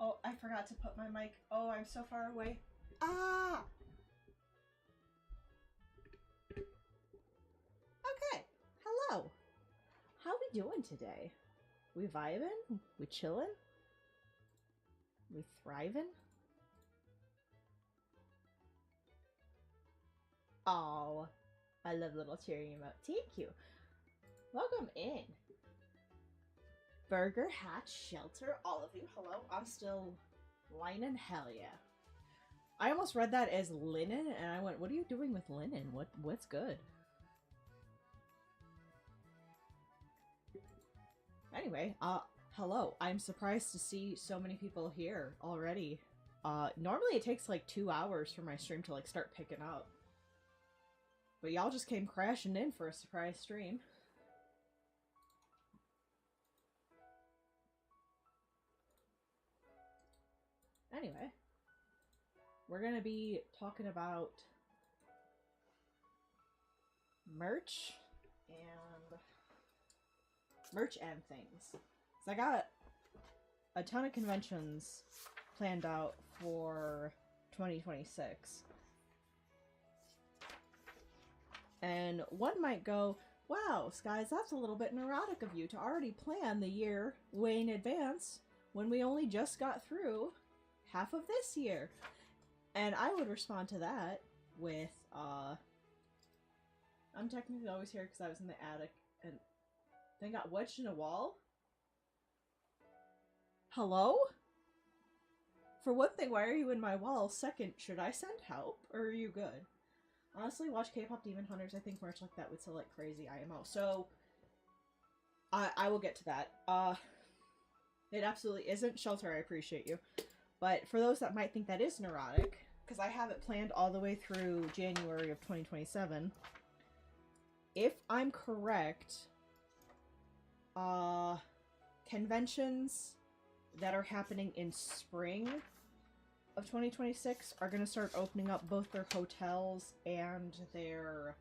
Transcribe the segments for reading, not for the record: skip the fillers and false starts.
Oh, I forgot to put my mic. Oh, I'm so far away. Ah! Okay. Hello. How we doing today? We vibing? We chilling? We thriving? Oh, I love little cheery emote. Thank you. Welcome in. Burger Hatch Shelter, all of you. Hello. I'm still lining. Hell yeah. I almost read that as linen, and I went, "What are you doing with linen? What's good?" Anyway, hello. I'm surprised to see so many people here already. Normally it takes like 2 hours for my stream to like start picking up. But y'all just came crashing in for a surprise stream. Anyway, we're gonna be talking about merch and things. So I got a ton of conventions planned out for 2026. And one might go, "Wow, Skies, that's a little bit neurotic of you to already plan the year way in advance when we only just got through half of this year." And I would respond to that with, I'm technically always here because I was in the attic and then got wedged in a wall? Hello? For one thing, why are you in my wall? Second, should I send help? Or are you good? Honestly, watch K-pop Demon Hunters. I think merch like that would sell like crazy IMO. So, I will get to that. It absolutely isn't. Shelter, I appreciate you. But for those that might think that is neurotic, because I have it planned all the way through January of 2027, if I'm correct, conventions that are happening in spring of 2026 are going to start opening up both their hotels and their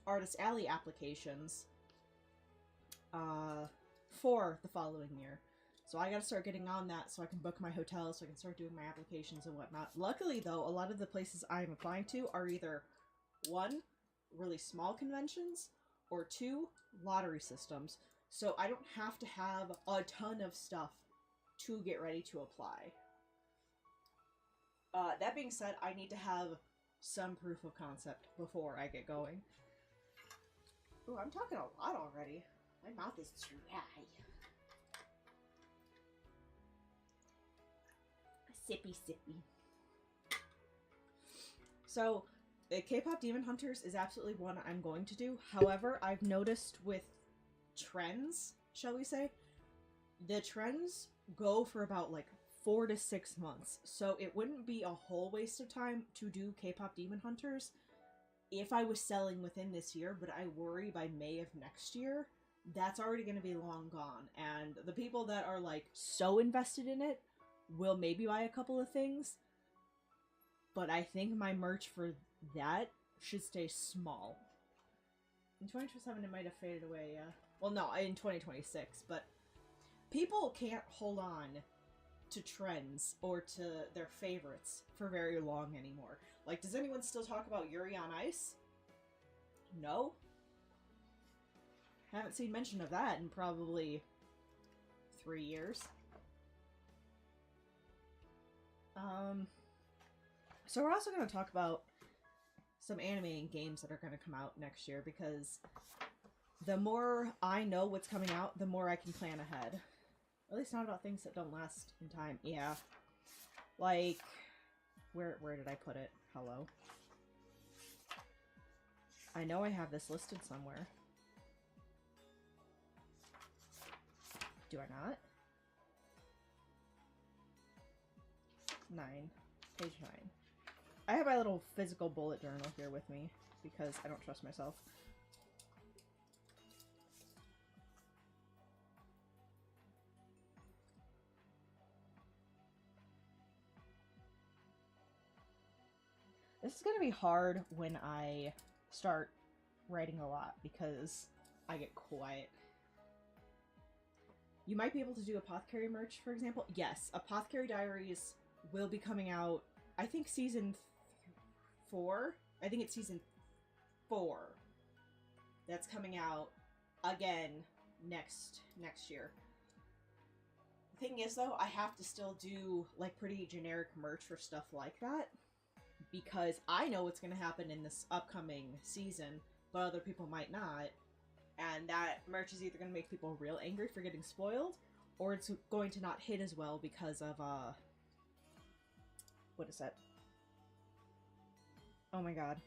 Artist Alley applications for the following year. So I gotta start getting on that so I can book my hotels, so I can start doing my applications and whatnot. Luckily, though, a lot of the places I'm applying to are either, one, really small conventions, or two, lottery systems. So I don't have to have a ton of stuff to get ready to apply. That being said, I need to have some proof of concept before I get going. Ooh, I'm talking a lot already. My mouth is dry. Sippy sippy. So, K-pop Demon Hunters is absolutely one I'm going to do. However, I've noticed with trends, shall we say, the trends go for about like 4 to 6 months. So it wouldn't be a whole waste of time to do K-pop Demon Hunters if I was selling within this year, but I worry by May of next year, that's already going to be long gone. And the people that are like so invested in it will maybe buy a couple of things, but I think my merch for that should stay small. In 2027 it might have faded away, yeah. Well, no, in 2026, but people can't hold on to trends or to their favorites for very long anymore. Like, does anyone still talk about Yuri on Ice? No. Haven't seen mention of that in probably 3 years. So we're also going to talk about some anime and games that are going to come out next year, because the more I know what's coming out, the more I can plan ahead. At least not about things that don't last in time. Yeah. Like, where did I put it? Hello? I know I have this listed somewhere. Do I not? 9. Page 9. I have my little physical bullet journal here with me because I don't trust myself. This is gonna be hard when I start writing a lot because I get quiet. You might be able to do Apothecary merch, for example. Yes, Apothecary Diaries will be coming out, I think season 4? I think it's season 4. That's coming out again next year. The thing is, though, I have to still do, like, pretty generic merch for stuff like that, because I know what's going to happen in this upcoming season, but other people might not. And that merch is either going to make people real angry for getting spoiled, or it's going to not hit as well because of, what is that? Oh my god.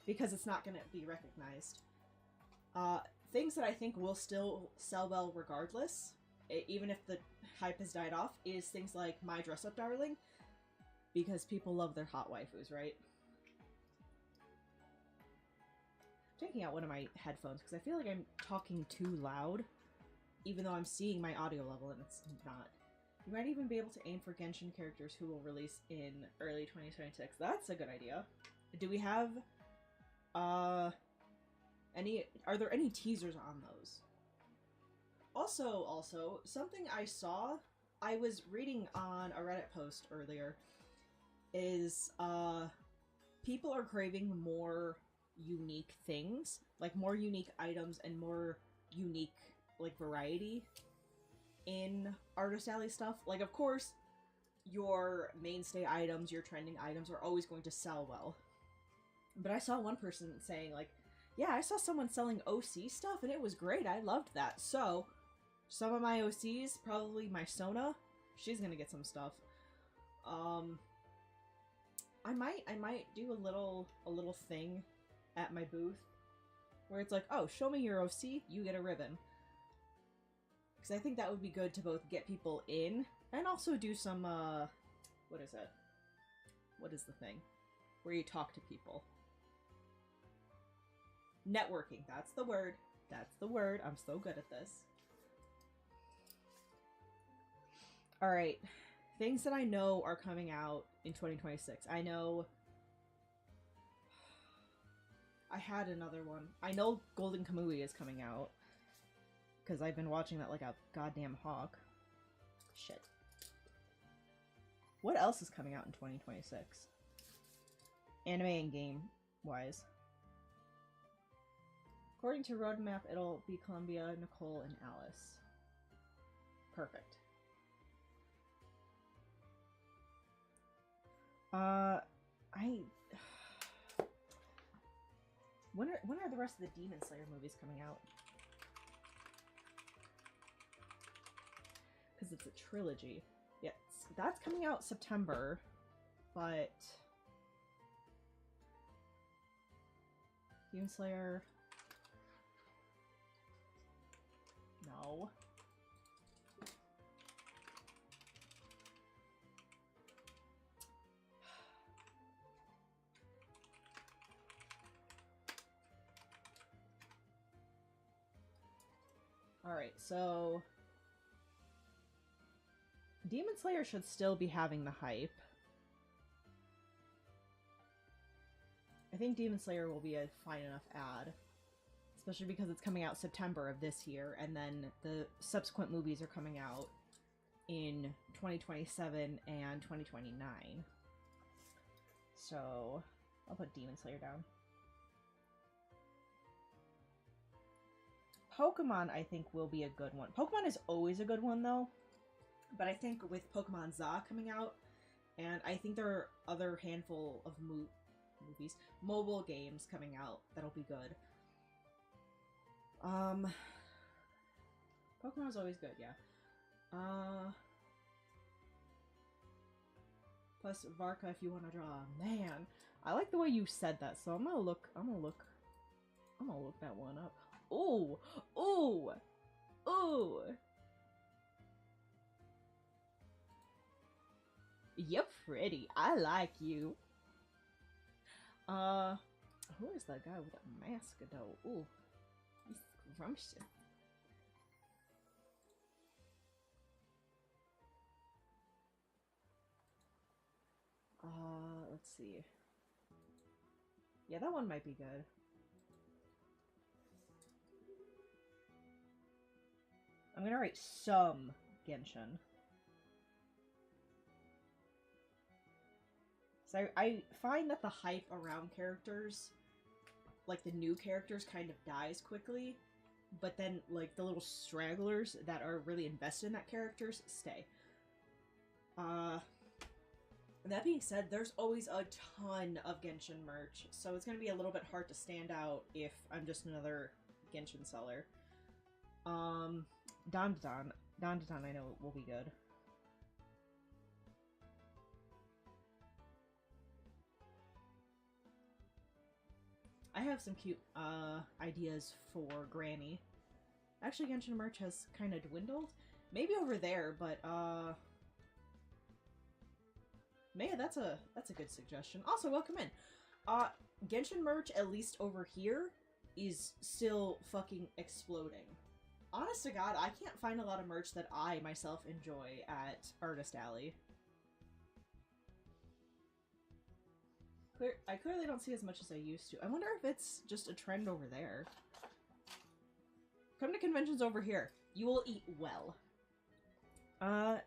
Because it's not going to be recognized. Things that I think will still sell well regardless, even if the hype has died off, is things like My Dress Up Darling, because people love their hot waifus, right? Taking out one of my headphones because I feel like I'm talking too loud, even though I'm seeing my audio level and it's not. You might even be able to aim for Genshin characters who will release in early 2026. That's a good idea. Do we have are there any teasers on those? Also, something I saw, I was reading on a Reddit post earlier, is people are craving more unique things, like more unique items and more unique, like, variety in Artist Alley stuff. Like, of course, your mainstay items, your trending items are always going to sell well. But I saw one person saying, like, yeah, I saw someone selling OC stuff and it was great, I loved that. So, some of my OCs, probably my Sona, she's gonna get some stuff. I might do a little thing at my booth where it's like, oh, show me your OC, you get a ribbon. Because I think that would be good to both get people in and also do some, what is it? What is the thing? Where you talk to people. Networking, that's the word. That's the word. I'm so good at this. Alright. Things that I know are coming out in 2026. I know... I had another one. I know Golden Kamui is coming out. Because I've been watching that like a goddamn hawk. Shit. What else is coming out in 2026? Anime and game-wise. According to Roadmap, it'll be Columbia, Nicole, and Alice. Perfect. When are the rest of the Demon Slayer movies coming out? Because it's a trilogy. Yes, that's coming out September, but Demon Slayer. No. Alright, so Demon Slayer should still be having the hype. I think Demon Slayer will be a fine enough ad. Especially because it's coming out September of this year, and then the subsequent movies are coming out in 2027 and 2029. So, I'll put Demon Slayer down. Pokemon, I think, will be a good one. Pokemon is always a good one, though. But I think with Pokemon ZA coming out, and I think there are other handful of mobile games coming out that'll be good. Pokemon is always good, yeah. Plus Varka if you want to draw. Man, I like the way you said that, so I'm gonna look that one up. Ooh! Ooh! Ooh! You're pretty. I like you. Who is that guy with that mask though? Ooh. He's scrumptious. Let's see. Yeah, that one might be good. I'm gonna write some Genshin. So I find that the hype around characters, like the new characters, kind of dies quickly, but then like the little stragglers that are really invested in that characters stay. That being said, there's always a ton of Genshin merch, so it's gonna be a little bit hard to stand out if I'm just another Genshin seller. Don I know will be good. I have some cute ideas for Granny. Actually, Genshin merch has kind of dwindled. Maybe over there, but Maya, that's a good suggestion. Also, welcome in. Genshin merch, at least over here, is still fucking exploding. Honest to God, I can't find a lot of merch that I myself enjoy at Artist Alley. I clearly don't see as much as I used to. I wonder if it's just a trend over there. Come to conventions over here. You will eat well. But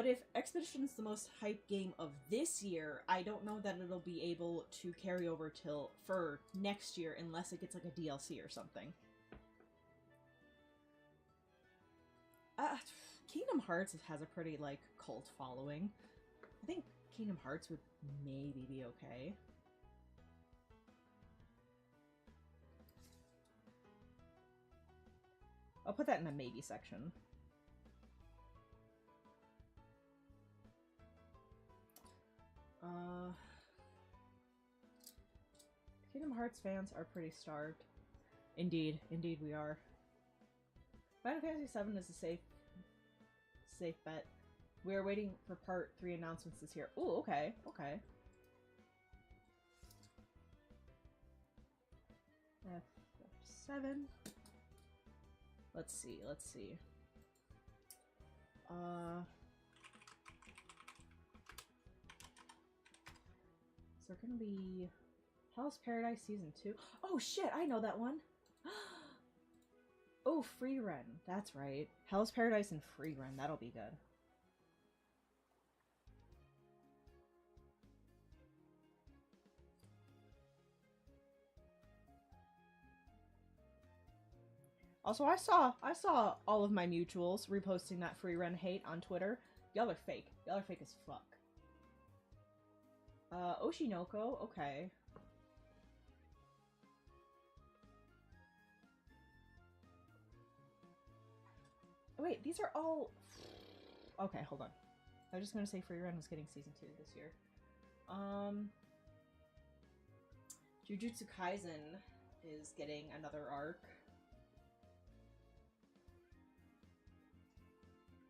if Expedition's the most hyped game of this year, I don't know that it'll be able to carry over for next year unless it gets like a DLC or something. Kingdom Hearts has a pretty, like, cult following. I think Kingdom Hearts would maybe be okay. I'll put that in the maybe section. Kingdom Hearts fans are pretty starved. Indeed. Indeed we are. Final Fantasy VII is a safe bet. We are waiting for Part 3 announcements this year. Ooh, okay, okay. F7. Let's see. Is there gonna be Hell's Paradise Season 2? Oh shit, I know that one! Oh, Free Run. That's right. Hell's Paradise and Free Run. That'll be good. Also, I saw all of my mutuals reposting that Free Run hate on Twitter. Y'all are fake. Y'all are fake as fuck. Oshinoko? Okay. Wait, these are all... Okay, hold on. I was just gonna say Free Run was getting Season 2 this year. Jujutsu Kaisen is getting another arc.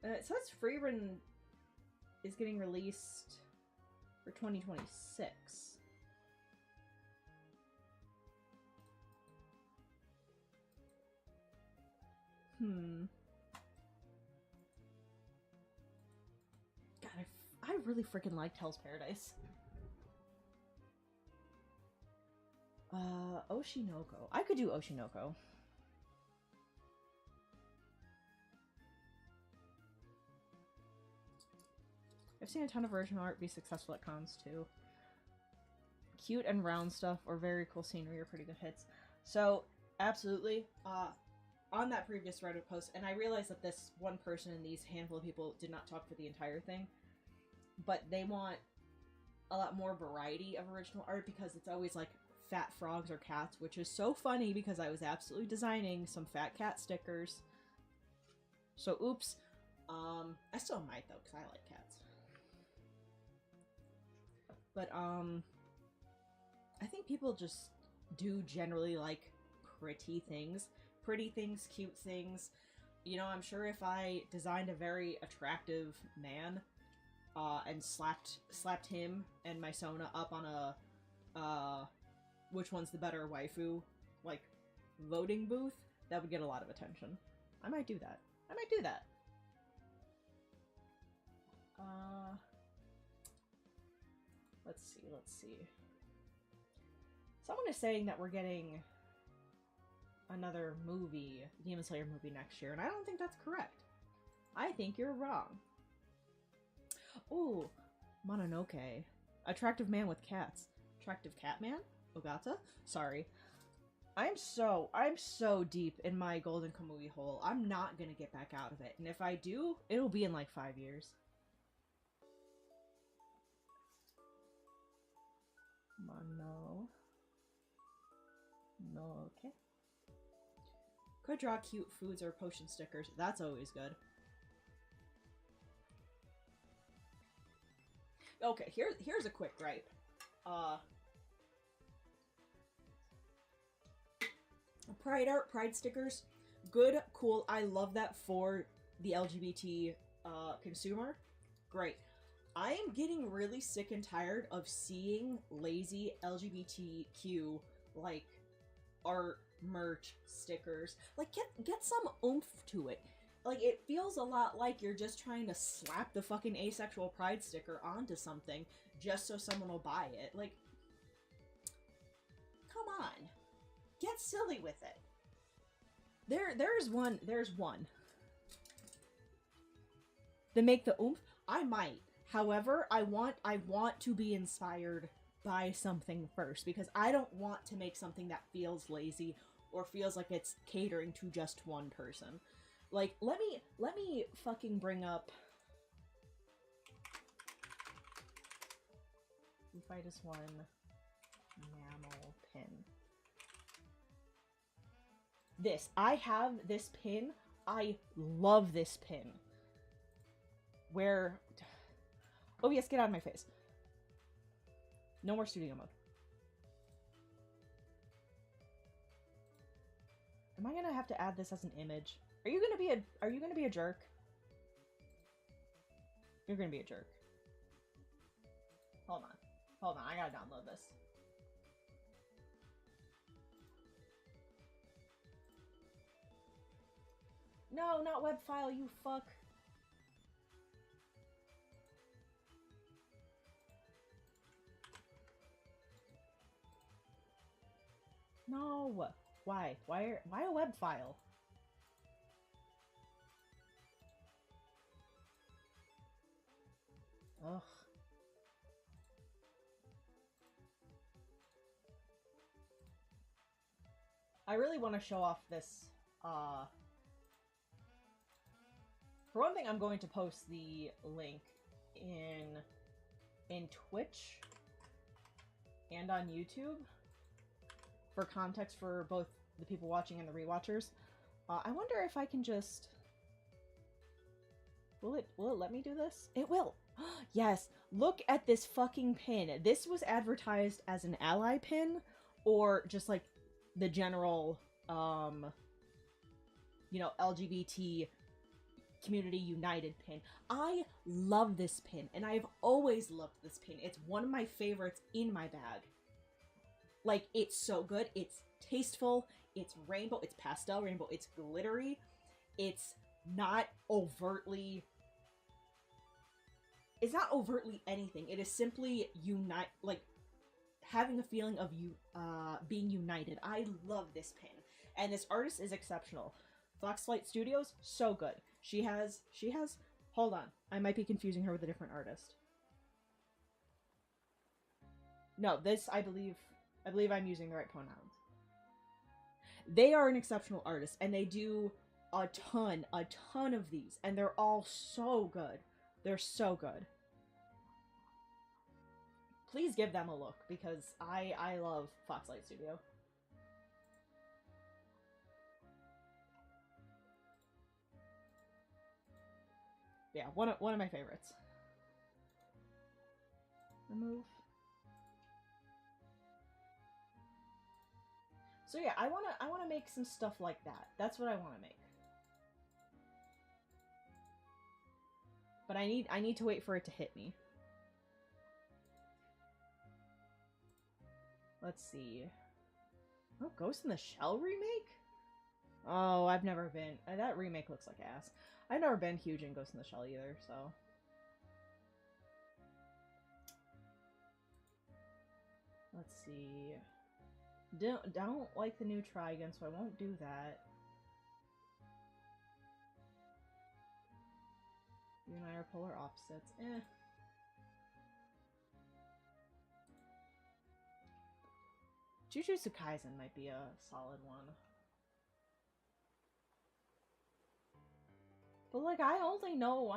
It says Free Run is getting released for 2026. God, I really freaking liked Hell's Paradise. Oshinoko. I could do Oshinoko. I've seen a ton of original art be successful at cons too. Cute and round stuff or very cool scenery are pretty good hits. So, absolutely. On that previous Reddit post, and I realized that this one person and these handful of people did not talk for the entire thing, but they want a lot more variety of original art because it's always like fat frogs or cats, which is so funny because I was absolutely designing some fat cat stickers. So, oops. I still might though, because I like cats. But, I think people just do generally like pretty things. Pretty things, cute things. You know, I'm sure if I designed a very attractive man, and slapped him and my Sona up on a, which one's the better waifu, like, voting booth, that would get a lot of attention. I might do that. I might do that. Let's see. Someone is saying that we're getting another movie, Demon Slayer movie next year, and I don't think that's correct. I think you're wrong. Ooh, Mononoke. Attractive man with cats. Attractive cat man? Ogata? Sorry. I'm so deep in my Golden Kamuy hole. I'm not gonna get back out of it. And if I do, it'll be in like 5 years. Mono. No, okay. Could draw cute foods or potion stickers. That's always good. Okay, here's a quick gripe. Pride art, pride stickers, good, cool. I love that for the LGBT consumer. Great. I am getting really sick and tired of seeing lazy LGBTQ like art, merch, stickers. Like get some oomph to it. Like it feels a lot like you're just trying to slap the fucking asexual pride sticker onto something just so someone will buy it. Like, come on. Get silly with it. There's one. To make the oomph, I might. However, I want to be inspired by something first, because I don't want to make something that feels lazy or feels like it's catering to just one person. Like, let me fucking bring up Fightus one mammal pin. This. I have this pin. I love this pin. Where... Oh yes, get out of my face. No more studio mode. Am I gonna have to add this as an image? Are you gonna be a jerk? You're gonna be a jerk. Hold on, I gotta download this. No, not web file, you fuck. No. Why? Why a web file? Ugh. I really want to show off this, for one thing, I'm going to post the link in Twitch and on YouTube for context for both the people watching and the rewatchers. I wonder if I can just... Will it let me do this? It will! Yes! Look at this fucking pin! This was advertised as an ally pin, or just like the general, you know, LGBT community united pin. I love this pin, and I've always loved this pin. It's one of my favorites in my bag. Like, it's so good. It's tasteful. It's rainbow. It's pastel rainbow. It's glittery. It's not overtly... It's not overtly anything. It is simply like, having a feeling of being united. I love this pin. And this artist is exceptional. Foxlight Studios, so good. She has, hold on. I might be confusing her with a different artist. No, this, I believe I'm using the right pronouns. They are an exceptional artist, and they do a ton of these, and they're all so good. They're so good. Please give them a look, because I love Foxlight Studio. Yeah, one of my favorites. Remove. So yeah, I wanna make some stuff like that. That's what I wanna make. But I need to wait for it to hit me. Let's see. Oh, Ghost in the Shell remake? Oh, I've never been... that remake looks like ass. I've never been huge in Ghost in the Shell either, so... Let's see... Don't like the new Trigon, so I won't do that. You and I are polar opposites. Eh. Jujutsu Kaisen might be a solid one. But like, I only know.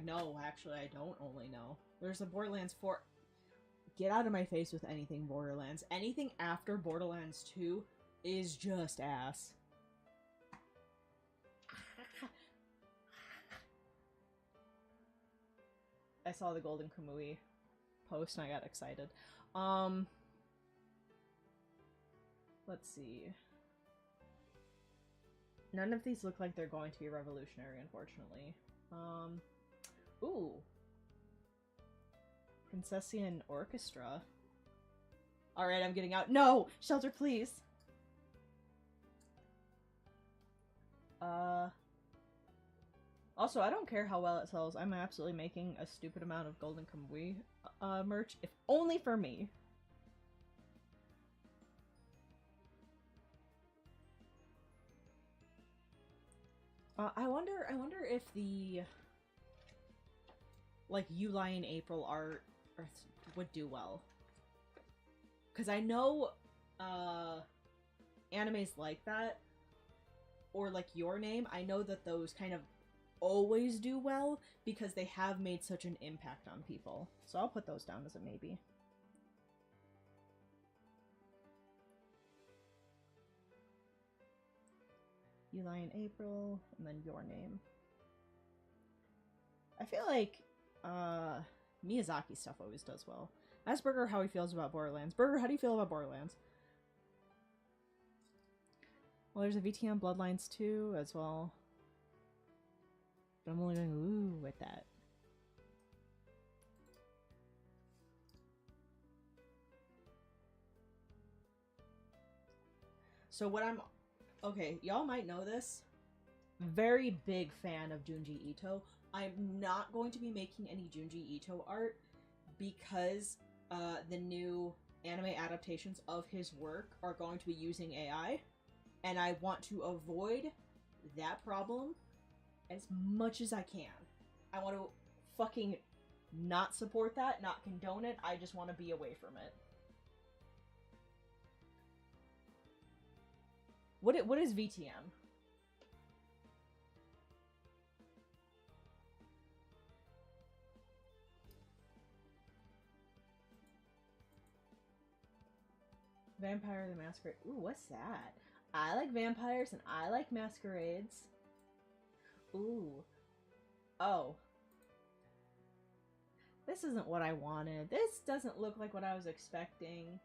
No, actually, I don't only know. There's a Borderlands 4. Get out of my face with anything Borderlands. Anything after Borderlands 2 is just ass. I saw the Golden Kamui post and I got excited. Let's see. None of these look like they're going to be revolutionary, unfortunately. Ooh. Princessian Orchestra. Alright, I'm getting out. No! Shelter, please! Also, I don't care how well it sells. I'm absolutely making a stupid amount of Golden Kamui merch, if only for me. I wonder if the like YA in April art would do well. Cause I know animes like that, or like Your Name, I know that those kind of always do well because they have made such an impact on people. So I'll put those down as a maybe. YA in April, and then Your Name. I feel like Miyazaki stuff always does well. Ask Burger how he feels about Borderlands. Burger, how do you feel about Borderlands? Well, there's a VTM Bloodlines 2 as well. But I'm only going ooh with that. So what I'm... Okay, y'all might know this. Very big fan of Junji Ito. I'm not going to be making any Junji Ito art because the new anime adaptations of his work are going to be using AI. And I want to avoid that problem as much as I can. I want to fucking not support that, not condone it. I just want to be away from it. What is VTM? Vampire the Masquerade. Ooh, what's that? I like vampires and I like masquerades. Ooh. Oh. This isn't what I wanted. This doesn't look like what I was expecting.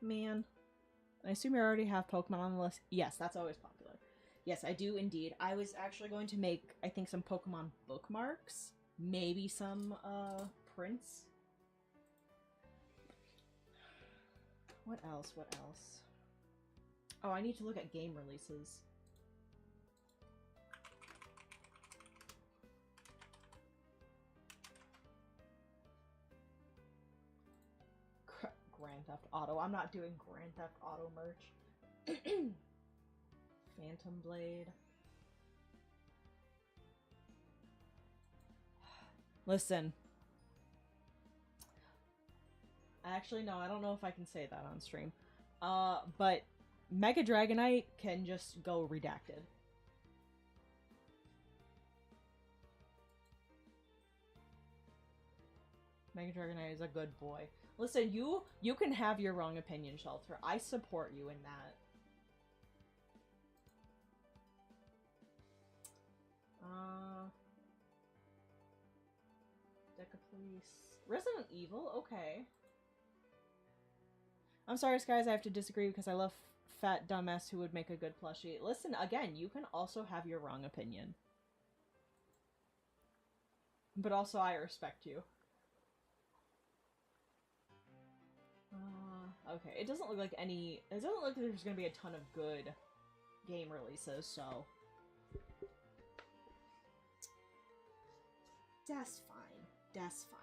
Man. I assume you already have Pokemon on the list. Yes, that's always popular. Yes, I do indeed. I was actually going to make, I think, some Pokemon bookmarks. Maybe some, prints. What else? What else? Oh, I need to look at game releases. Grand Theft Auto. I'm not doing Grand Theft Auto merch. Phantom Blade. Listen. Actually, no, I don't know if I can say that on stream. But Mega Dragonite can just go redacted. Mega Dragonite is a good boy. Listen, you can have your wrong opinion, Shelter. I support you in that. Deca Police. Resident Evil? Okay. I'm sorry, guys, I have to disagree because I love fat dumbass who would make a good plushie. Listen, again, you can also have your wrong opinion. But also, I respect you. Okay, it doesn't look like any... It doesn't look like there's gonna be a ton of good game releases, so... That's fine. That's fine.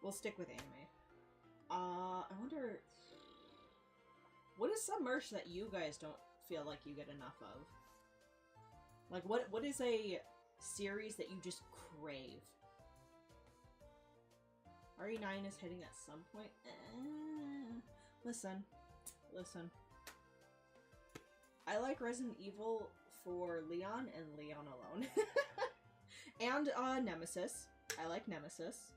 We'll stick with anime. I wonder, what is some merch that you guys don't feel like you get enough of? Like, what is a series that you just crave? RE9 is hitting at some point. Listen. I like Resident Evil for Leon and Leon alone. And, Nemesis. I like Nemesis.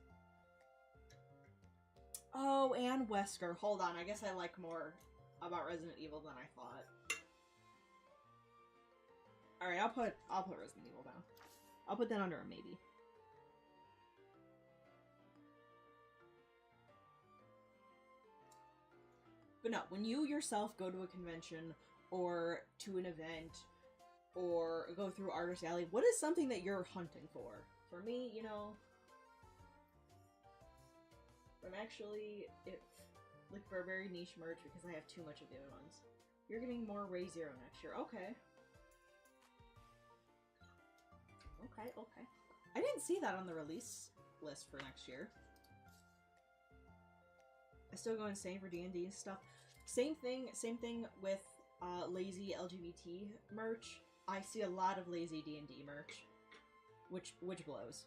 Oh, and Wesker. Hold on, I guess I like more about Resident Evil than I thought. Alright, I'll put Resident Evil down. I'll put that under a maybe. But no, when you yourself go to a convention or to an event or go through Artist Alley, what is something that you're hunting for? For me, you know, I'm actually looking for a very niche merch because I have too much of the other ones. You're getting more Ray Zero next year. Okay. Okay. I didn't see that on the release list for next year. I still go insane for D&D and stuff. Same thing with lazy LGBT merch. I see a lot of lazy D&D merch, which blows.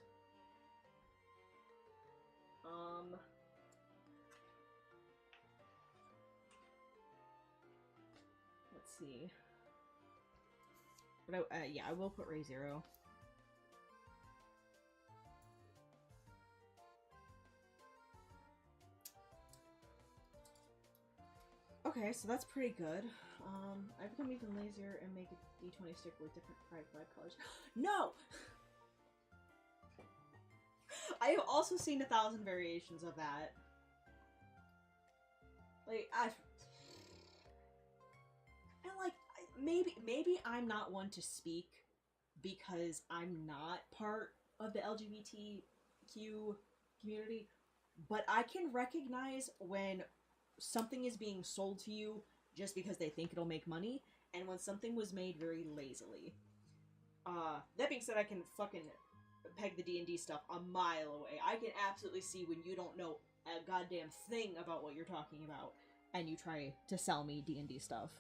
Let's see. But yeah, I will put Ray Zero. Okay, so that's pretty good. I've become even lazier and make a D20 sticker with different pride flag colors. No! I have also seen 1,000 variations of that. Like, and like, maybe I'm not one to speak because I'm not part of the LGBTQ community, but I can recognize when something is being sold to you just because they think it'll make money, and when something was made very lazily. That being said, I can fucking peg the D&D stuff a mile away. I can absolutely see when you don't know a goddamn thing about what you're talking about, and you try to sell me D&D stuff.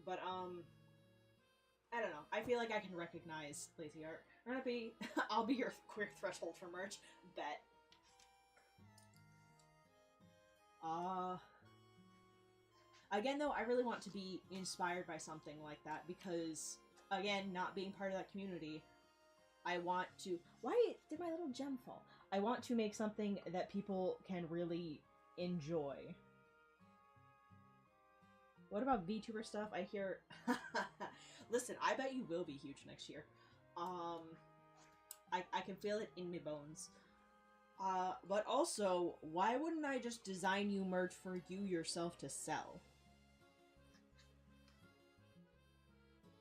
But, I don't know. I feel like I can recognize lazy art. I'll be your quick threshold for merch. Bet. Again, though, I really want to be inspired by something like that because, again, not being part of that community, I want to... Why did my little gem fall? I want to make something that people can really enjoy. What about VTuber stuff? I hear... Listen, I bet you will be huge next year. I can feel it in my bones. But also, why wouldn't I just design you merch for you yourself to sell?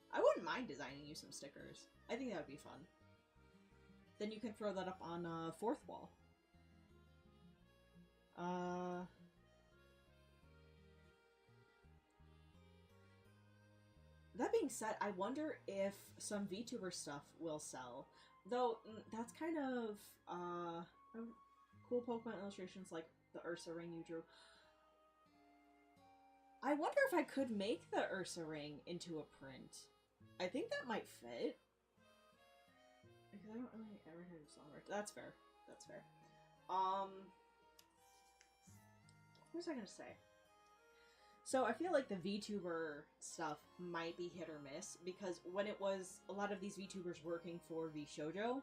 I wouldn't mind designing you some stickers. I think that would be fun. Then you can throw that up on fourth wall. That being said, I wonder if some VTuber stuff will sell. Though, that's kind of, cool Pokemon illustrations like the Ursa ring you drew. I wonder if I could make the Ursa ring into a print. I think that might fit. Because I don't really ever hear of song art. That's fair. That's fair. What was I gonna say? So I feel like the VTuber stuff might be hit or miss, because when it was a lot of these VTubers working for VShojo,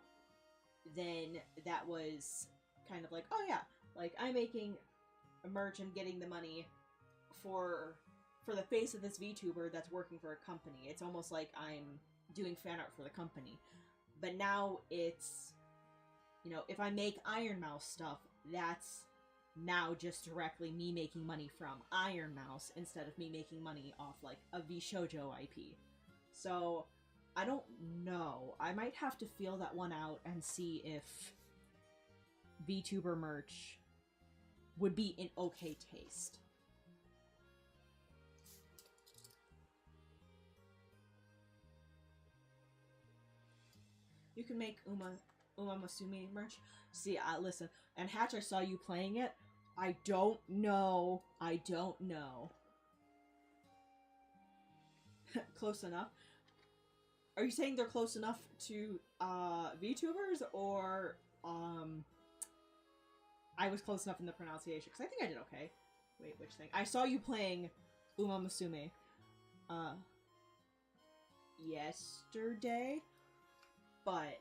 then that was kind of like, oh yeah, like I'm making a merch and getting the money for the face of this VTuber that's working for a company. It's almost like I'm doing fan art for the company. But now it's, you know, if I make Iron Mouse stuff, that's now just directly me making money from Iron Mouse instead of me making money off like a VShojo IP. So I don't know. I might have to feel that one out and see if VTuber merch would be in okay taste. You can make Uma Masumi merch. See, listen, and Hatch, I saw you playing it. I don't know. I don't know. Close enough. Are you saying they're close enough to VTubers, or I was close enough in the pronunciation? Because I think I did okay. Wait, which thing? I saw you playing Uma Musume yesterday, but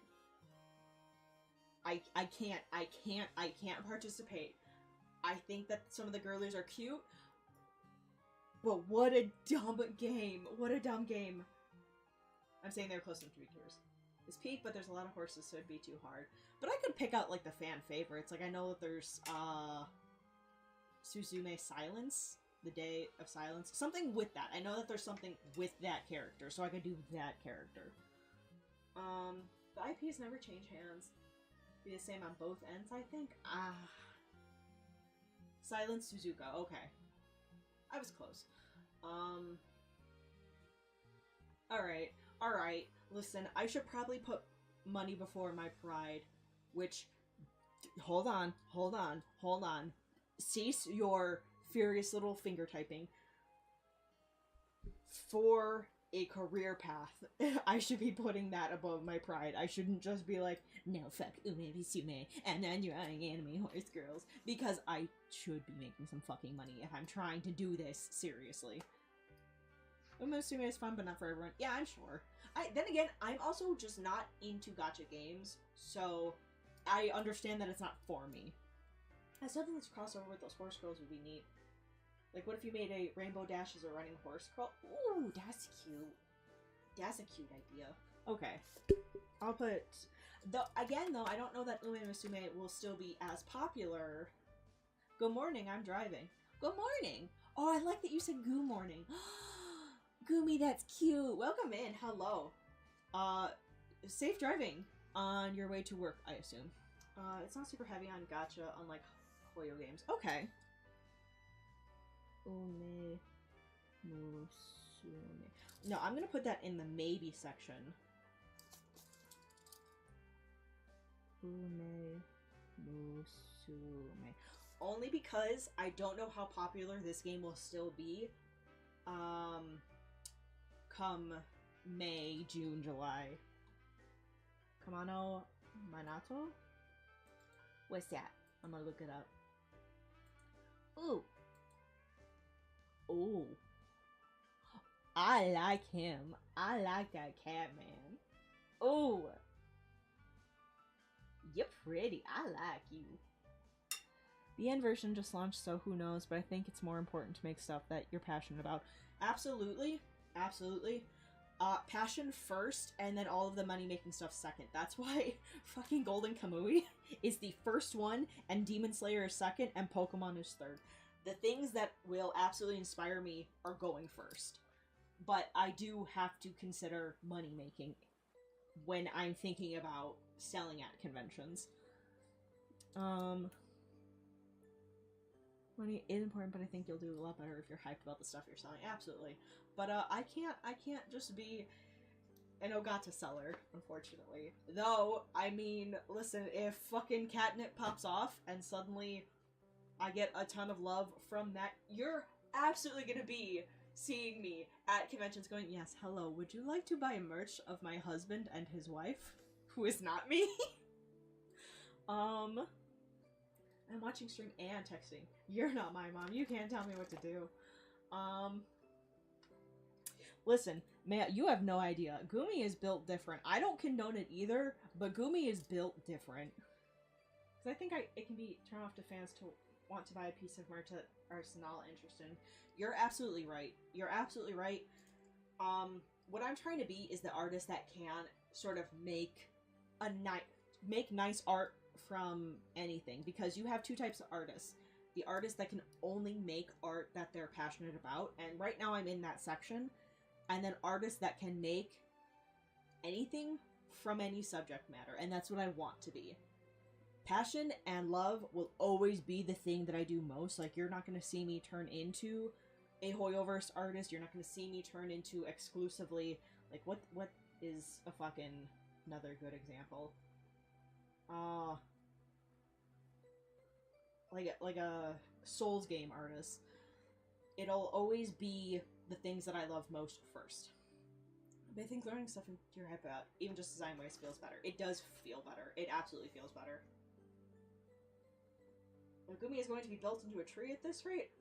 I can't participate. I think that some of the girlies are cute, but what a dumb game. What a dumb game. I'm saying they're close enough to VTubers. It's peak, but there's a lot of horses, so it'd be too hard. But I could pick out, like, the fan favorites. Like, I know that there's, Suzume Silence, the Day of Silence. Something with that. I know that there's something with that character, so I could do that character. The IPs never change hands. Be the same on both ends, I think. Silence Suzuka. Okay. I was close. Alright. Alright. Listen, I should probably put money before my pride, which... Hold on. Hold on. Hold on. Cease your furious little finger typing. For a career path, I should be putting that above my pride. I shouldn't just be like, no, fuck Ume Bisume, and then drawing anime horse girls, because I should be making some fucking money if I'm trying to do this seriously. Ume Bisume is fun, but not for everyone. Yeah, I'm sure. Then again, I'm also just not into gacha games, so I understand that it's not for me. Something that's crossover with those horse girls would be neat. Like, what if you made a Rainbow Dash as a running horse girl? Ooh, that's cute. That's a cute idea. Okay. I'll put... Again, though, I don't know that Ume Musume will still be as popular. Good morning, I'm driving. Good morning! Oh, I like that you said good morning. Gumi, that's cute. Welcome in. Hello. Safe driving on your way to work, I assume. It's not super heavy on gacha, unlike Hoyo games. Okay. Ume Musume. No, I'm gonna put that in the maybe section. Ume Musume. Only because I don't know how popular this game will still be. Come May, June, July. Kamano Manato? What's that? I'm gonna look it up. Ooh. Ooh. I like him. I like that cat man. Ooh. You're pretty. I like you. The end version just launched, so who knows, but I think it's more important to make stuff that you're passionate about. Absolutely. Absolutely. Passion first, and then all of the money-making stuff second. That's why fucking Golden Kamui is the first one, and Demon Slayer is second, and Pokemon is third. The things that will absolutely inspire me are going first. But I do have to consider money-making when I'm thinking about selling at conventions. Money is important, but I think you'll do a lot better if you're hyped about the stuff you're selling. Absolutely. But I can't just be an Ogata seller, unfortunately. Though, I mean, listen, if fucking Catnip pops off and suddenly I get a ton of love from that, you're absolutely gonna be seeing me at conventions going, yes, hello, would you like to buy merch of my husband and his wife, who is not me? I'm watching stream and texting. You're not my mom. You can't tell me what to do. Listen, man, you have no idea. Gumi is built different. I don't condone it either, but Gumi is built different. Because I think it can be turned off to fans to want to buy a piece of merch that are not interested in. You're absolutely right. You're absolutely right. What I'm trying to be is the artist that can sort of make nice art from anything, because you have two types of artists. The artists that can only make art that they're passionate about, and right now I'm in that section, and then artists that can make anything from any subject matter, and that's what I want to be. Passion and love will always be the thing that I do most. Like, you're not going to see me turn into a Hoyoverse artist, you're not going to see me turn into exclusively, like, what is a fucking another good example? like a Souls game artist, it'll always be the things that I love most first. But I think learning stuff into your head about, even just design-wise, feels better. It does feel better. It absolutely feels better. If Gumi is going to be built into a tree at this rate,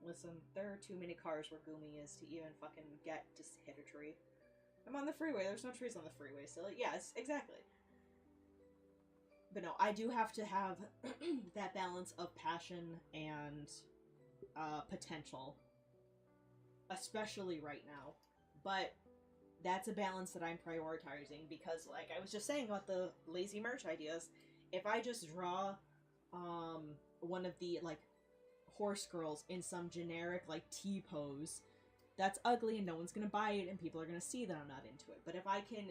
listen, there are too many cars where Gumi is to even fucking get to hit a tree. I'm on the freeway. There's no trees on the freeway, silly. Yes, exactly. But no, I do have to have that balance of passion and potential. Especially right now. But that's a balance that I'm prioritizing because, like I was just saying about the lazy merch ideas, if I just draw one of the, like, horse girls in some generic, like, T-pose, that's ugly and no one's gonna buy it and people are gonna see that I'm not into it. But if I can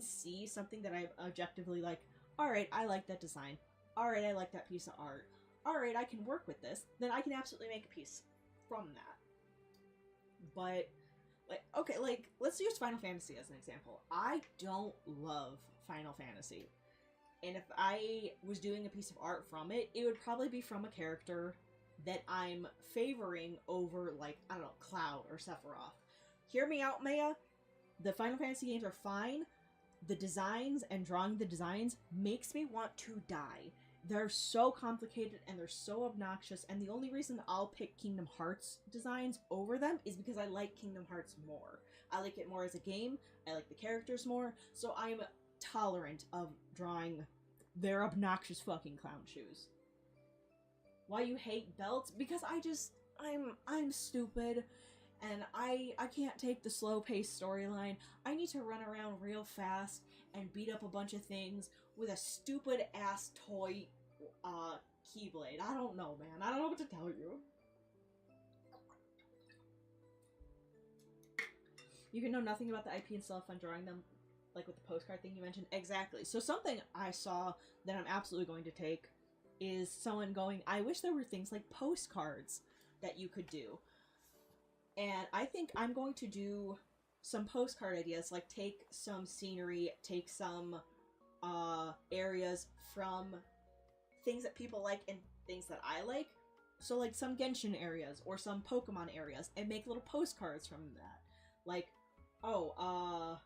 see something that I'm objectively like, alright, I like that design, alright, I like that piece of art, alright, I can work with this, then I can absolutely make a piece from that. But, like, okay, like, let's use Final Fantasy as an example. I don't love Final Fantasy. And if I was doing a piece of art from it, it would probably be from a character that I'm favoring over, like, I don't know, Cloud or Sephiroth. Hear me out, Maya. The Final Fantasy games are fine. The designs and drawing the designs makes me want to die. They're so complicated and they're so obnoxious, and the only reason I'll pick Kingdom Hearts designs over them is because I like Kingdom Hearts more. I like it more as a game, I like the characters more, so I'm tolerant of drawing their obnoxious fucking clown shoes. Why you hate belts? Because I'm stupid, and I can't take the slow-paced storyline. I need to run around real fast and beat up a bunch of things with a stupid-ass toy, keyblade. I don't know, man. I don't know what to tell you. You can know nothing about the IP and still have fun drawing them, like with the postcard thing you mentioned. Exactly. So something I saw that I'm absolutely going to take is someone going, I wish there were things like postcards that you could do. And I think I'm going to do some postcard ideas, like take some scenery, take some areas from things that people like and things that I like. So like some Genshin areas or some Pokemon areas, and make little postcards from that. Like, oh,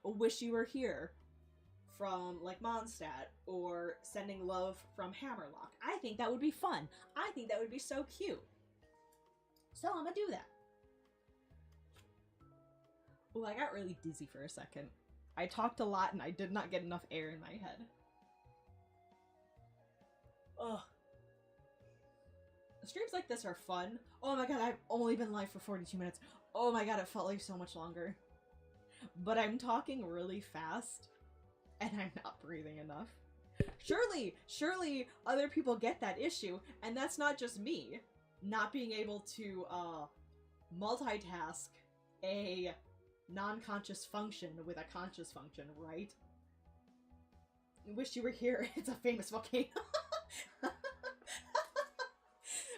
wish you were here from like Mondstadt, or sending love from Hammerlock. I think that would be fun. I think that would be so cute. So I'm gonna do that. Oh, I got really dizzy for a second. I talked a lot and I did not get enough air in my head. Ugh. Streams like this are fun. Oh my god, I've only been live for 42 minutes. Oh my god, it felt like so much longer. But I'm talking really fast, and I'm not breathing enough. Surely other people get that issue, and that's not just me not being able to multitask a non-conscious function with a conscious function, right? Wish you were here. It's a famous volcano.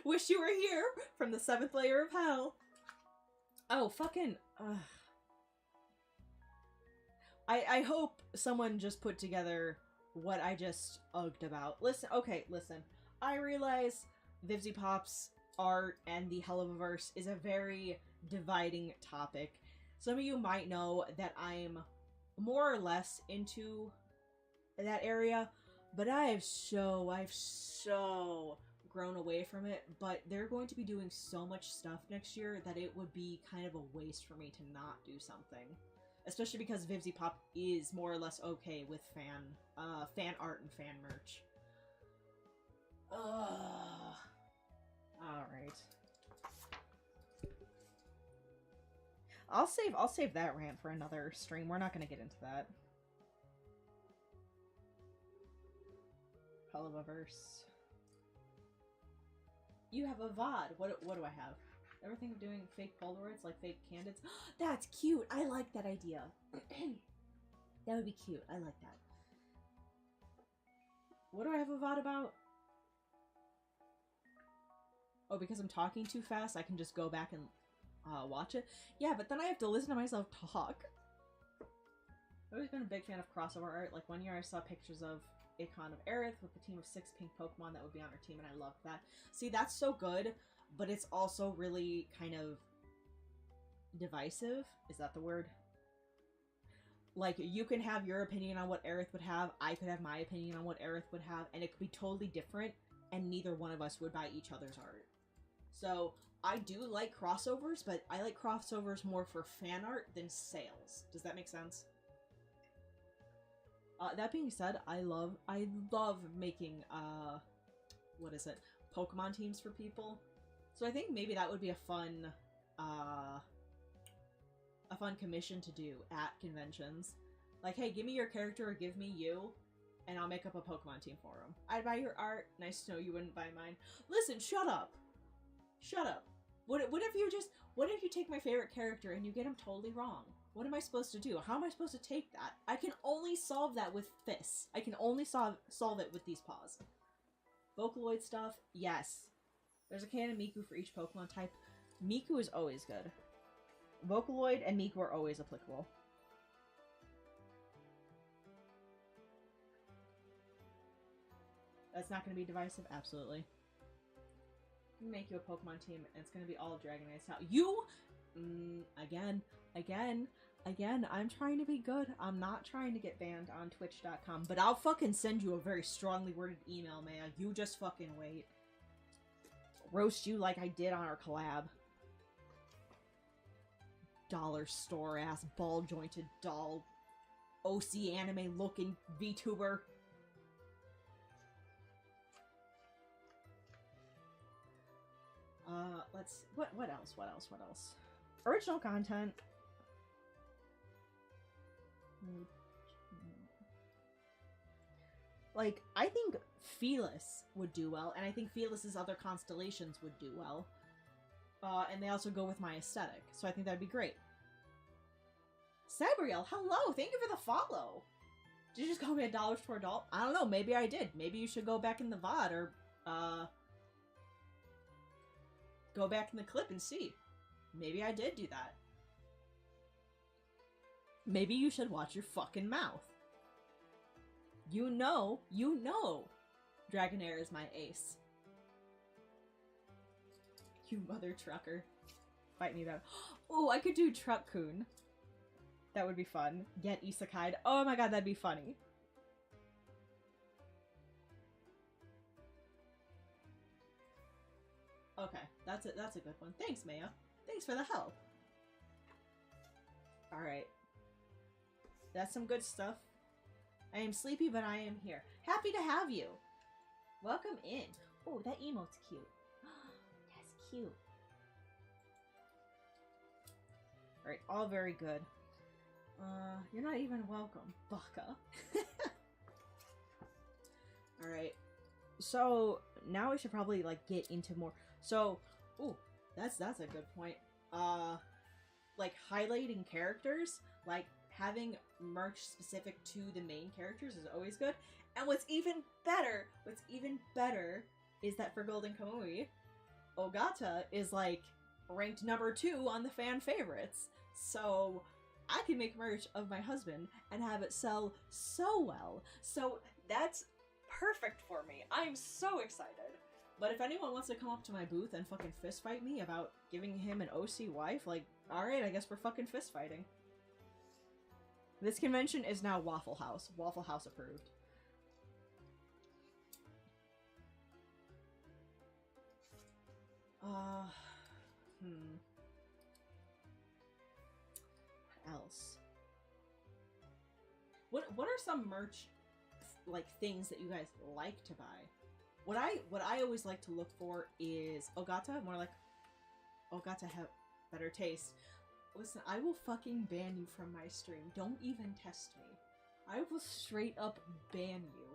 Wish you were here from the 7th layer of hell. Oh, fucking... I hope someone just put together what I just ugged about. Listen, okay, listen. I realize Vivzy Pop's art and the Helliverse is a very dividing topic. Some of you might know that I'm more or less into that area, but I've so grown away from it. But they're going to be doing so much stuff next year that it would be kind of a waste for me to not do something. Especially because Vivzy Pop is more or less okay with fan art and fan merch. Alright. I'll save that rant for another stream. We're not gonna get into that. Helliverse. You have a VOD. What do I have? Everything of doing fake Polaroids, like fake candids. That's cute! I like that idea. That would be cute. I like that. What do I have a VOD about? Oh, because I'm talking too fast, I can just go back and watch it? Yeah, but then I have to listen to myself talk. I've always been a big fan of crossover art. Like, one year I saw pictures of a con of Aerith with a team of 6 pink Pokemon that would be on her team, and I love that. See, that's so good, but it's also really kind of divisive. Is that the word? Like, you can have your opinion on what Aerith would have, I could have my opinion on what Aerith would have, and it could be totally different, and neither one of us would buy each other's art. So, I do like crossovers, but I like crossovers more for fan art than sales. Does that make sense? That being said, I love making, what is it? Pokemon teams for people. So I think maybe that would be a fun commission to do at conventions. Like, hey, give me your character or give me you, and I'll make up a Pokemon team for them. I'd buy your art. Nice to know you wouldn't buy mine. Listen, shut up. Shut up. What if you take my favorite character and you get him totally wrong? What am I supposed to do? How am I supposed to take that? I can only solve that with fists. I can only solve it with these paws. Vocaloid stuff, yes. There's a can of Miku for each Pokemon type. Miku is always good. Vocaloid and Miku are always applicable. That's not going to be divisive? Absolutely. Make you a Pokemon team, and it's going to be all Dragonite style. You! Again, I'm trying to be good. I'm not trying to get banned on Twitch.com, but I'll fucking send you a very strongly worded email, man. You just fucking wait. Roast you like I did on our collab. Dollar store ass, ball jointed doll, OC anime looking VTuber. Let's what else? Original content. Like, I think Felis would do well, and I think Felis's other constellations would do well. And they also go with my aesthetic, so I think that'd be great. Sabriel, hello! Thank you for the follow! Did you just call me a dollar store doll? I don't know, maybe I did. Maybe you should go back in the VOD, or, go back in the clip and see. Maybe I did do that. Maybe you should watch your fucking mouth. You know, Dragonair is my ace. You mother trucker. Fight me though. Oh, I could do Truck-kun. That would be fun. Get isekai'd. Oh my god, that'd be funny. Okay, that's a good one. Thanks, Maya. Thanks for the help. Alright. That's some good stuff. I am sleepy, but I am here. Happy to have you. Welcome in. Oh, that emote's cute. That's cute. Alright, all very good. You're not even welcome, baka. Alright. So, now we should probably, like, get into more... So, ooh, that's a good point. Like, highlighting characters, like, having merch specific to the main characters is always good. And what's even better is that for Golden Kamui, Ogata is, like, ranked number 2 on the fan favorites. So, I can make merch of my husband and have it sell so well. So, that's perfect for me. I'm so excited. But if anyone wants to come up to my booth and fucking fist fight me about giving him an OC wife, like, alright, I guess we're fucking fist fighting. This convention is now Waffle House. Waffle House approved. What else? What are some merch, like, things that you guys like to buy? What I always like to look for is Ogata, more like Ogata have better taste. Listen, I will fucking ban you from my stream. Don't even test me. I will straight up ban you.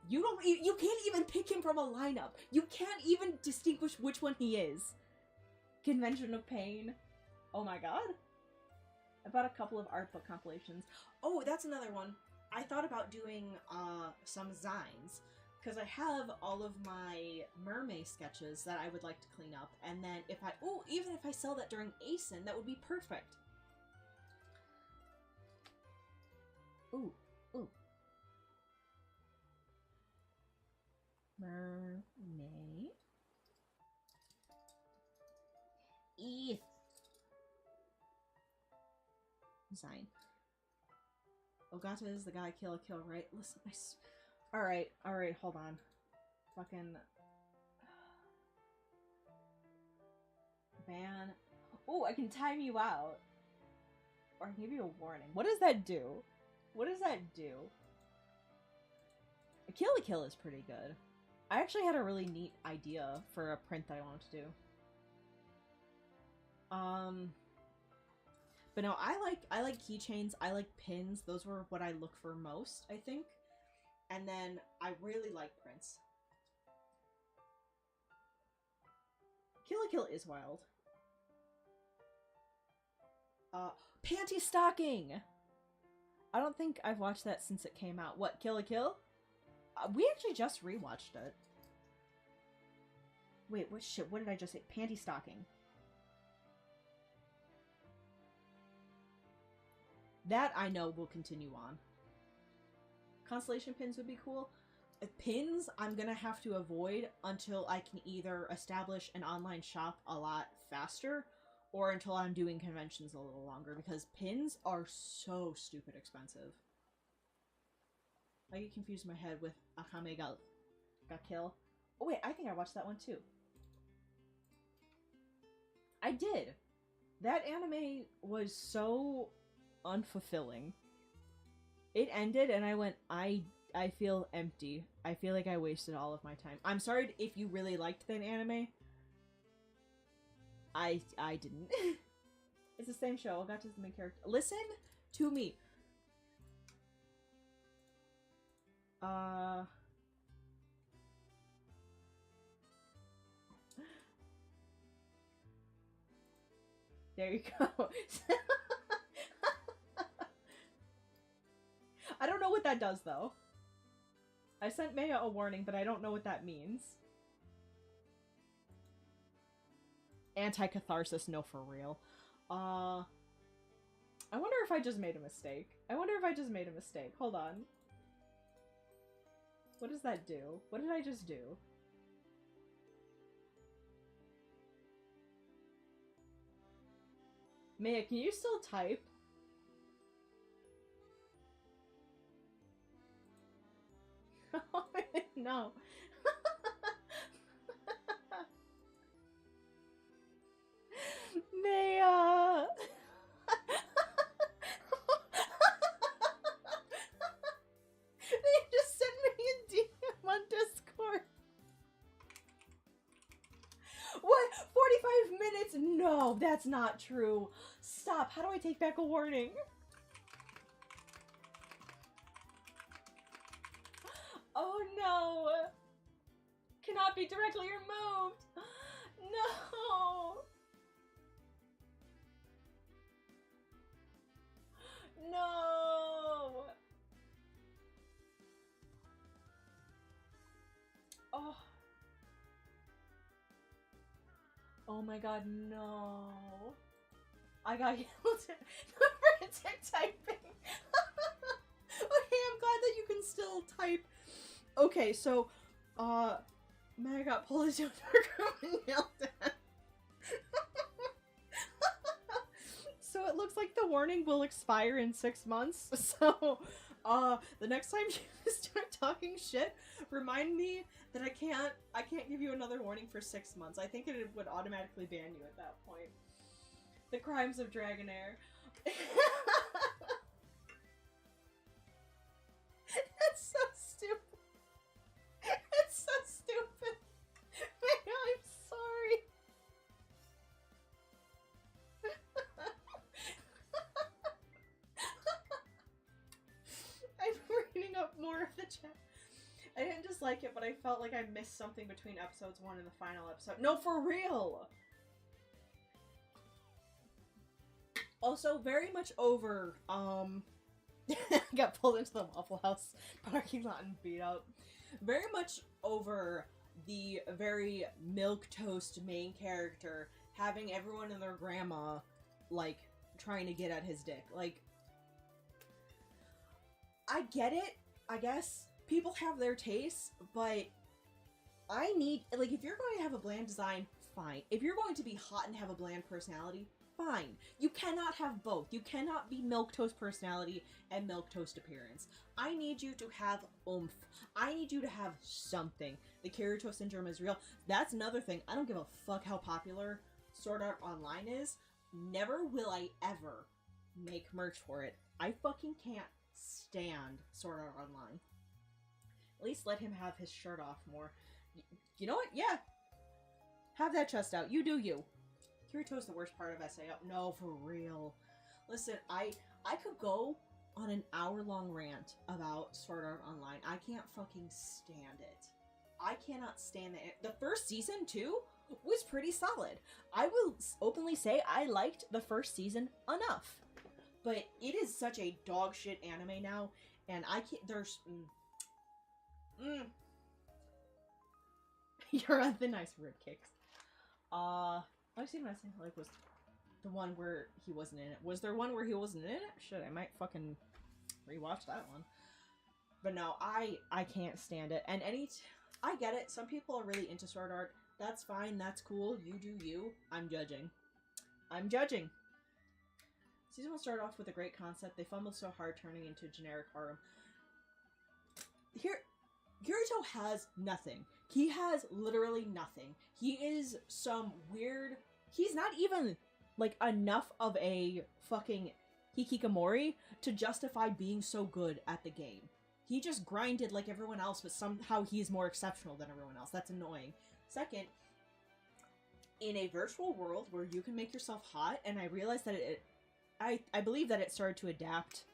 You can't even pick him from a lineup. You can't even distinguish which one he is. Convention of Pain. Oh my god. I bought a couple of art book compilations. Oh, that's another one. I thought about doing some zines, because I have all of my mermaid sketches that I would like to clean up, and then even if I sell that during ASIN, that would be perfect. Ooh, ooh. Mermaid. Eeth. Design. Ogata is the guy kill, right? Listen, Alright, hold on. Fucking... Ban. Oh, I can time you out. Or I can give you a warning. What does that do? What does that do? A kill is pretty good. I actually had a really neat idea for a print that I wanted to do. But no, I like keychains, I like pins. Those were what I look for most, I think. And then I really like prints. Kill is wild. Panty Stocking! I don't think I've watched that since it came out. What, Kill? We actually just rewatched it. Wait, what shit? What did I just say? Panty Stocking. That I know will continue on. Constellation pins would be cool. Pins I'm gonna have to avoid until I can either establish an online shop a lot faster or until I'm doing conventions a little longer, because pins are so stupid expensive. I get confused in my head with Akame got kill. Oh wait, I think I watched that one too. I did. That anime was so unfulfilling. It ended and I went, I feel empty. I feel like I wasted all of my time. I'm sorry if you really liked that anime. I didn't. It's the same show. I got to the main character. Listen to me. There you go. I don't know what that does, though. I sent Maya a warning, but I don't know what that means. Anti-catharsis, no, for real. I wonder if I just made a mistake. Hold on. What does that do? What did I just do? Maya, can you still type? No. Maya! They just sent me a DM on Discord. What? 45 minutes? No, that's not true. Stop. How do I take back a warning? Oh no! Cannot be directly removed! No! No! Oh. Oh my god, no. I got yelled at for typing. Okay, I'm glad that you can still type. Okay, so, Maya got pulled into a dark room and yelled at. So it looks like the warning will expire in 6 months, so, the next time you start talking shit, remind me that I can't give you another warning for 6 months. I think it would automatically ban you at that point. The crimes of Dragonair. That's so stupid. It's so stupid. I'm sorry. I'm reading up more of the chat. I didn't dislike it, but I felt like I missed something between episodes 1 and the final episode. No, for real! Also, very much over, got pulled into the Waffle House parking lot and beat up. Very much over the very milquetoast main character having everyone and their grandma, like, trying to get at his dick. Like, I get it, I guess. People have their tastes, but I need, like, if you're going to have a bland design, fine. If you're going to be hot and have a bland personality, fine. You cannot have both. You cannot be milquetoast personality and milquetoast appearance. I need you to have oomph. I need you to have something. The Kirito syndrome is real. That's another thing. I don't give a fuck how popular Sword Art Online is. Never will I ever make merch for it. I fucking can't stand Sword Art Online. At least let him have his shirt off more. You know what? Yeah. Have that chest out. You do you. Kirito's the worst part of SAO. No, for real. Listen, I could go on an hour-long rant about Sword Art Online. I can't fucking stand it. I cannot stand it. The first season, too, was pretty solid. I will openly say I liked the first season enough. But it is such a dog shit anime now, and I can't, there's, You're on the nice rib kicks. I've seen what I say, like, was the one where he wasn't in it. Was there one where he wasn't in it? Shit, I might fucking rewatch that one. But no, I can't stand it. And I get it, some people are really into Sword Art. That's fine, that's cool, you do you. I'm judging. I'm judging. Season 1 started off with a great concept. They fumbled so hard turning into a generic harem. Kirito has nothing. He has literally nothing. He is some weird... He's not even, like, enough of a fucking hikikomori to justify being so good at the game. He just grinded like everyone else, but somehow he's more exceptional than everyone else. That's annoying. Second, in a virtual world where you can make yourself hot, and I realized that I believe that it started to adapt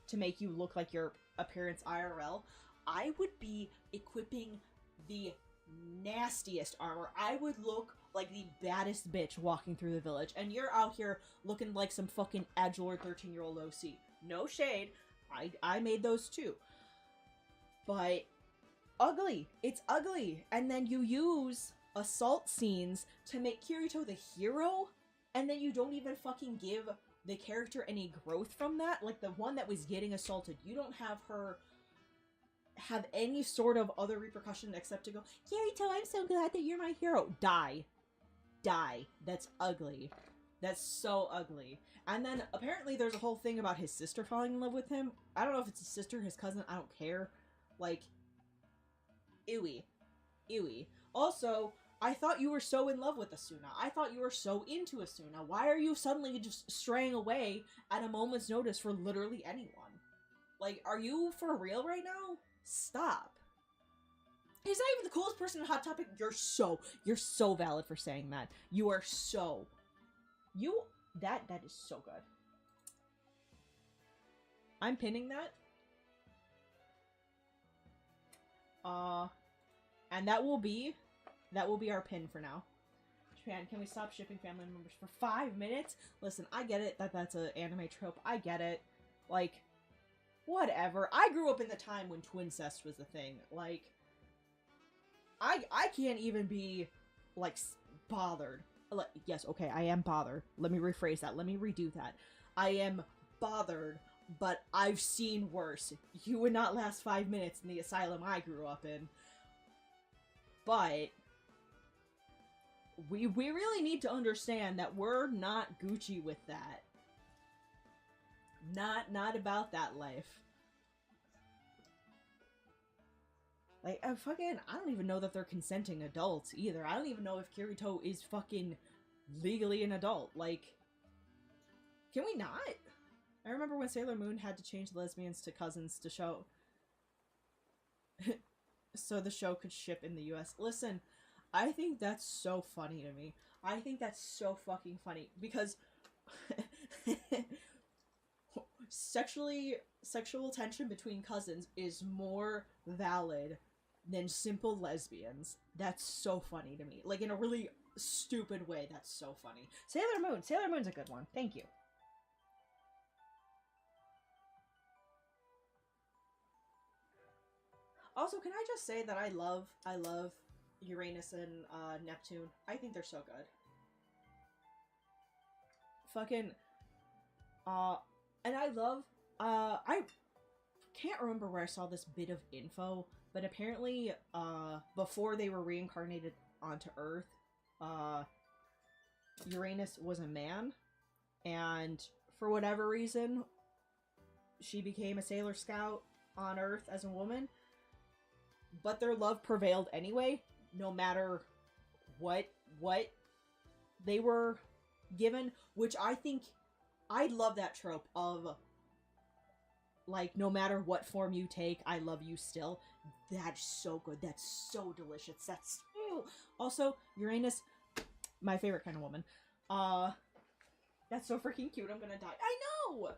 to make you look like your appearance IRL, I would be equipping the nastiest armor. I would look like the baddest bitch walking through the village, and you're out here looking like some fucking edgelord 13-year-old OC. No shade. I made those too. But ugly. It's ugly. And then you use assault scenes to make Kirito the hero, and then you don't even fucking give the character any growth from that. Like, the one that was getting assaulted, you don't have her have any sort of other repercussion except to go, Kirito, I'm so glad that you're my hero. Die. Die. That's ugly. That's so ugly. And then apparently there's a whole thing about his sister falling in love with him. I don't know if it's his sister, his cousin, I don't care. Like, ewy. Ewy. Also, I thought you were so in love with Asuna. I thought you were so into Asuna. Why are you suddenly just straying away at a moment's notice for literally anyone? Like, are you for real right now? Stop. He's not even the coolest person in Hot Topic. You're so valid for saying that. You are so... That is so good. I'm pinning that. And that will be our pin for now. Japan, can we stop shipping family members for 5 minutes? Listen, I get it that that's an anime trope. I get it. Like, whatever. I grew up in the time when twincest was a thing. Like, I can't even be, like, bothered. Like, yes, okay, I am bothered. Let me rephrase that. Let me redo that. I am bothered, but I've seen worse. You would not last 5 minutes in the asylum I grew up in. But we really need to understand that we're not Gucci with that. Not about that life. Like, I don't even know that they're consenting adults either. I don't even know if Kirito is fucking legally an adult. Like, can we not? I remember when Sailor Moon had to change lesbians to cousins to show... so the show could ship in the US. Listen, I think that's so funny to me. I think that's so fucking funny. Because... sexual tension between cousins is more valid than simple lesbians. That's so funny to me. Like, in a really stupid way, that's so funny. Sailor Moon. Sailor Moon's a good one. Thank you. Also, can I just say that I love Uranus and Neptune. I think they're so good. Fucking, and I love, can't remember where I saw this bit of info, but apparently, before they were reincarnated onto Earth, Uranus was a man, and for whatever reason, she became a Sailor Scout on Earth as a woman, but their love prevailed anyway, no matter what they were given, which I think, I love that trope of, like, no matter what form you take, I love you still. That's so good. That's so delicious. That's... Also, Uranus, my favorite kind of woman. That's so freaking cute. I'm gonna die. I know!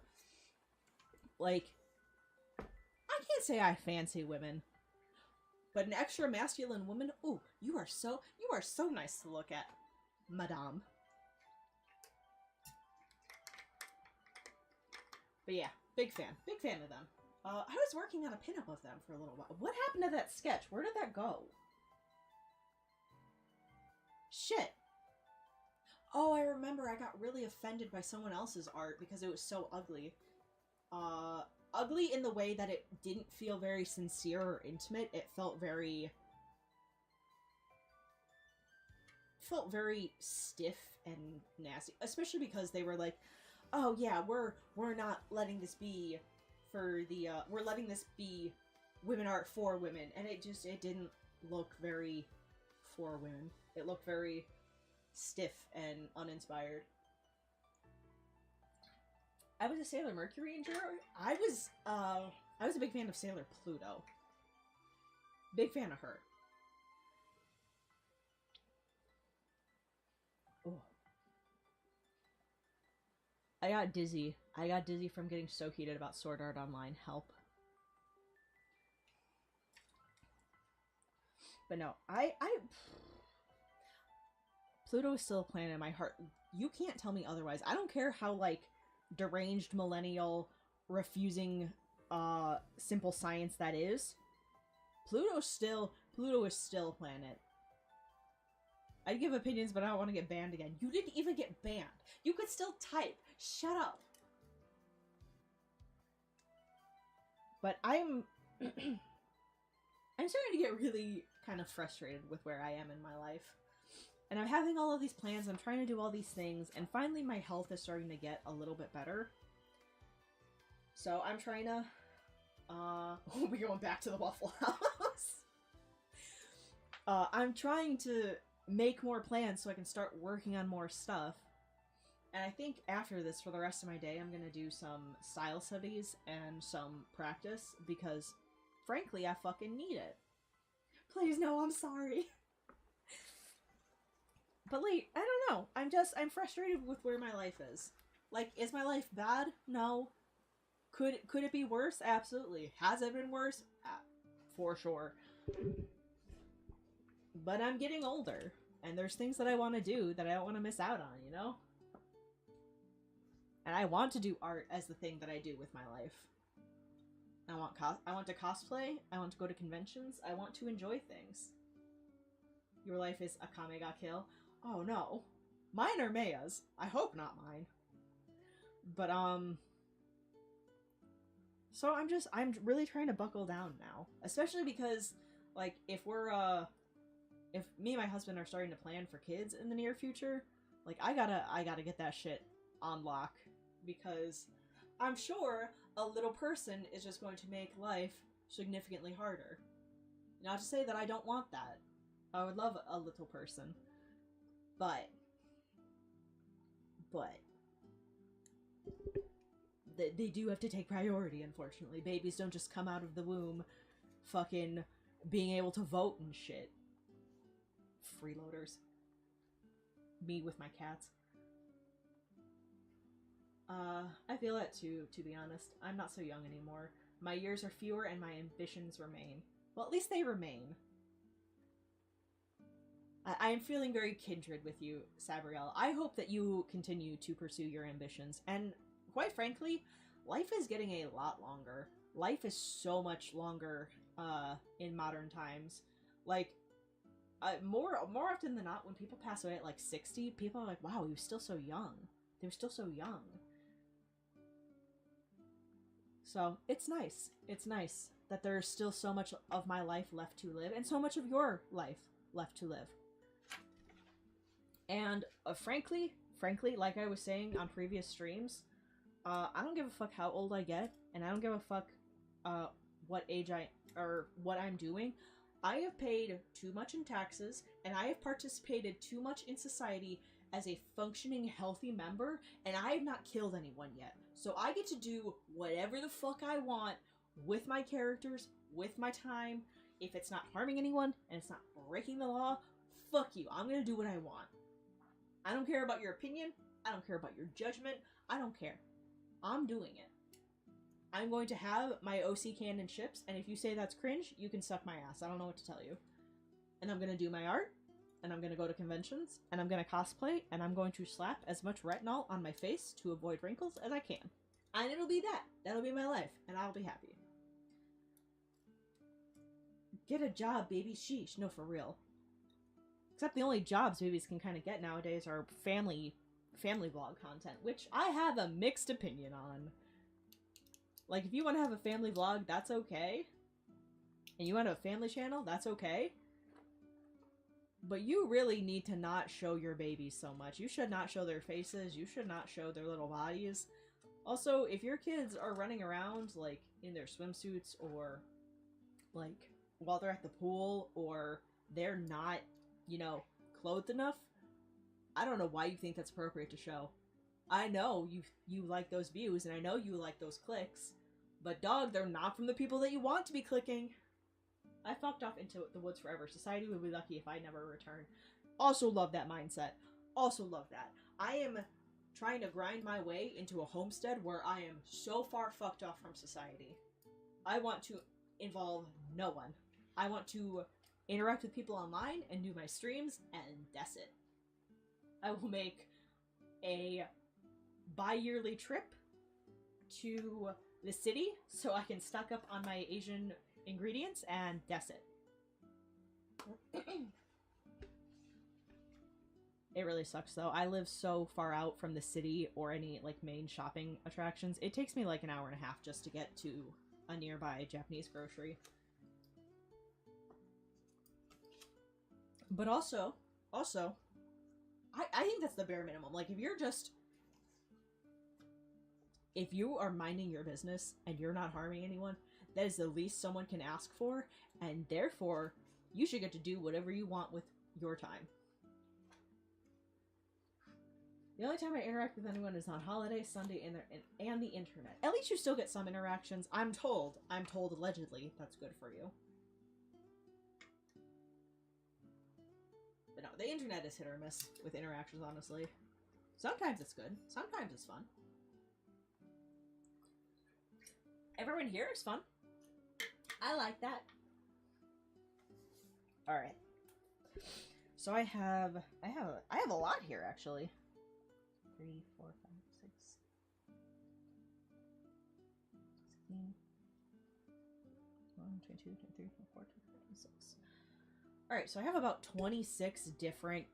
Like, I can't say I fancy women, but an extra masculine woman, ooh, you are so nice to look at, madame. But yeah, big fan of them. I was working on a pinup of them for a little while. What happened to that sketch? Where did that go? Shit. Oh, I remember I got really offended by someone else's art because it was so ugly. Ugly in the way that it didn't feel very sincere or intimate. It felt very stiff and nasty, especially because they were like, oh yeah, we're not letting this be for the we're letting this be women art for women, and it didn't look very for women. It looked very stiff and uninspired. I was a Sailor Mercury enjoyer. I was a big fan of Sailor Pluto. Big fan of her. Oh. I got dizzy. I got dizzy from getting so heated about Sword Art Online. Help. But no, Pluto is still a planet in my heart. You can't tell me otherwise. I don't care how, like, deranged millennial refusing simple science that is. Pluto is still a planet. I'd give opinions, but I don't want to get banned again. You didn't even get banned. You could still type. Shut up. But I'm starting to get really kind of frustrated with where I am in my life. And I'm having all of these plans, I'm trying to do all these things, and finally my health is starting to get a little bit better. So I'm trying to, we'll be going back to the Waffle House. I'm trying to make more plans so I can start working on more stuff. And I think after this, for the rest of my day, I'm gonna do some style studies and some practice, because, frankly, I fucking need it. Please, no, I'm sorry. But like, I don't know. I'm frustrated with where my life is. Like, is my life bad? No. Could it be worse? Absolutely. Has it been worse? For sure. But I'm getting older, and there's things that I want to do that I don't want to miss out on, you know? And I want to do art as the thing that I do with my life. I want to cosplay. I want to go to conventions. I want to enjoy things. Your life is a Kame ga Kill. Oh no. Mine are Maya's. I hope not mine. But, so I'm really trying to buckle down now. Especially because, like, if me and my husband are starting to plan for kids in the near future, like, I gotta get that shit on lock. Because I'm sure a little person is just going to make life significantly harder. Not to say that I don't want that. I would love a little person. But they do have to take priority, unfortunately. Babies don't just come out of the womb fucking being able to vote and shit. Freeloaders. Me with my cats. I feel that too, to be honest. I'm not so young anymore. My years are fewer and my ambitions remain. Well, at least they remain. I am feeling very kindred with you, Sabriel. I hope that you continue to pursue your ambitions. And quite frankly, life is getting a lot longer. Life is so much longer in modern times. Like, more often than not, when people pass away at like 60, people are like, wow, he was still so young. They were still so young. So it's nice. It's nice that there's still so much of my life left to live and so much of your life left to live. And frankly, like I was saying on previous streams, I don't give a fuck how old I get, and I don't give a fuck what age what I'm doing. I have paid too much in taxes, and I have participated too much in society as a functioning, healthy member, and I have not killed anyone yet. So I get to do whatever the fuck I want with my characters, with my time. If it's not harming anyone, and it's not breaking the law, fuck you. I'm gonna do what I want. I don't care about your opinion. I don't care about your judgment. I don't care. I'm doing it. I'm going to have my OC canon ships, and if you say that's cringe, you can suck my ass. I don't know what to tell you. And I'm going to do my art, and I'm going to go to conventions, and I'm going to cosplay, and I'm going to slap as much retinol on my face to avoid wrinkles as I can. And it'll be that. That'll be my life, and I'll be happy. Get a job, baby. Sheesh. No, for real. Except the only jobs babies can kind of get nowadays are family vlog content, which I have a mixed opinion on. Like, if you want to have a family vlog, that's okay. And you want a family channel, that's okay. But you really need to not show your babies so much. You should not show their faces. You should not show their little bodies. Also, if your kids are running around, like, in their swimsuits, or, like, while they're at the pool, or they're not, you know, clothed enough, I don't know why you think that's appropriate to show. I know you like those views, and I know you like those clicks, but dog, they're not from the people that you want to be clicking. I fucked off into the woods forever. Society would be lucky if I never return. Also love that mindset. Also love that. I am trying to grind my way into a homestead where I am so far fucked off from society. I want to involve no one. I want to interact with people online and do my streams, and that's it. I will make a bi-yearly trip to the city so I can stock up on my Asian ingredients, and that's it. It really sucks though. I live so far out from the city or any like main shopping attractions. It takes me like an hour and a half just to get to a nearby Japanese grocery. But also, I think that's the bare minimum. Like, if you are minding your business and you're not harming anyone, that is the least someone can ask for, and therefore, you should get to do whatever you want with your time. The only time I interact with anyone is on holiday, Sunday, and the internet. At least you still get some interactions. I'm told allegedly, that's good for you. But no, the internet is hit or miss with interactions, honestly. Sometimes it's good. Sometimes it's fun. Everyone here is fun. I like that. Alright. So I have a lot here, actually. 3, 4, 5, 6, 16, 1, 22, 23, 24, 25, 26. Alright, so I have about 26 different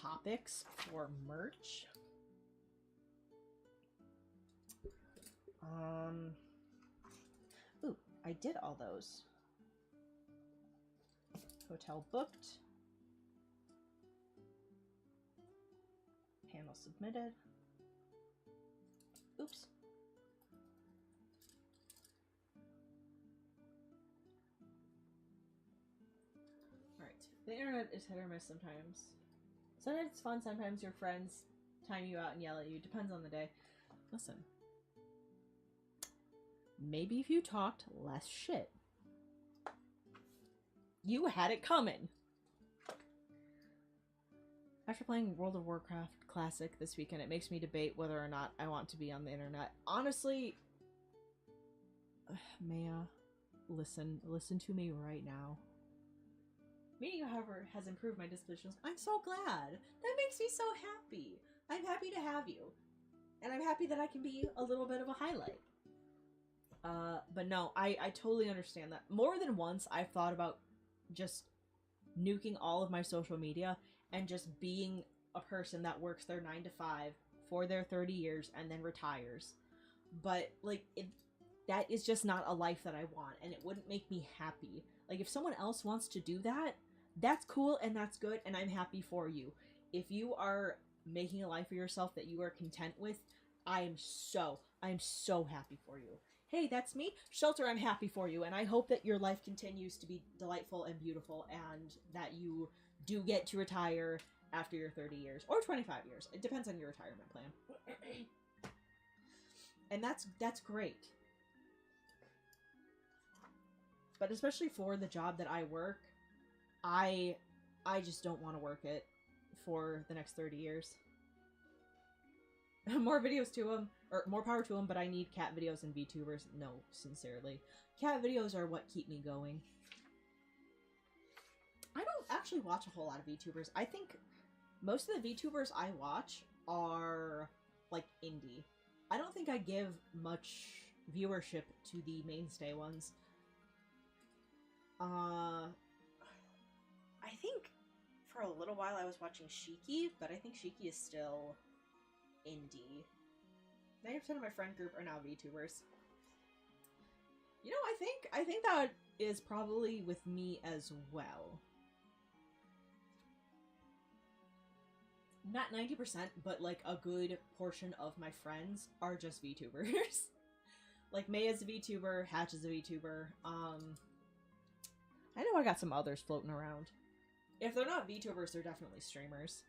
topics for merch. Ooh, I did all those. Hotel booked. Panel submitted. Oops. Alright. The internet is hit or miss sometimes. Sometimes it's fun, sometimes your friends time you out and yell at you. Depends on the day. Listen. Maybe if you talked less shit, you had it coming. After playing World of Warcraft Classic this weekend, it makes me debate whether or not I want to be on the internet. Honestly, Maya, listen to me right now. Meeting you, however, has improved my dispositions. I'm so glad. That makes me so happy. I'm happy to have you. And I'm happy that I can be a little bit of a highlight. But no, I totally understand that. More than once, I've thought about just nuking all of my social media and just being a person that works their 9 to 5 for their 30 years and then retires. But, like, that is just not a life that I want, and it wouldn't make me happy. Like, if someone else wants to do that, that's cool and that's good, and I'm happy for you. If you are making a life for yourself that you are content with, I am so happy for you. Hey, that's me. Shelter, I'm happy for you, and I hope that your life continues to be delightful and beautiful, and that you do get to retire after your 30 years, or 25 years. It depends on your retirement plan. And that's great. But especially for the job that I work, I just don't want to work it for the next 30 years. More videos to them, or more power to them, but I need cat videos and VTubers. No, sincerely. Cat videos are what keep me going. I don't actually watch a whole lot of VTubers. I think most of the VTubers I watch are, like, indie. I don't think I give much viewership to the mainstay ones. I think for a little while I was watching Shiki, but I think Shiki is still indie. 90% of my friend group are now VTubers. You know, I think that is probably with me as well. Not 90%, but like a good portion of my friends are just VTubers. Like May is a VTuber, Hatch is a VTuber. I know I got some others floating around. If they're not VTubers, they're definitely streamers.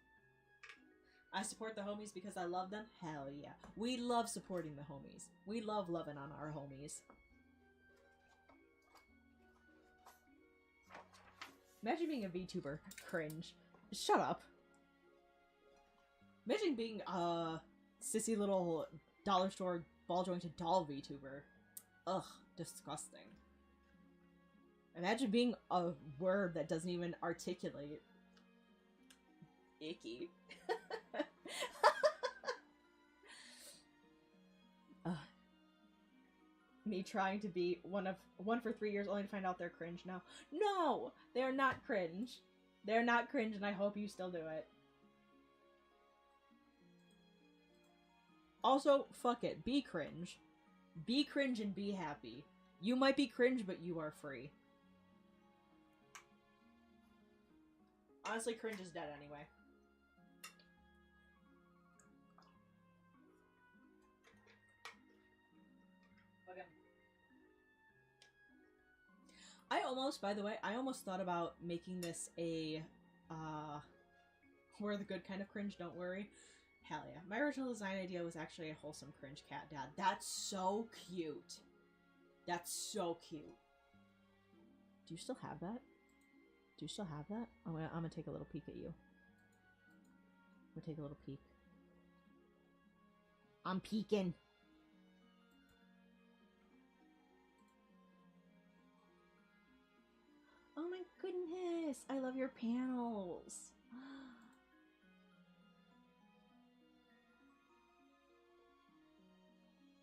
I support the homies because I love them? Hell yeah. We love supporting the homies. We love loving on our homies. Imagine being a VTuber. Cringe. Shut up. Imagine being a sissy little dollar store ball-jointed doll VTuber. Ugh, disgusting. Imagine being a word that doesn't even articulate. Icky. Me trying to be one for 3 years only to find out they're cringe now. No! They're not cringe. They're not cringe, and I hope you still do it. Also, fuck it. Be cringe. Be cringe and be happy. You might be cringe, but you are free. Honestly, cringe is dead anyway. Okay. By the way, I almost thought about making this a, we're the good kind of cringe, don't worry. Hell yeah. My original design idea was actually a wholesome cringe cat dad. That's so cute. That's so cute. Do you still have that? Do you still have that? I'm gonna take a little peek at you. I'm gonna take a little peek. I'm peeking. Oh my goodness! I love your panels.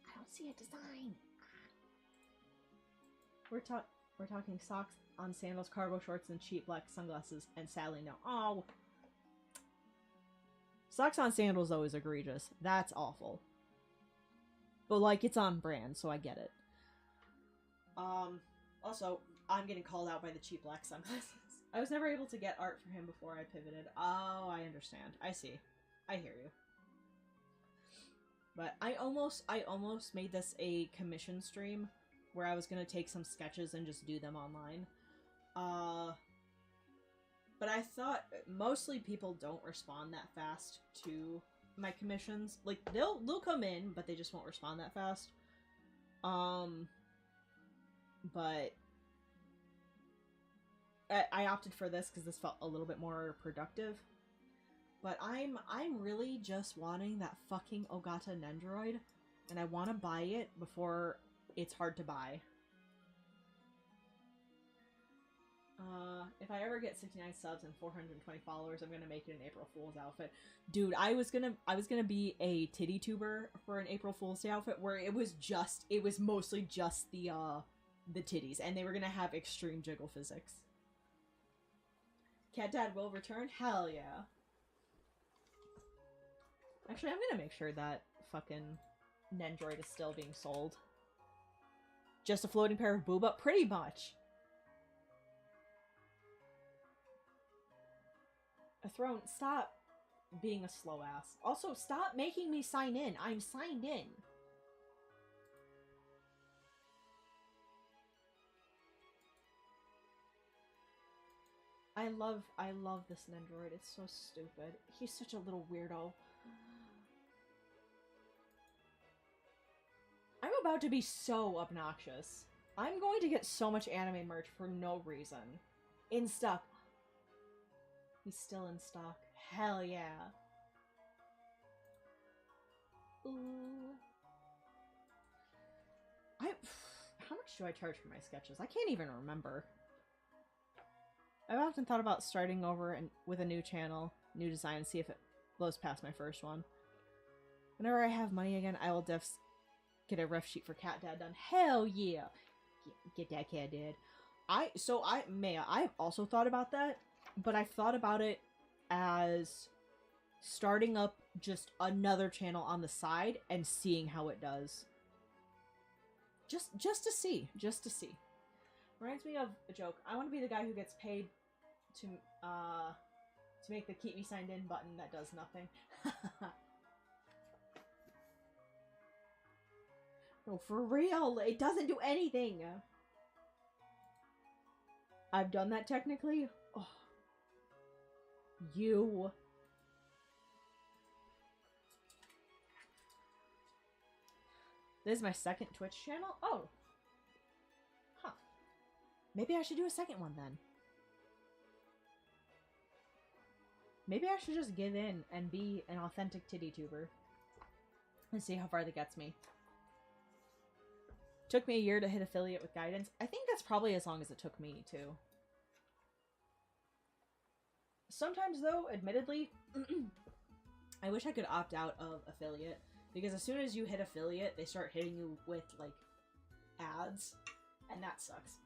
I don't see a design. We're talking socks on sandals, cargo shorts, and cheap black sunglasses, and sadly no. Oh! Socks on sandals, though, is egregious. That's awful. But, like, it's on brand, so I get it. Also, I'm getting called out by the cheap black sunglasses. I was never able to get art for him before I pivoted. Oh, I understand. I see. I hear you. But I almost made this a commission stream where I was gonna take some sketches and just do them online. But I thought mostly people don't respond that fast to my commissions. Like, they'll come in, but they just won't respond that fast. But I opted for this because this felt a little bit more productive. But I'm really just wanting that fucking Ogata Nendoroid, and I want to buy it before it's hard to buy. If I ever get 69 subs and 420 followers, I'm gonna make it an April Fool's outfit. Dude, I was gonna be a titty tuber for an April Fool's Day outfit where it was mostly just the titties, and they were gonna have extreme jiggle physics. Cat Dad will return? Hell yeah. Actually, I'm gonna make sure that fucking Nendoroid is still being sold. Just a floating pair of booba? Pretty much. A throne. Stop being a slow ass. Also, stop making me sign in. I'm signed in. I love this Nendoroid. It's so stupid. He's such a little weirdo. I'm about to be so obnoxious. I'm going to get so much anime merch for no reason. In stock. He's still in stock. Hell yeah. Ooh. How much do I charge for my sketches? I can't even remember. I've often thought about starting over with a new channel, new design, and see if it blows past my first one. Whenever I have money again, I will get a ref sheet for Cat Dad done. Hell yeah! Get that Cat Dad. I've also thought about that, but I've thought about it as starting up just another channel on the side and seeing how it does. Just to see. Reminds me of a joke. I want to be the guy who gets paid to make the keep me signed in button that does nothing. No, for real, it doesn't do anything. I've done that technically. Oh. You. This is my second Twitch channel? Oh. Huh. Maybe I should do a second one then. Maybe I should just give in and be an authentic titty tuber. And see how far that gets me. Took me a year to hit affiliate with guidance. I think that's probably as long as it took me too. Sometimes though, admittedly, I wish I could opt out of affiliate. Because as soon as you hit affiliate, they start hitting you with, like, ads. And that sucks.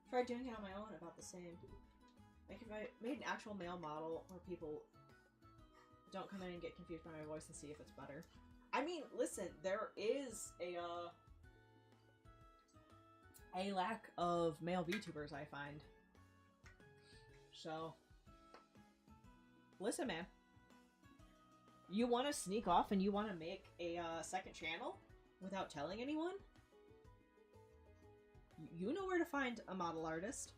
Tried doing it on my own, about the same. Like, if I made an actual male model where people don't come in and get confused by my voice and see if it's better. I mean, listen, there is a lack of male VTubers, I find. So, listen, man. You want to sneak off and you want to make a second channel without telling anyone? You know where to find a model artist.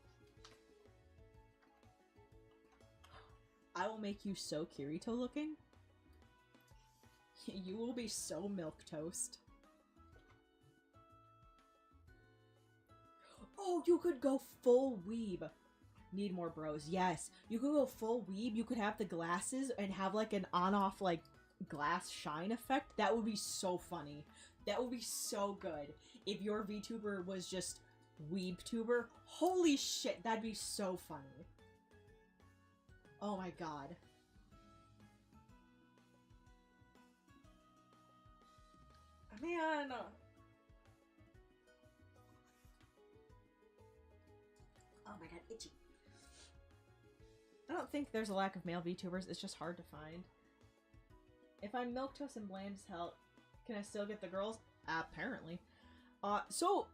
I will make you so Kirito looking. You will be so milquetoast. Oh, you could go full weeb. Need more bros. Yes, you could go full weeb. You could have the glasses and have like an on-off like glass shine effect. That would be so funny. That would be so good. If your VTuber was just weebtuber. Holy shit, that'd be so funny. Oh my god. Man. Oh my god, itchy. I don't think there's a lack of male VTubers, it's just hard to find. If I'm milquetoast and bland as hell, can I still get the girls? Apparently. So,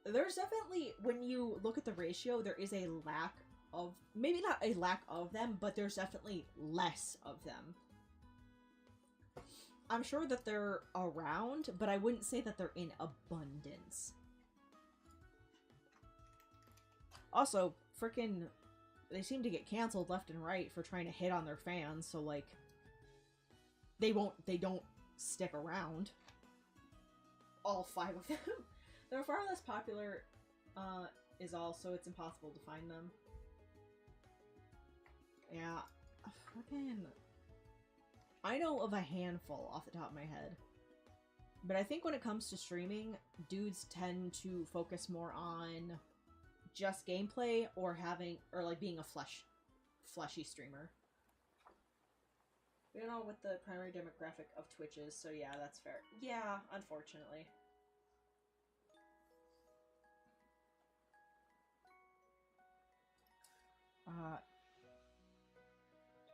there's definitely, when you look at the ratio, there is a lack of, maybe not a lack of them, but there's definitely less of them. I'm sure that they're around, but I wouldn't say that they're in abundance. Also, frickin' they seem to get canceled left and right for trying to hit on their fans, so like they don't stick around. All 5 of them. They're far less popular, is all, so it's impossible to find them. Yeah. Frickin' I know of a handful off the top of my head. But I think when it comes to streaming, dudes tend to focus more on just gameplay or like being a fleshy streamer. We don't know what the primary demographic of Twitch is, so yeah, that's fair. Yeah, unfortunately.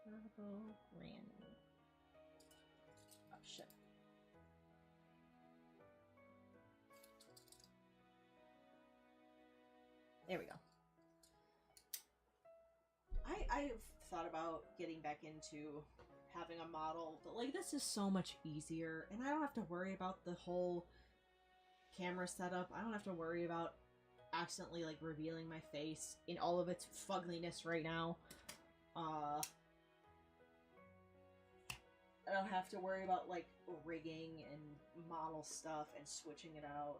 Turbo random. Oh shit. There we go. I've thought about getting back into having a model, but like this is so much easier, and I don't have to worry about the whole camera setup. I don't have to worry about accidentally like revealing my face in all of its fugliness right now. I don't have to worry about like rigging and model stuff and switching it out.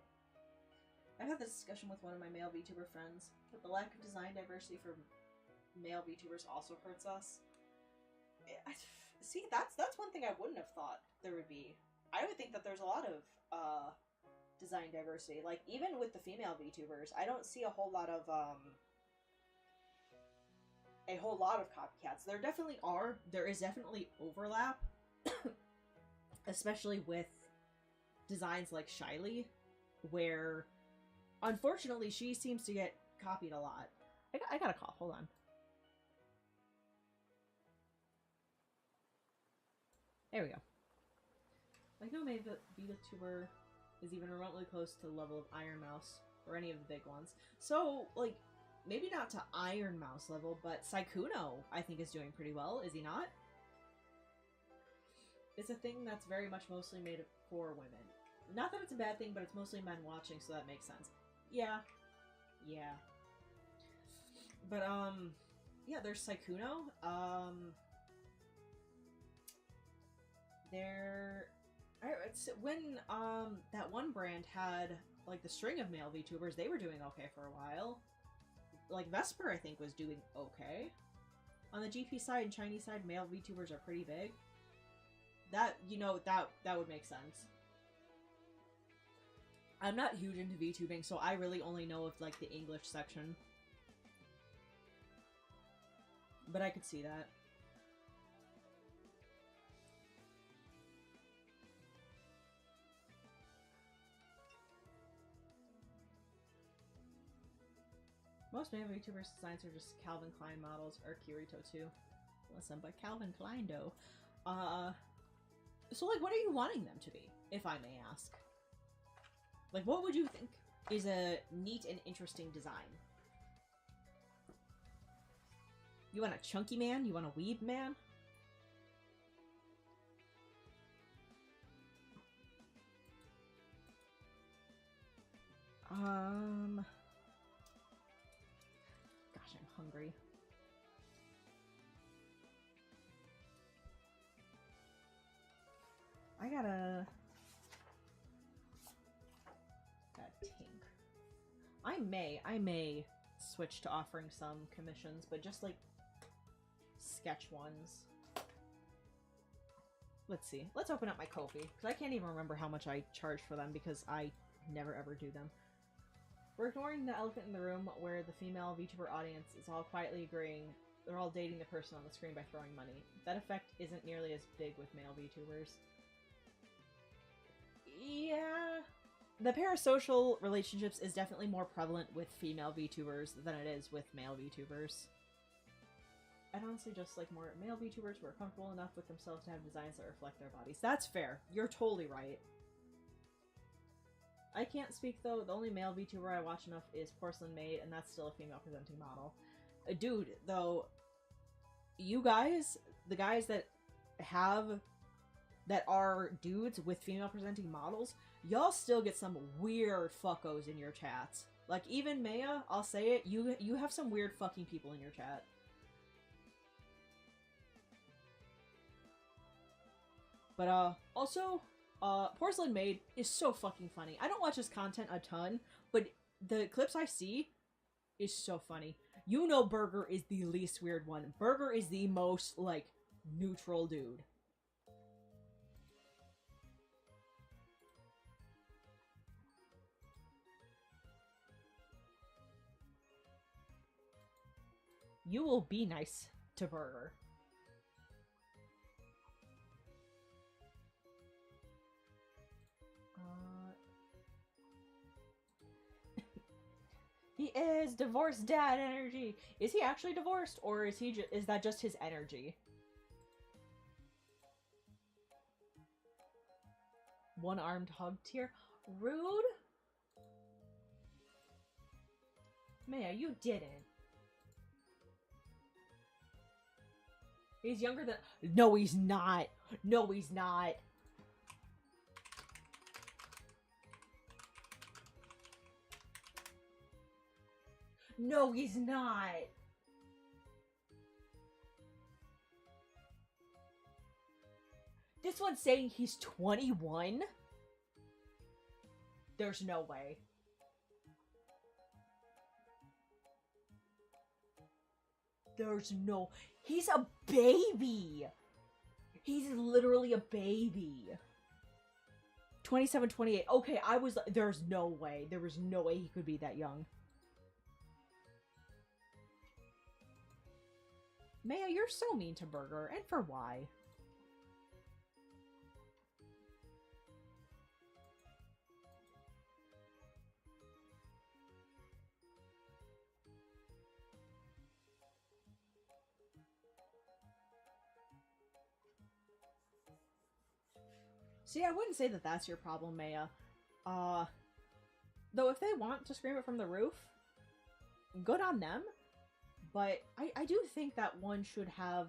I've had this discussion with one of my male VTuber friends, but the lack of design diversity for male VTubers also hurts us. See, that's one thing I wouldn't have thought there would be. I would think that there's a lot of design diversity. Like, even with the female VTubers, I don't see a whole lot of copycats. There definitely are. There is definitely overlap, especially with designs like Shyly, where unfortunately she seems to get copied a lot. I got a cough. Hold on. There we go. Like, no VTuber is even remotely close to the level of Iron Mouse or any of the big ones. So, like, maybe not to Iron Mouse level, but Sykkuno, I think, is doing pretty well, is he not? It's a thing that's very much mostly made for women. Not that it's a bad thing, but it's mostly men watching, so that makes sense. Yeah. Yeah. But, yeah, there's Sykkuno. When that one brand had like the string of male VTubers, they were doing okay for a while. Like Vesper, I think, was doing okay. On the GP side and Chinese side, male VTubers are pretty big. That, you know, that would make sense. I'm not huge into VTubing, so I really only know of like the English section. But I could see that. Most male VTubers' designs are just Calvin Klein models, or Kirito too. Listen, but Calvin Klein though. So like, what are you wanting them to be, if I may ask? Like, what would you think is a neat and interesting design? You want a chunky man? You want a weeb man? Gosh, I'm hungry. I gotta think. I may switch to offering some commissions, but just like sketch ones. Let's see. Let's open up my Kofi, because I can't even remember how much I charge for them because I never ever do them. We're ignoring the elephant in the room where the female VTuber audience is all quietly agreeing they're all dating the person on the screen by throwing money. That effect isn't nearly as big with male VTubers. Yeah. The parasocial relationships is definitely more prevalent with female VTubers than it is with male VTubers. I'd honestly just like more male VTubers who are comfortable enough with themselves to have designs that reflect their bodies. That's fair. You're totally right. I can't speak though. The only male VTuber I watch enough is Porcelain Maid, and that's still a female presenting model. Dude, though, you guys, the guys that are dudes with female presenting models, y'all still get some weird fuckos in your chats. Like, even Maya, I'll say it, you have some weird fucking people in your chat. But, also, Porcelain Maid is so fucking funny. I don't watch his content a ton, but the clips I see is so funny. You know Burger is the least weird one. Burger is the most, like, neutral dude. You will be nice to Burger. He is divorced dad energy. Is he actually divorced, or is that just his energy? One-armed hug tier. Rude. Maya, you didn't. He's younger than... No, he's not. No, he's not. No, he's not. This one's saying he's 21? There's no way. There's no... He's a baby! He's literally a baby. 27, 28. Okay, I was... There's no way. There was no way he could be that young. Maya, you're so mean to Burger. And for why? See, I wouldn't say that that's your problem, Maya. Though if they want to scream it from the roof, good on them. But I do think that one should have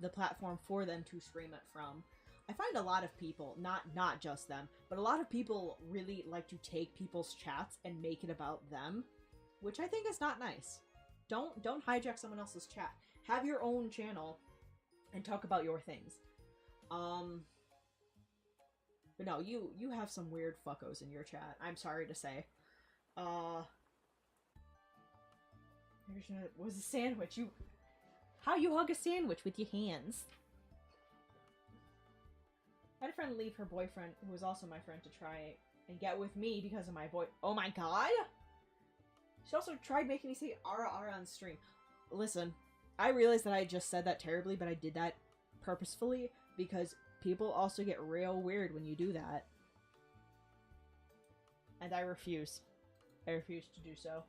the platform for them to scream it from. I find a lot of people, not just them, but a lot of people really like to take people's chats and make it about them, which I think is not nice. Don't hijack someone else's chat. Have your own channel and talk about your things. But no, you have some weird fuckos in your chat. I'm sorry to say. Was a sandwich. How you hug a sandwich with your hands? I had a friend leave her boyfriend, who was also my friend, to try and get with me because of my boy. Oh my god! She also tried making me say ara ara on stream. Listen, I realize that I just said that terribly, but I did that purposefully because people also get real weird when you do that. And I refuse. I refuse to do so.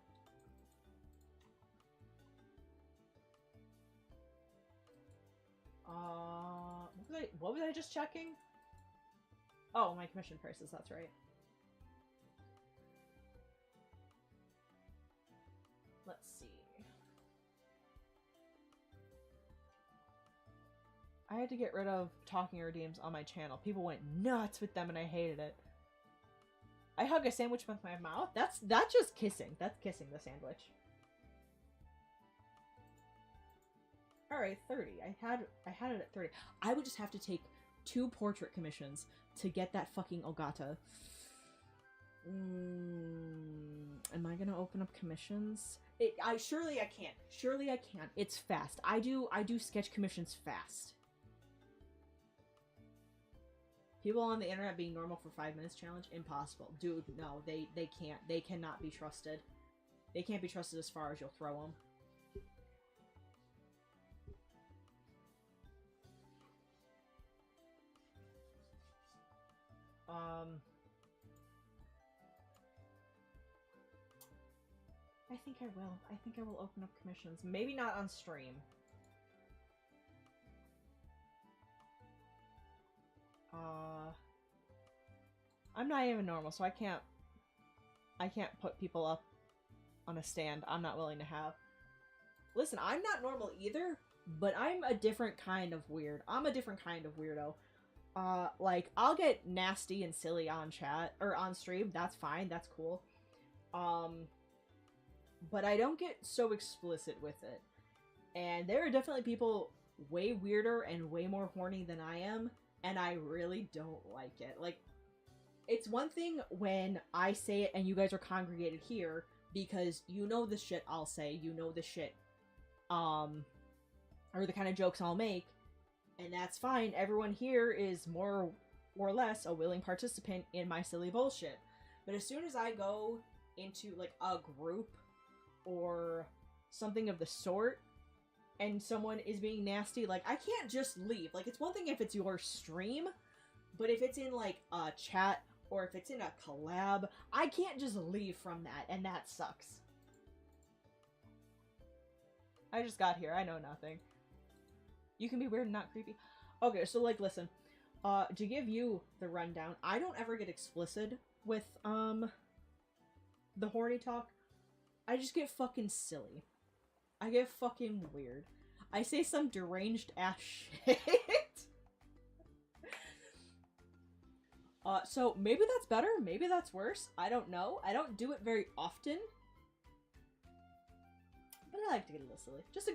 What was I just checking? Oh, my commission prices, that's right. Let's see. I had to get rid of talking redeems on my channel. People went nuts with them and I hated it. I hug a sandwich with my mouth? That's just kissing. That's kissing the sandwich. Alright, 30. I had it at 30. I would just have to take 2 portrait commissions to get that fucking Ogata. Am I gonna open up commissions? Surely I can. Surely I can. It's fast. I do sketch commissions fast. People on the internet being normal for 5 minutes challenge? Impossible. Dude, no, they can't. They cannot be trusted. They can't be trusted as far as you'll throw them. I think I will. I think I will open up commissions. Maybe not on stream. I'm not even normal, so I can't put people up on a stand I'm not willing to have. Listen, I'm not normal either, but I'm a different kind of weird. I'm a different kind of weirdo. Like, I'll get nasty and silly on chat, or on stream, that's fine, that's cool. But I don't get so explicit with it. And there are definitely people way weirder and way more horny than I am, and I really don't like it. Like, it's one thing when I say it and you guys are congregated here, because you know the shit I'll say, you know the shit, or the kind of jokes I'll make, and that's fine. Everyone here is more or less a willing participant in my silly bullshit. But as soon as I go into, like, a group or something of the sort, and someone is being nasty, like, I can't just leave. Like, it's one thing if it's your stream, but if it's in, like, a chat, or if it's in a collab, I can't just leave from that, and that sucks. I just got here, I know nothing. You can be weird and not creepy. Okay, so, like, listen. To give you the rundown, I don't ever get explicit with, the horny talk. I just get fucking silly. I get fucking weird. I say some deranged ass shit. So maybe that's better, maybe that's worse. I don't know. I don't do it very often. But I like to get a little silly. Just a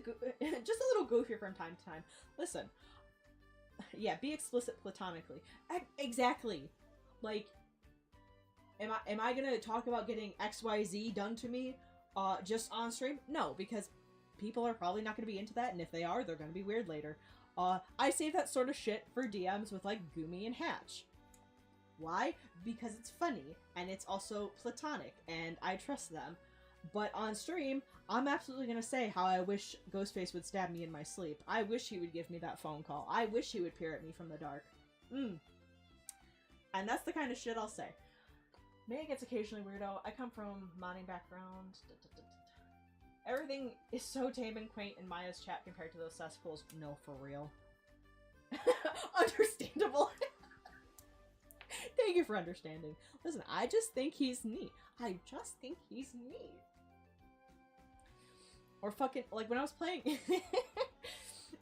little goofier from time to time. Listen. Yeah, be explicit platonically. Exactly. Like, am I gonna talk about getting XYZ done to me just on stream? No, because people are probably not gonna be into that, and if they are, they're gonna be weird later. I save that sort of shit for DMs with, like, Gimme and Hatch. Why? Because it's funny, and it's also platonic, and I trust them. But on stream, I'm absolutely gonna say how I wish Ghostface would stab me in my sleep. I wish he would give me that phone call. I wish he would peer at me from the dark. And that's the kind of shit I'll say. May gets occasionally weirdo. I come from modding background. Everything is so tame and quaint in Maya's chat compared to those cesspools. No, for real. Understandable. Thank you for understanding. Listen, I just think he's neat. I just think he's neat. Or fucking, like, when I was playing...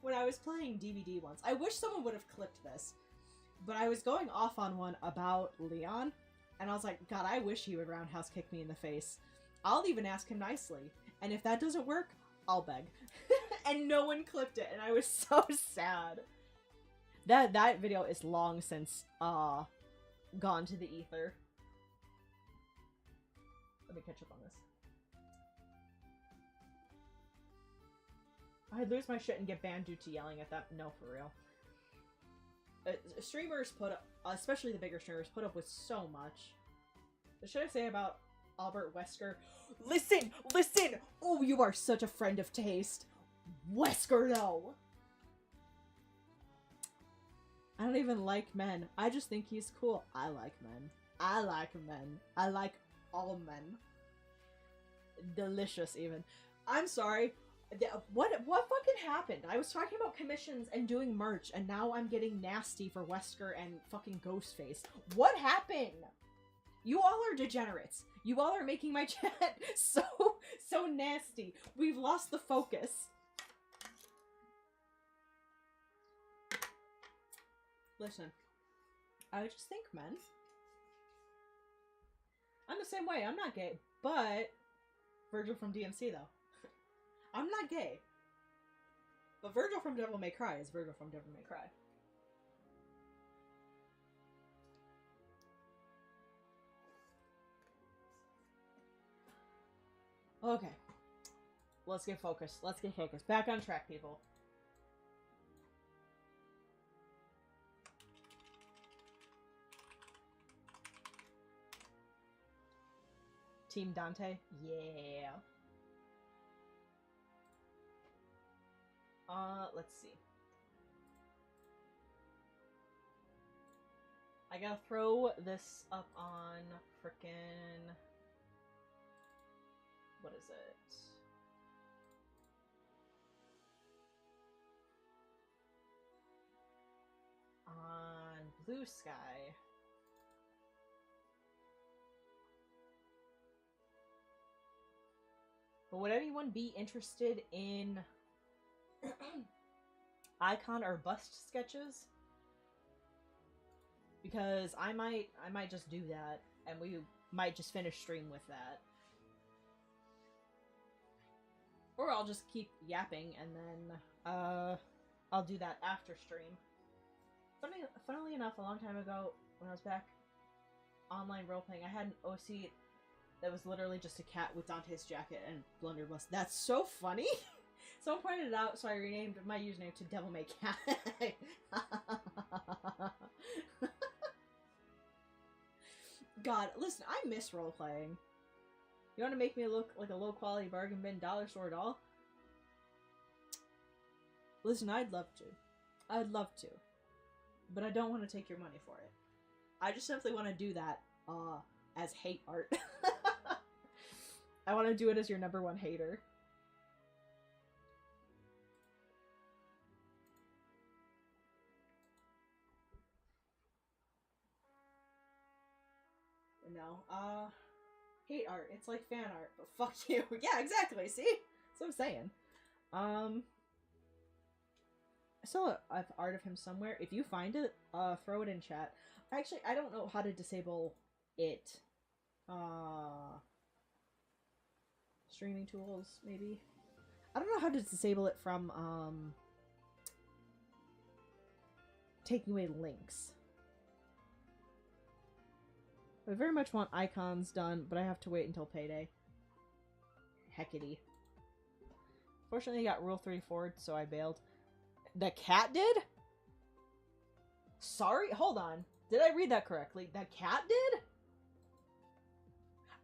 when I was playing DVD once, I wish someone would have clipped this. But I was going off on one about Leon, and I was like, God, I wish he would roundhouse kick me in the face. I'll even ask him nicely. And if that doesn't work, I'll beg. And no one clipped it, and I was so sad. That video is long since, gone to the ether. Let me catch up on this. I'd lose my shit and get banned due to yelling at them. No, for real. Streamers put up, especially the bigger streamers, put up with so much. What should I say about Albert Wesker? Listen! Listen! Oh, you are such a friend of taste. Wesker, though! I don't even like men. I just think he's cool. I like men. I like men. I like all men. Delicious, even. I'm sorry. What fucking happened? I was talking about commissions and doing merch, and now I'm getting nasty for Wesker and fucking Ghostface. What happened? You all are degenerates. You all are making my chat so nasty. We've lost the focus. Listen, I just think men. I'm the same way. I'm not gay, but Virgil from DMC, though. I'm not gay. But Virgil from Devil May Cry is Virgil from Devil May Cry. Okay. Let's get focused. Let's get focused. Back on track, people. Team Dante? Yeah. Let's see. I gotta throw this up on frickin'... What is it? On Blue Sky. But would anyone be interested in icon or bust sketches? Because I might just do that, and we might just finish stream with that. Or I'll just keep yapping, and then I'll do that after stream. Funnily enough, a long time ago, when I was back online roleplaying, I had an OC that was literally just a cat with Dante's jacket and blunderbuss. That's so funny! Someone pointed it out, so I renamed my username to Devil May Cat. God, listen, I miss roleplaying. You want to make me look like a low-quality bargain bin dollar store doll? Listen, I'd love to. I'd love to. But I don't want to take your money for it. I just simply want to do that, as hate art. I want to do it as your #1 hater. No, hate art. It's like fan art, but fuck you. Yeah, exactly. See? That's what I'm saying. I saw a art of him somewhere. If you find it, throw it in chat. Actually, I don't know how to disable it. Streaming tools, maybe? I don't know how to disable it from, taking away links. I very much want icons done, but I have to wait until payday. Heckity. Fortunately, I got Rule 34, so I bailed. The cat did? Sorry? Hold on. Did I read that correctly? The cat did?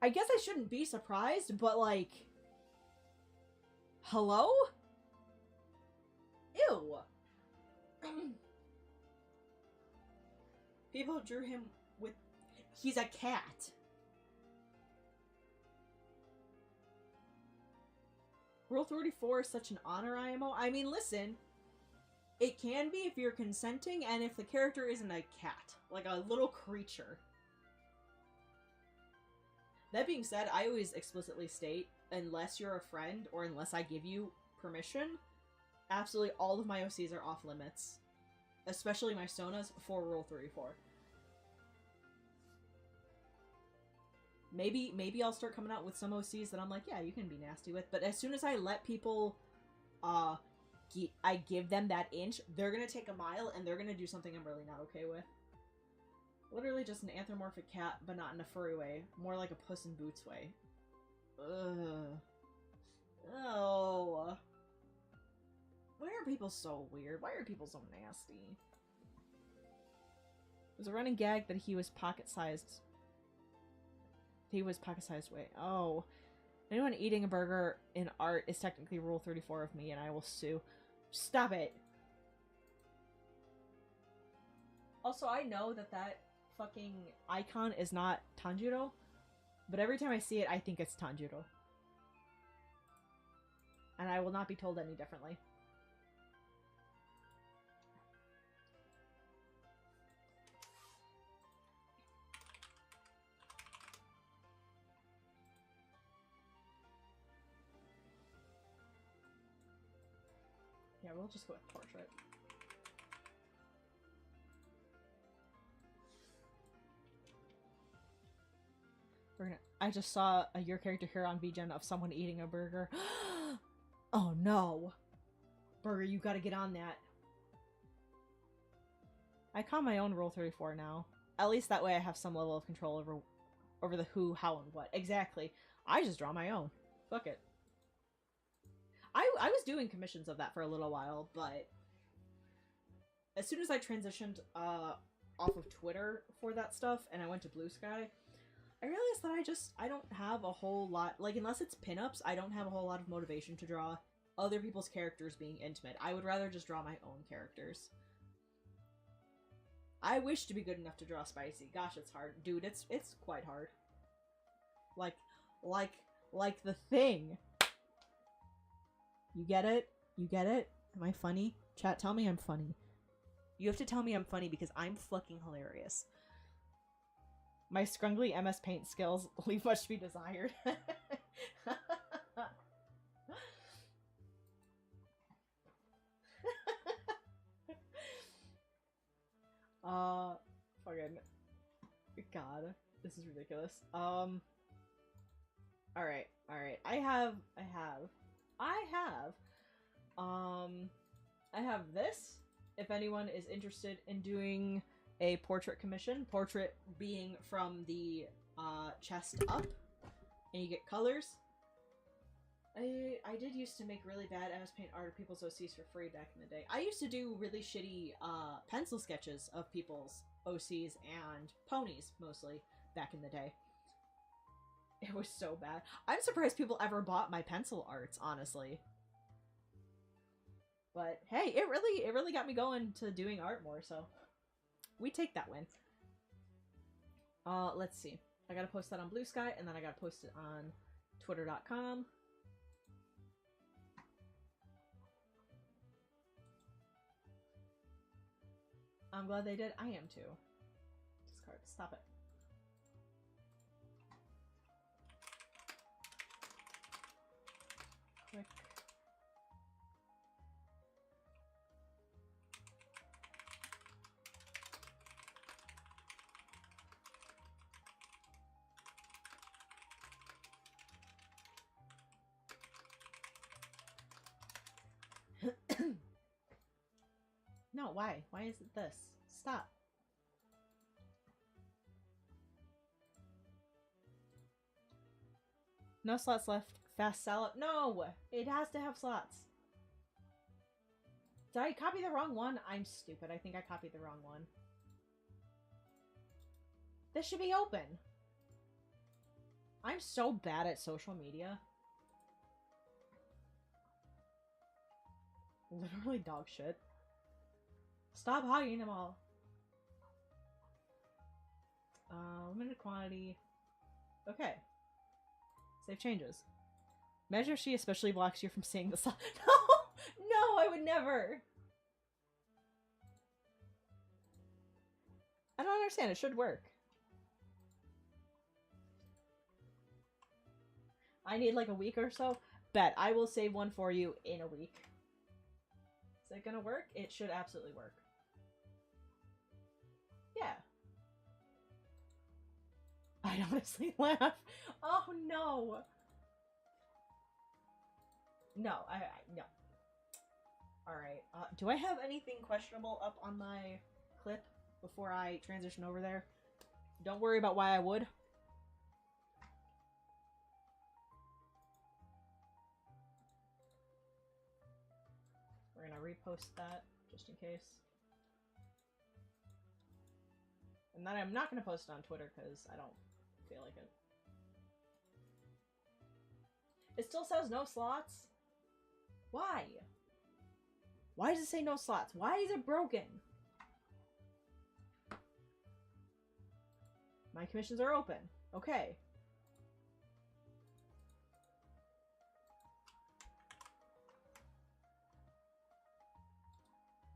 I guess I shouldn't be surprised, but like... Hello? Ew. People drew him with... He's a cat. Rule 34 is such an honor IMO. I mean, listen. It can be if you're consenting and if the character isn't a cat. Like a little creature. That being said, I always explicitly state, unless you're a friend or unless I give you permission, absolutely all of my OCs are off limits. Especially my Sonas for Rule 34. Maybe I'll start coming out with some OCs that I'm like, yeah, you can be nasty with. But as soon as I let people, I give them that inch, they're gonna take a mile and they're gonna do something I'm really not okay with. Literally just an anthropomorphic cat, but not in a furry way. More like a Puss in Boots way. Ugh. Oh. Why are people so weird? Why are people so nasty? There's a running gag that he was pocket-sized. He was pocket-sized way. Oh. Anyone eating a burger in art is technically Rule 34 of me, and I will sue. Stop it! Also, I know that that fucking icon is not Tanjiro, but every time I see it, I think it's Tanjiro. And I will not be told any differently. Yeah, we'll just go with portrait. I just saw your character here on VGen of someone eating a burger. Oh no! Burger, you gotta get on that. I call my own Rule 34 now. At least that way I have some level of control over the who, how, and what. Exactly. I just draw my own. Fuck it. I was doing commissions of that for a little while, but as soon as I transitioned off of Twitter for that stuff and I went to Blue Sky, I realized that I don't have a whole lot, like, unless it's pinups, I don't have a whole lot of motivation to draw other people's characters being intimate. I would rather just draw my own characters. I wish to be good enough to draw spicy. Gosh, it's hard. Dude, it's quite hard. Like the thing. You get it? You get it? Am I funny? Chat, tell me I'm funny. You have to tell me I'm funny because I'm fucking hilarious. My scrungly MS Paint skills leave much to be desired. Fucking God, this is ridiculous. Alright. I have this, if anyone is interested in doing a portrait commission. Portrait being from the chest up, and you get colors. I did used to make really bad MS Paint art of people's OCs for free back in the day. I used to do really shitty pencil sketches of people's OCs and ponies, mostly, back in the day. It was so bad. I'm surprised people ever bought my pencil arts, honestly. But hey, it really got me going to doing art more, so we take that win. Let's see. I gotta post that on Blue Sky, and then I gotta post it on twitter.com. I'm glad they did. I am too. Discard. Stop it. quick. No, why? Why is it this? Stop. No slots left. Fast salad. No! It has to have slots. Did I copy the wrong one? I'm stupid. I think I copied the wrong one. This should be open. I'm so bad at social media. Literally dog shit. Stop hogging them all. Limited quantity. Okay. Save changes. Measure if she especially blocks you from seeing the slot. No! No, I would never! I don't understand. It should work. I need like a week or so. Bet. I will save one for you in a week. Is it gonna work? It should absolutely work. Yeah. I'd honestly laugh. Oh no. No, no. Alright. Do I have anything questionable up on my clip before I transition over there? Don't worry about why I would. We're gonna repost that, just in case. And then I'm not gonna post it on Twitter, because I don't feel like it. It still says no slots? Why? Why does it say no slots? Why is it broken? My commissions are open. Okay.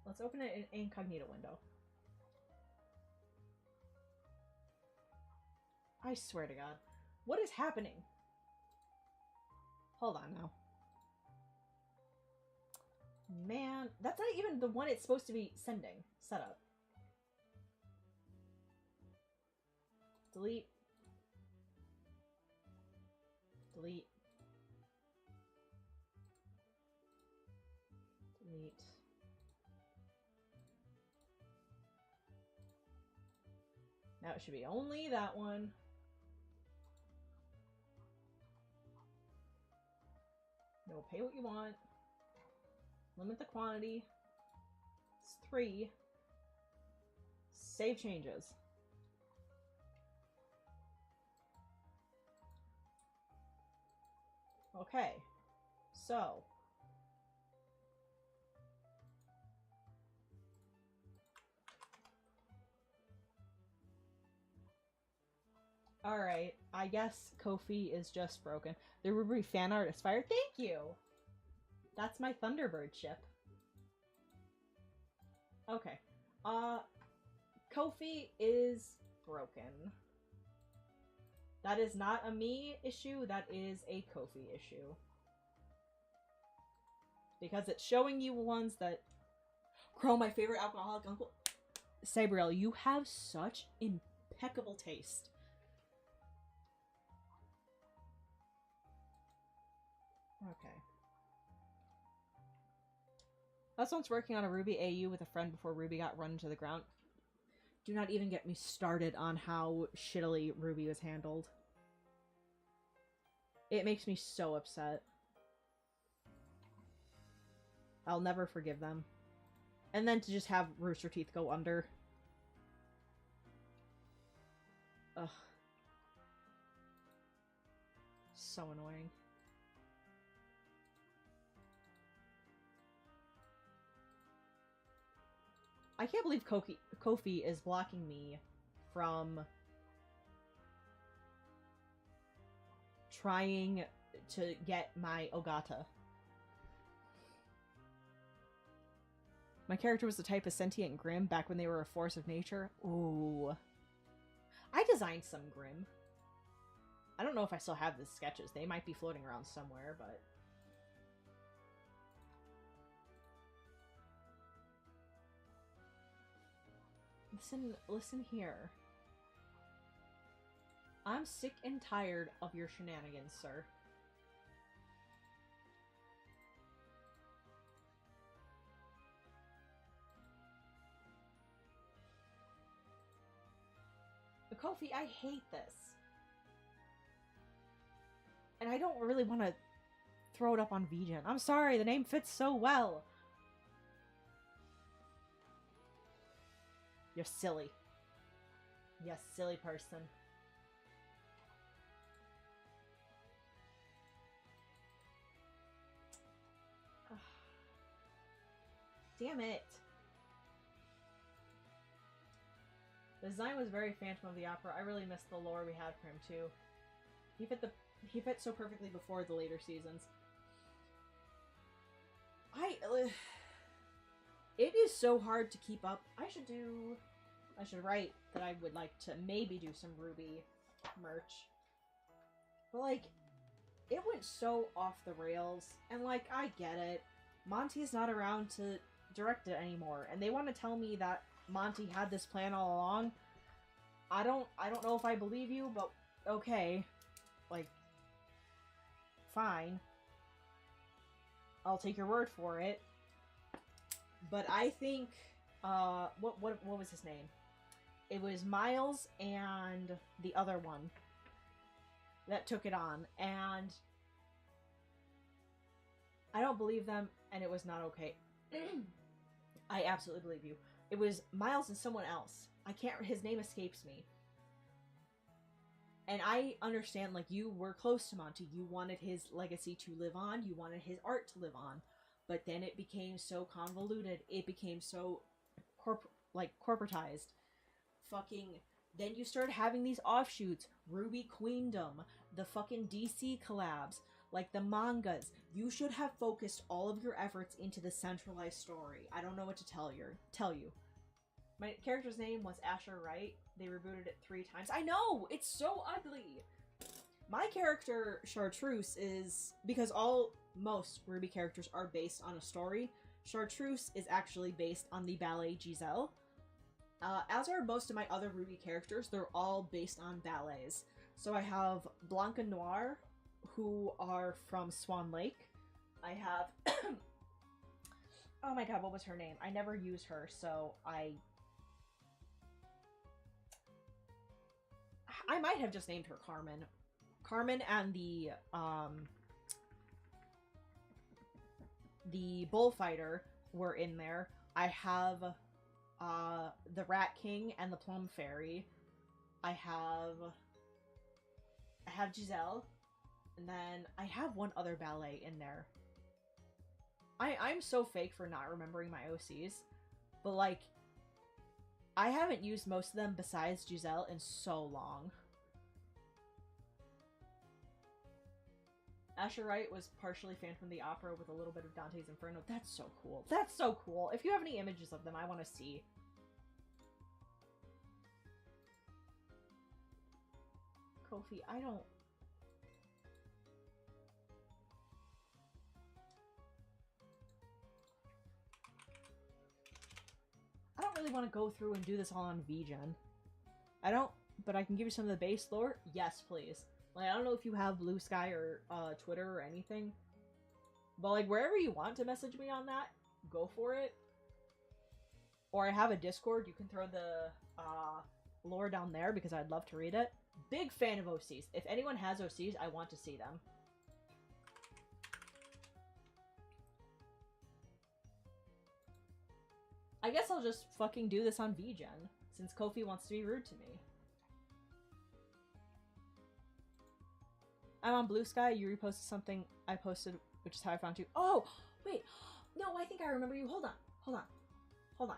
Let's open it in incognito window. I swear to God. What is happening? Hold on now. Man, that's not even the one it's supposed to be sending. Setup. Delete. Delete. Delete. Now it should be only that one. No, pay what you want. Limit the quantity. It's 3. Save changes. Okay. So. Alright, I guess Kofi is just broken. The Ruby fan art is fire. Thank you! That's my Thunderbird ship. Okay. Kofi is broken. That is not a me issue, that is a Kofi issue. Because it's showing you ones that... Crow, my favorite alcoholic uncle. Sabriel, you have such impeccable taste. Okay. I was once working on a Ruby AU with a friend before Ruby got run to the ground. Do not even get me started on how shittily Ruby was handled. It makes me so upset. I'll never forgive them. And then to just have Rooster Teeth go under. Ugh. So annoying. I can't believe Kofi is blocking me from trying to get my Ogata. My character was the type of sentient Grimm back when they were a force of nature. Ooh. I designed some Grimm. I don't know if I still have the sketches. They might be floating around somewhere, but... Listen here. I'm sick and tired of your shenanigans, sir. Kofi, I hate this. And I don't really want to throw it up on VGen. I'm sorry, the name fits so well. You're silly. You silly person. Damn it. The design was very Phantom of the Opera. I really missed the lore we had for him too. He fit so perfectly before the later seasons. It is so hard to keep up. I should write that I would like to maybe do some RWBY merch. But like, it went so off the rails, and like, I get it. Monty's not around to direct it anymore, and they want to tell me that Monty had this plan all along. I don't know if I believe you, but okay. Like, fine. I'll take your word for it. But I think, what was his name? It was Miles and the other one that took it on, and I don't believe them, and it was not okay. I absolutely believe you. It was Miles and someone else. His name escapes me. And I understand, like, you were close to Monty. You wanted his legacy to live on. You wanted his art to live on. But then it became so convoluted. It became so, corporatized. Then you started having these offshoots. RWBY Queendom. The fucking DC collabs. Like, the mangas. You should have focused all of your efforts into the centralized story. I don't know what to tell you. My character's name was Asher Wright. They rebooted it 3 times. I know! It's so ugly! My character, Chartreuse, is... Because most RWBY characters are based on a story, Chartreuse is actually based on the ballet Giselle. As are most of my other RWBY characters, they're all based on ballets. So I have Blanca Noir, who are from Swan Lake. I have... oh my god, what was her name? I never use her, so I might have just named her Carmen. Carmen and the bullfighter were in there. I have the Rat King and the Plum Fairy. I have Giselle. And then I have one other ballet in there. I'm so fake for not remembering my OCs. But like, I haven't used most of them besides Giselle in so long. Asher Wright was partially Phantom of the Opera with a little bit of Dante's Inferno. That's so cool. That's so cool. If you have any images of them, I want to see. Kofi, I don't really want to go through and do this all on VGen. But I can give you some of the base lore. Yes, please. Like, I don't know if you have Blue Sky or Twitter or anything, but like, wherever you want to message me on that, go for it. Or I have a Discord. You can throw the lore down there because I'd love to read it. Big fan of OCs. If anyone has OCs, I want to see them. I guess I'll just fucking do this on VGen, since Kofi wants to be rude to me. I'm on Blue Sky, you reposted something I posted, which is how I found you. Oh! Wait! No, I think I remember you. Hold on. Hold on. Hold on.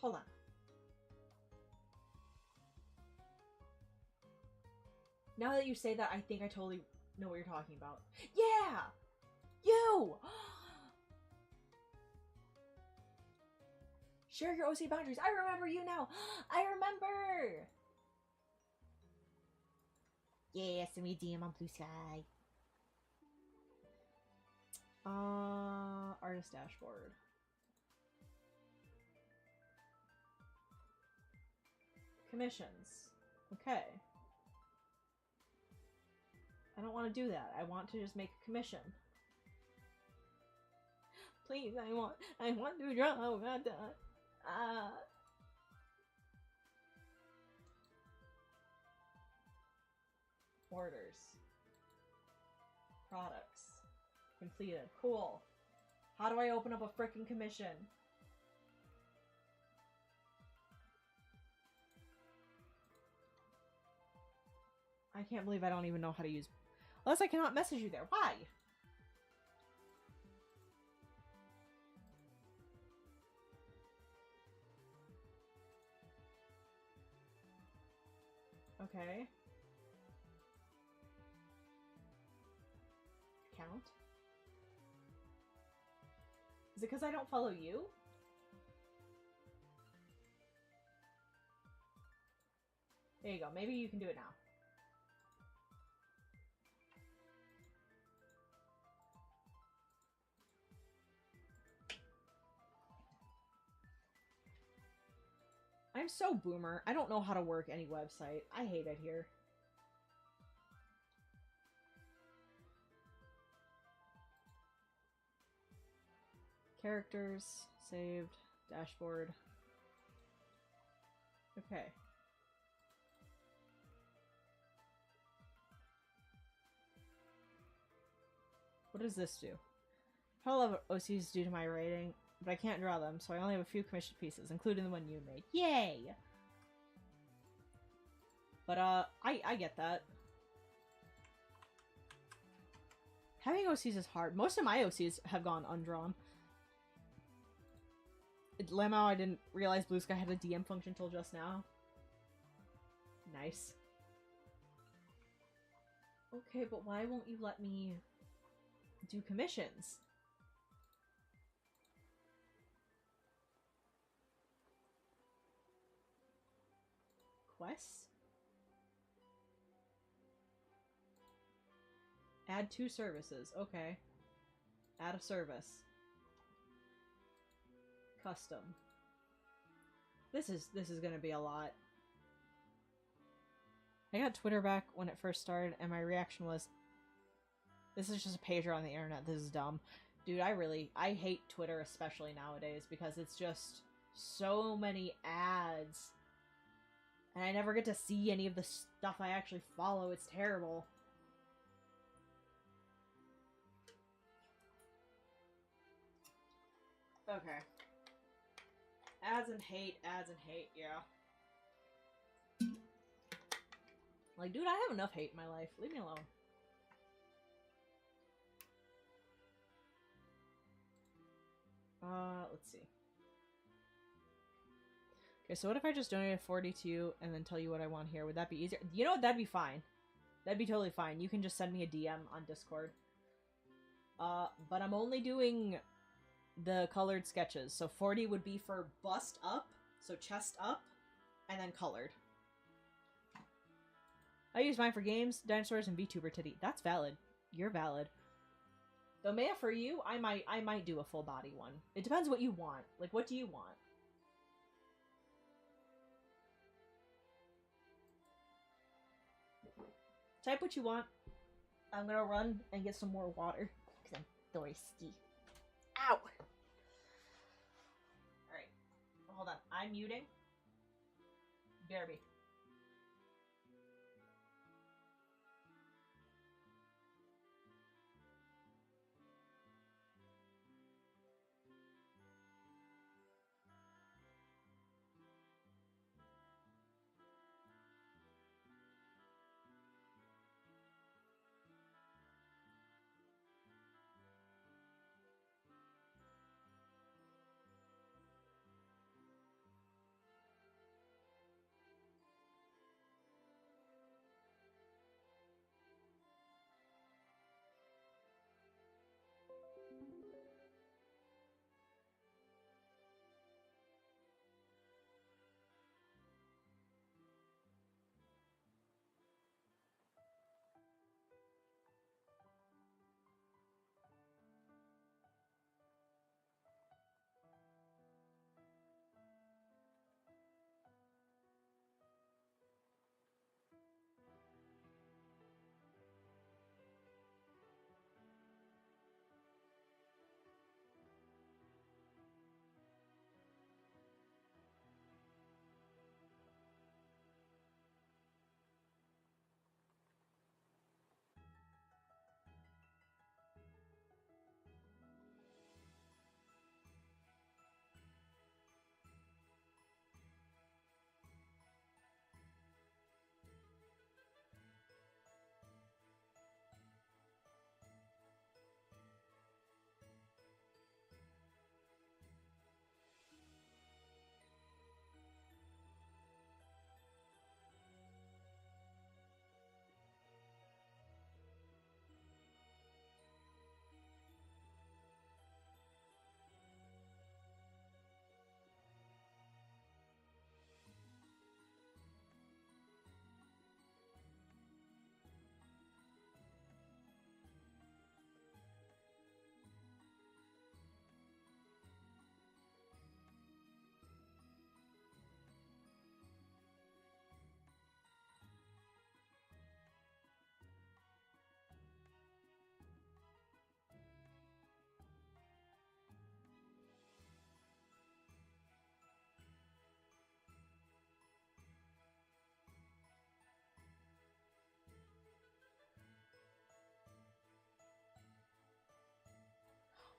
Hold on. Now that you say that, I think I totally know what you're talking about. Yeah! You! Share your OC boundaries. I remember you now. I remember. Yeah, send me a DM on Blue Sky. Artist dashboard. Commissions. Okay. I don't want to do that. I want to just make a commission. Please, I want to draw. Orders. Products. Completed. Cool. How do I open up a frickin' commission? I can't believe I don't even know how to use... Unless I cannot message you there. Why? Okay. Account? Is it because I don't follow you? There you go. Maybe you can do it now. I'm so boomer. I don't know how to work any website. I hate it here. Characters, saved, dashboard. Okay. What does this do? How a lot of OCs due to my rating, but I can't draw them, so I only have a few commissioned pieces, including the one you made. Yay! But, I get that. Having OCs is hard. Most of my OCs have gone undrawn. Lemao, I didn't realize Blue Sky had a DM function till just now. Nice. Okay, but why won't you let me do commissions? Quests? Add 2 services. Okay. Add a service. Custom. This is gonna be a lot. I got Twitter back when it first started, and my reaction was, this is just a pager on the internet, this is dumb. Dude, I hate Twitter, especially nowadays, because it's just so many ads. And I never get to see any of the stuff I actually follow. It's terrible. Okay. Ads and hate, yeah. Like, dude, I have enough hate in my life. Leave me alone. Let's see. Okay, so what if I just donated 40 to you and then tell you what I want here? Would that be easier? You know what? That'd be fine. That'd be totally fine. You can just send me a DM on Discord. But I'm only doing the colored sketches. So 40 would be for bust up, so chest up, and then colored. I use mine for games, dinosaurs, and VTuber titty. That's valid. You're valid. Though Maya, for you, I might do a full body one. It depends what you want. Like, what do you want? Type what you want. I'm gonna run and get some more water because I'm thirsty. Ow! Alright. Hold on. I'm muting. BRB.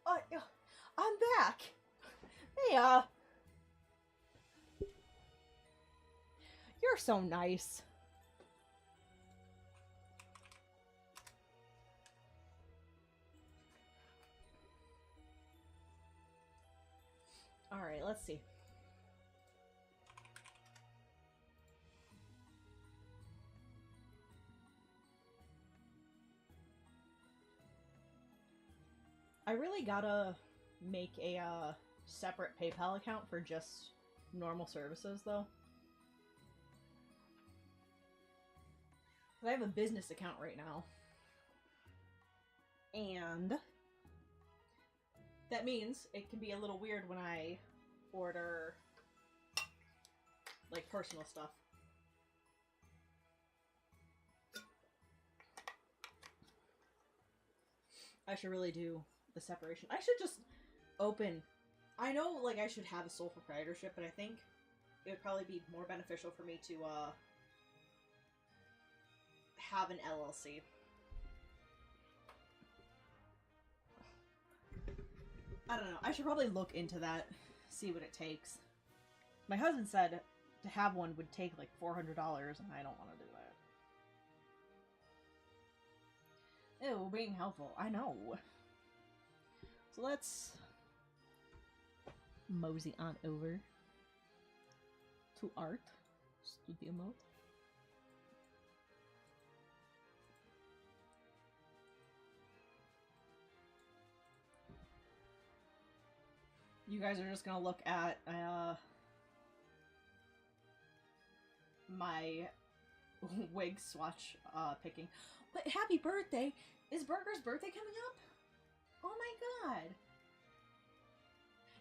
I'm back. Hey, you're so nice. Alright, let's see. I really gotta make a separate PayPal account for just normal services, though. I have a business account right now. And that means it can be a little weird when I order, like, personal stuff. I should really do the separation. I should just open... I know, like, I should have a sole proprietorship, but I think it would probably be more beneficial for me to, have an LLC. I don't know. I should probably look into that, see what it takes. My husband said to have one would take like $400, and I don't want to do that. Ew, being helpful. I know. So let's mosey on over to art studio mode. You guys are just gonna look at my wig swatch picking. But happy birthday! Is Burger's birthday coming up? Oh my god!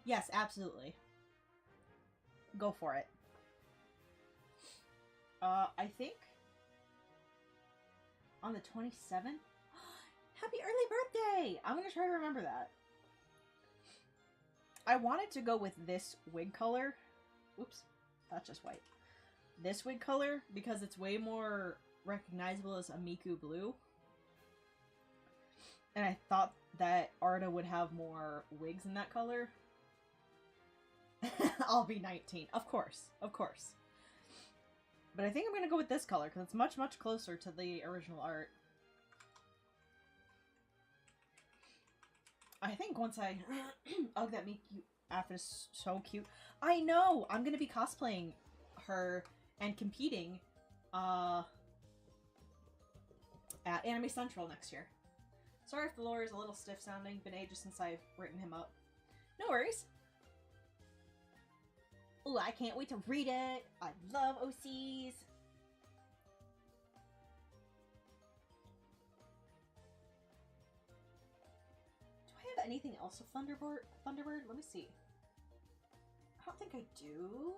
Yes, absolutely. Go for it. I think on the 27th? Happy early birthday! I'm gonna try to remember that. I wanted to go with this wig color. Oops, that's just white. This wig color, because it's way more recognizable as a Miku blue. And I thought that Arda would have more wigs in that color. I'll be 19. Of course. Of course. But I think I'm going to go with this color, because it's much, much closer to the original art. I think once I... oh, that Miku outfit is so cute. I know! I'm going to be cosplaying her and competing at Anime Central next year. Sorry if the lore is a little stiff sounding. Been ages since I've written him up. No worries. Ooh, I can't wait to read it. I love OCs. Do I have anything else with Thunderbird? Let me see. I don't think I do.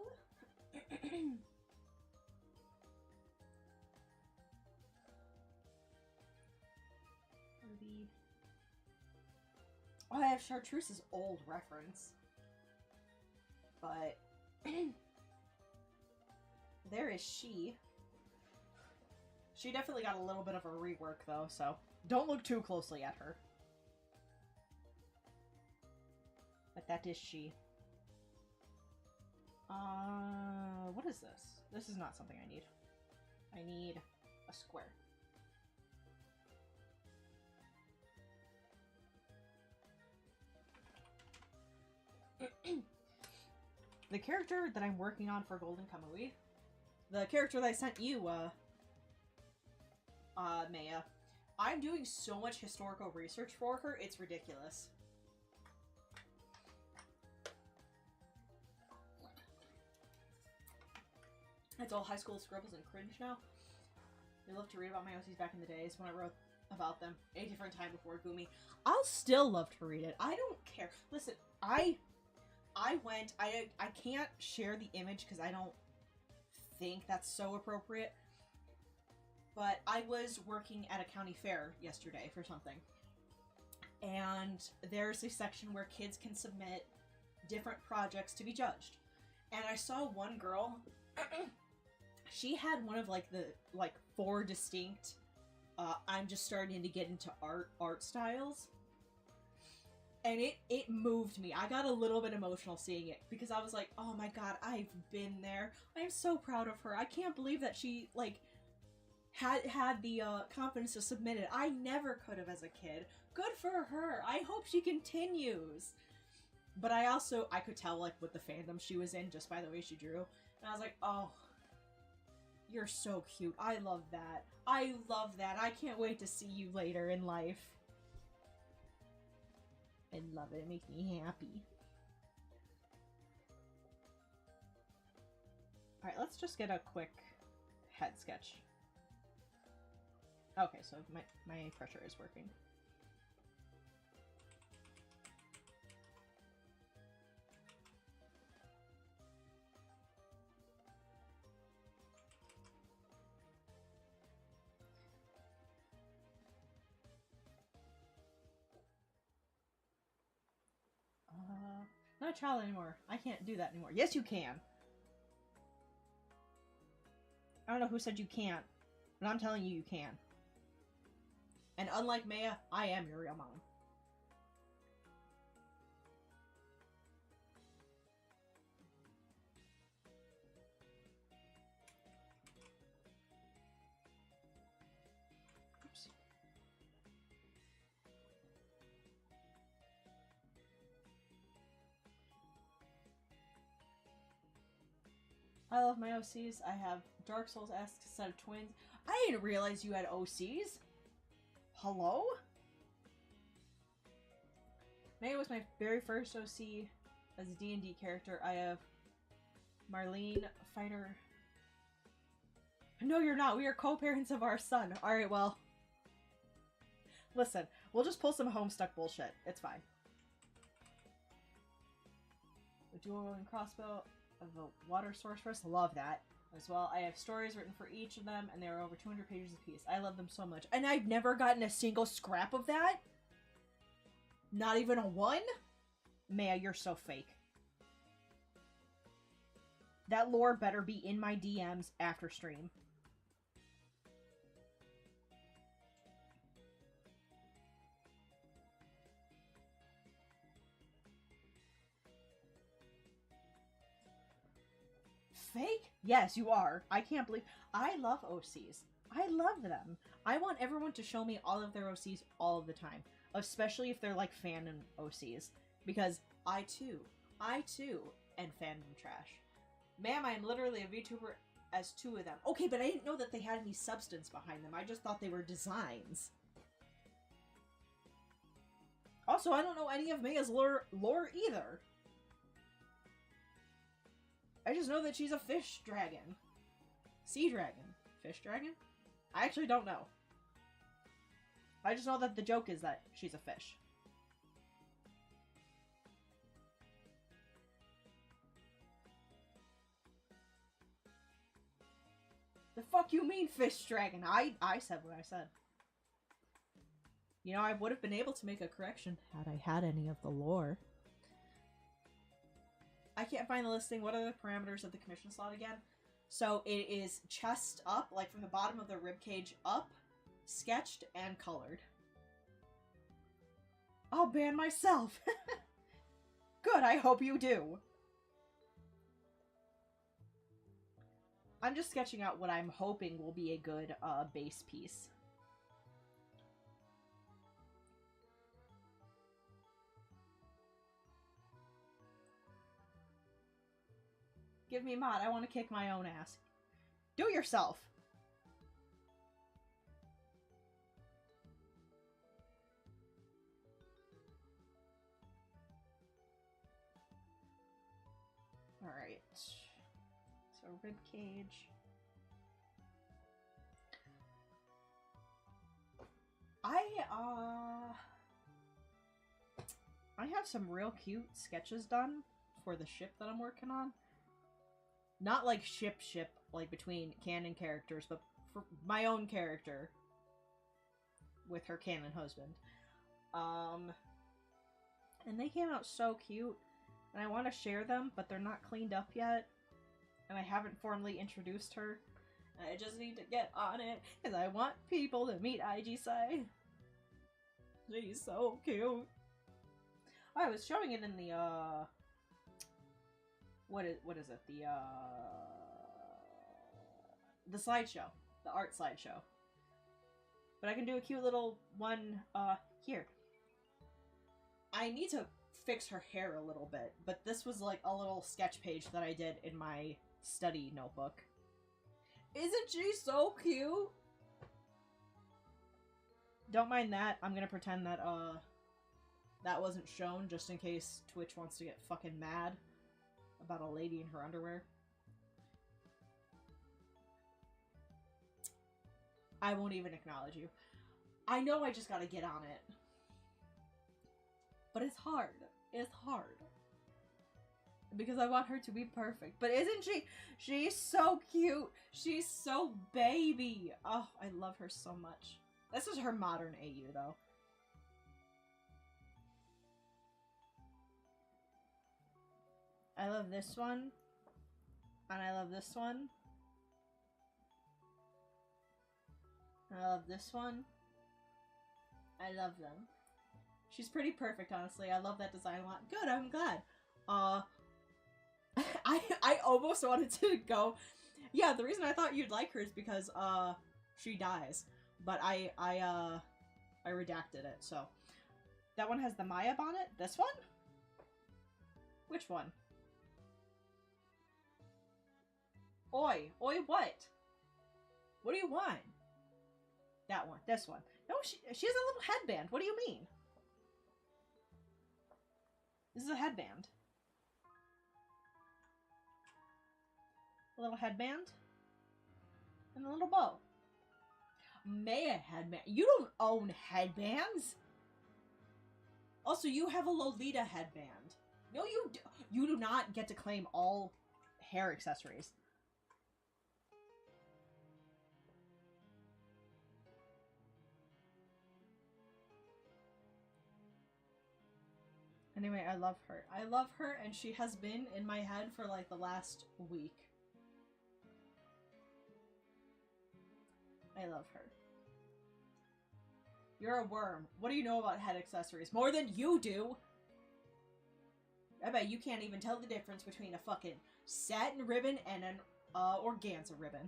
Oh, I have Chartreuse's old reference. But there is she. She definitely got a little bit of a rework though, so don't look too closely at her. But that is she. What is this? This is not something I need. I need a square. The character that I'm working on for Golden Kamui, the character that I sent you, Maya, I'm doing so much historical research for her, it's ridiculous. It's all high school scribbles and cringe now. I love to read about my OCs back in the days when I wrote about them a different time before Gumi. I'll still love to read it. I don't care. Listen, I can't share the image because I don't think that's so appropriate. But I was working at a county fair yesterday for something. And there's a section where kids can submit different projects to be judged. And I saw one girl, she had one of the 4 distinct, I'm just starting to get into art styles. And it moved me. I got a little bit emotional seeing it because I was like, oh my god, I've been there. I'm so proud of her. I can't believe that she, like, had the confidence to submit it. I never could have as a kid. Good for her. I hope she continues. But I could tell, like, what the fandom she was in just by the way she drew. And I was like, oh, you're so cute. I love that. I love that. I can't wait to see you later in life. I love it. It makes me happy. Alright, let's just get a quick head sketch. Okay, so my pressure is working. Not a child anymore. I can't do that anymore. Yes, you can. I don't know who said you can't, but I'm telling you, you can. And unlike Maya, I am your real mom. Oops. I love my OCs. I have Dark Souls-esque set of twins. I didn't realize you had OCs. Hello? Maya was my very first OC as a D&D character. I have Marlene, Fighter. No, you're not. We are co-parents of our son. Alright, well. Listen, we'll just pull some Homestuck bullshit. It's fine. The dual rolling crossbow of the water sorceress. Love that. As well, I have stories written for each of them, and they are over 200 pages apiece. I love them so much. And I've never gotten a single scrap of that? Not even a one? Maya, you're so fake. That lore better be in my DMs after stream. Fake? Yes, you are. I can't believe... I love OCs. I love them. I want everyone to show me all of their OCs all of the time. Especially if they're like fandom OCs. Because I too am fandom trash. Ma'am, I am literally a VTuber as two of them. Okay, but I didn't know that they had any substance behind them. I just thought they were designs. Also, I don't know any of Maya's lore either. I just know that she's a fish dragon. Sea dragon. Fish dragon? I actually don't know. I just know that the joke is that she's a fish. The fuck you mean fish dragon? I said what I said. You know, I would have been able to make a correction had I had any of the lore. I can't find the listing. What are the parameters of the commission slot again? So it is chest up, like from the bottom of the ribcage up, sketched, and colored. I'll ban myself! Good, I hope you do! I'm just sketching out what I'm hoping will be a good base piece. Give me mod. I want to kick my own ass. Do it yourself. Alright. So, ribcage. I have some real cute sketches done for the ship that I'm working on. Not like ship, like between canon characters, but for my own character with her canon husband. And they came out so cute, and I want to share them, but they're not cleaned up yet, and I haven't formally introduced her. I just need to get on it, because I want people to meet Aijisai. She's so cute. Oh, I was showing it in the, what is it? The slideshow. The art slideshow. But I can do a cute little one, here. I need to fix her hair a little bit, but this was like a little sketch page that I did in my study notebook. Isn't she so cute? Don't mind that. I'm gonna pretend that, that wasn't shown just in case Twitch wants to get fucking mad about a lady in her underwear. I won't even acknowledge you. I know I just gotta get on it. But it's hard. It's hard. Because I want her to be perfect. But isn't she? She's so cute. She's so baby. Oh, I love her so much. This is her modern AU, though. I love this one. And I love this one. I love this one. I love them. She's pretty perfect, honestly. I love that design a lot. Good, I'm glad. I almost wanted to go. Yeah, the reason I thought you'd like her is because she dies. But I redacted it, so. That one has the Maya bonnet? This one? Which one? Oi, what? What do you want? That one, this one. No, she has a little headband. What do you mean? This is a headband. A little headband. And a little bow. Maya headband. You don't own headbands. Also, you have a Lolita headband. No, you do not get to claim all hair accessories. Anyway, I love her. I love her, and she has been in my head for like the last week. I love her. You're a worm. What do you know about head accessories? More than you do! I bet you can't even tell the difference between a fucking satin ribbon and an organza ribbon.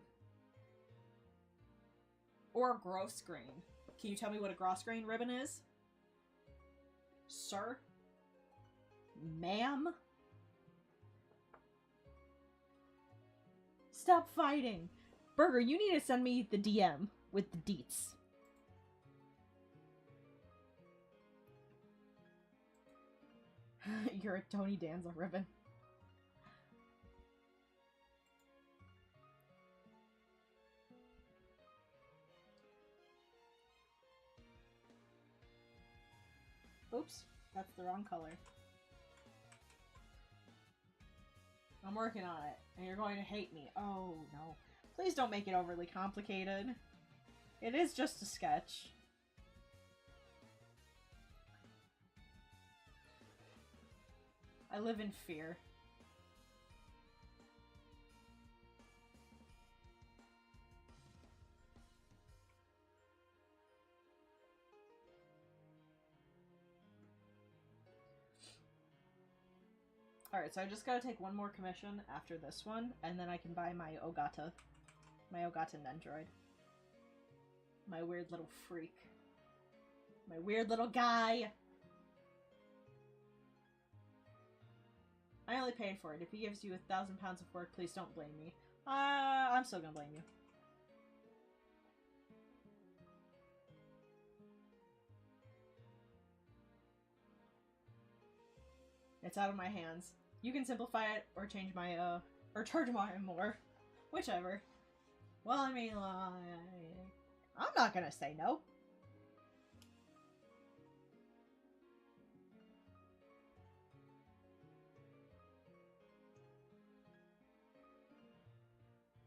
Or a gross grain. Can you tell me what a gross grain ribbon is? Sir? Ma'am? Stop fighting! Burger, you need to send me the DM with the deets. You're a Tony Danza ribbon. Oops, that's the wrong color. I'm working on it, and you're going to hate me. Oh, no. Please don't make it overly complicated. It is just a sketch. I live in fear. Alright, so I just gotta take one more commission after this one, and then I can buy my Ogata. My Ogata Nendroid. My weird little freak. My weird little guy! I only paid for it. If he gives you 1,000 pounds of work, please don't blame me. I'm still gonna blame you. It's out of my hands. You can simplify it, or change my, or charge more. Whichever. Well, I mean, I'm not gonna say no.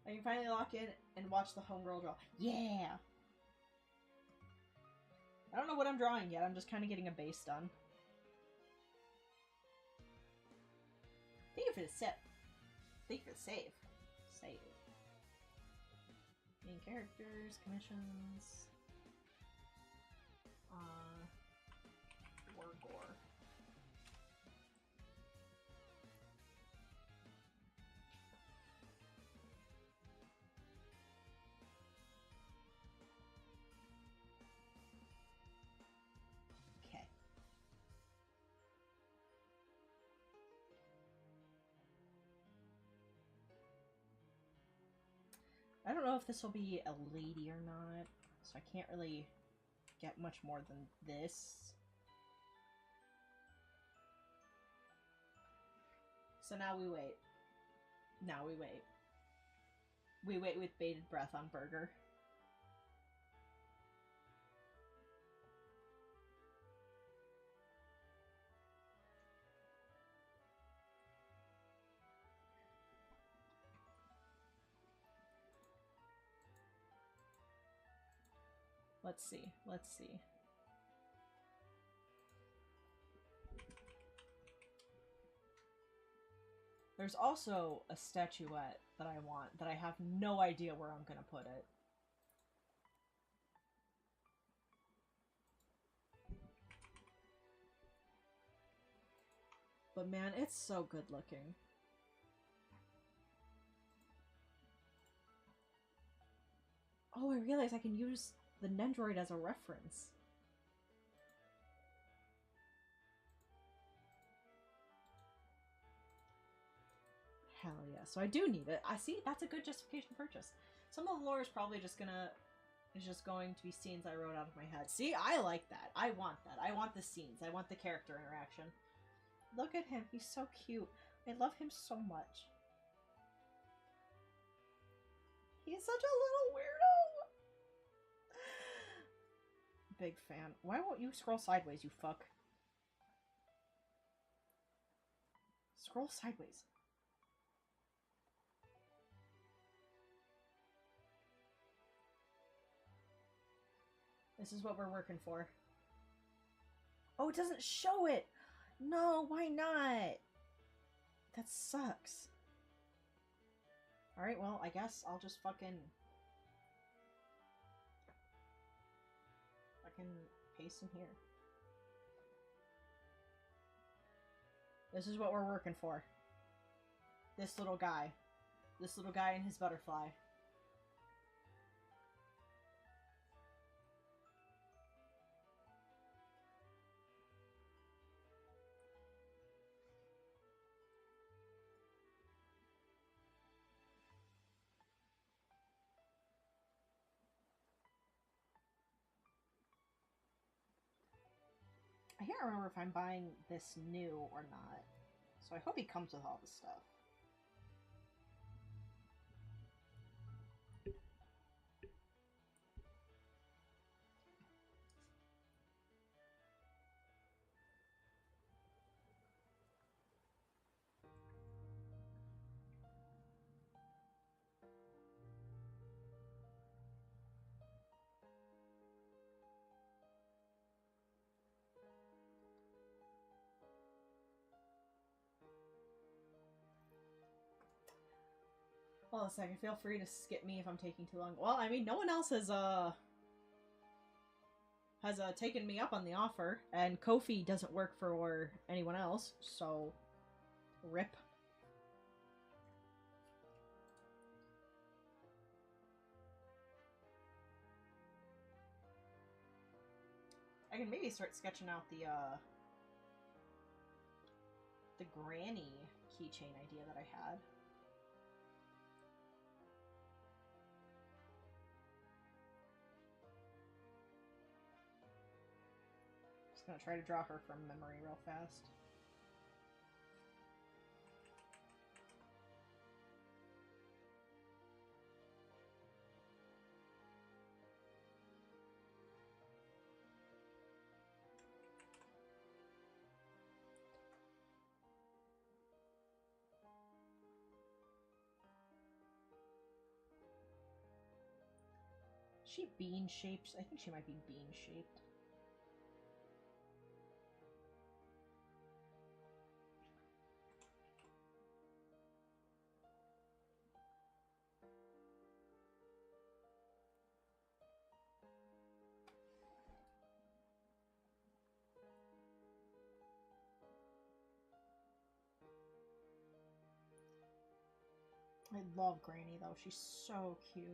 I can finally lock in and watch the homegirl draw. Yeah! I don't know what I'm drawing yet, I'm just kind of getting a base done. Thank you for the sip. Thank you for the save. Save. Main characters, commissions. War gore. I don't know if this will be a lady or not, so I can't really get much more than this. So now we wait. Now we wait. We wait with bated breath on Burger. Let's see. Let's see. There's also a statuette that I want that I have no idea where I'm gonna put it. But man, it's so good looking. Oh, I realize I can use the Nendroid as a reference. Hell yeah. So I do need it. I see, that's a good justification purchase. Some of the lore is probably just going to be scenes I wrote out of my head. See, I like that. I want that. I want the scenes. I want the character interaction. Look at him. He's so cute. I love him so much. He's such a little weirdo. Big fan. Why won't you scroll sideways, you fuck? Scroll sideways. This is what we're working for. Oh, it doesn't show it! No, why not? That sucks. Alright, well, I guess I'll just fucking paste in here. This is what we're working for. This little guy. This little guy and his butterfly. I can't remember if I'm buying this new or not. So I hope he comes with all the stuff. Hold on a second, feel free to skip me if I'm taking too long. Well, I mean, no one else has taken me up on the offer, and Kofi doesn't work for anyone else, so rip. I can maybe start sketching out the granny keychain idea that I had. Gonna try to draw her from memory real fast. Is she bean shaped? I think she might be bean shaped. I love Granny though, she's so cute.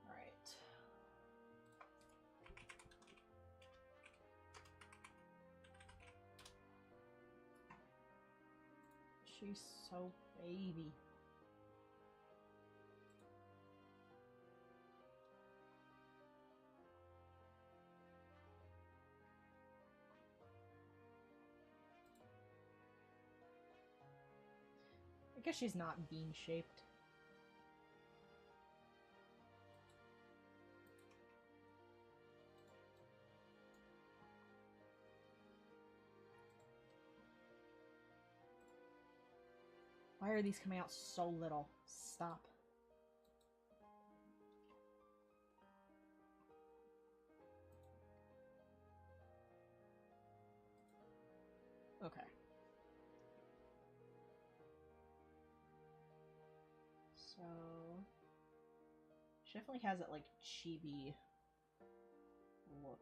Alright. She's so baby. I guess she's not bean-shaped. Why are these coming out so little? Stop. Okay. So... she definitely has that, like, chibi look.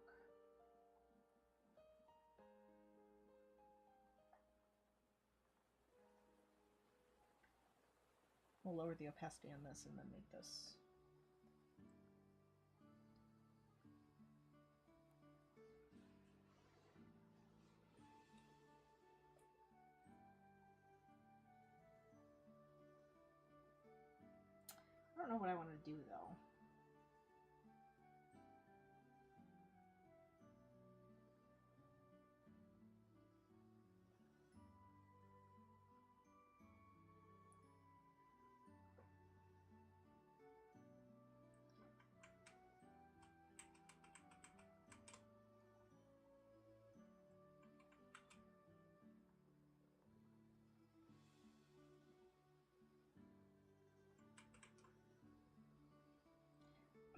We'll lower the opacity on this and then make this. I don't know what I want to do though.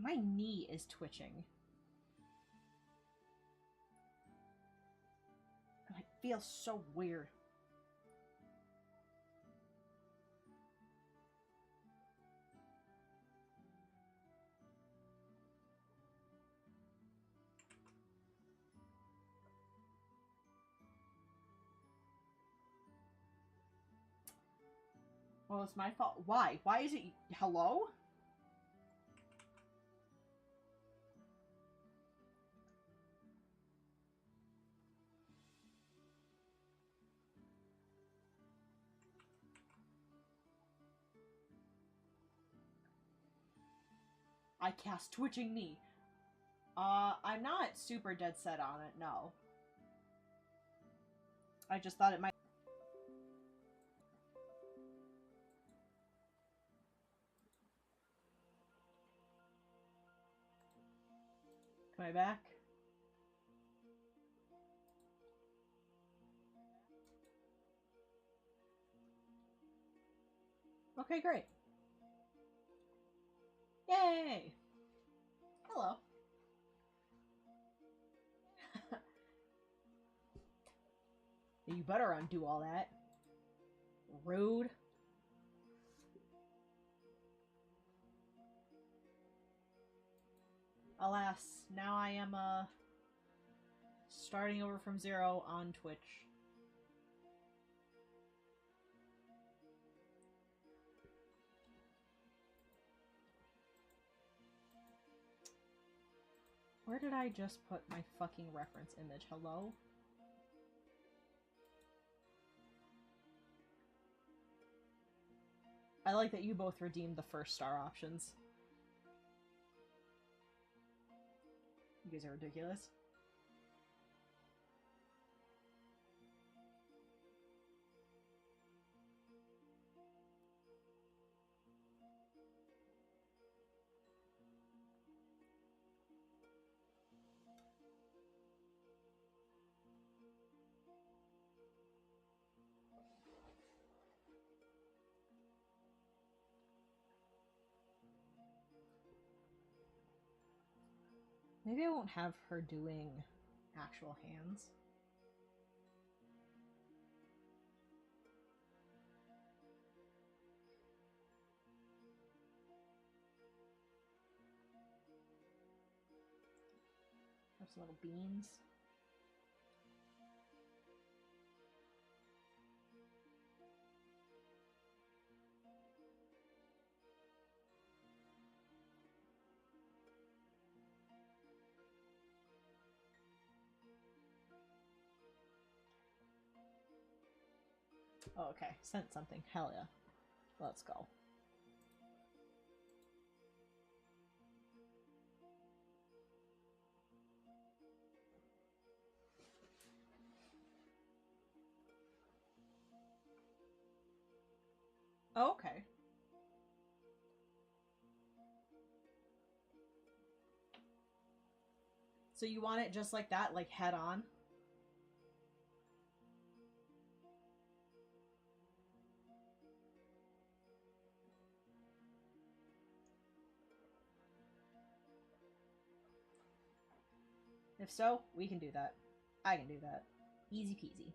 My knee is twitching. And it feels so weird. Well, it's my fault. Why? Why is it... hello? I cast twitching knee. I'm not super dead set on it, no. I just thought it might... Am I back? Okay, great. Yay! Hello. You better undo all that. Rude. Alas, now I am, starting over from zero on Twitch. Where did I just put my fucking reference image? Hello? I like that you both redeemed the first star options. You guys are ridiculous. Maybe I won't have her doing actual hands. Have some little beans. Oh, okay. Sent something. Hell yeah. Let's go. Oh, okay. So you want it just like that, like head on? If so, we can do that. I can do that. Easy peasy.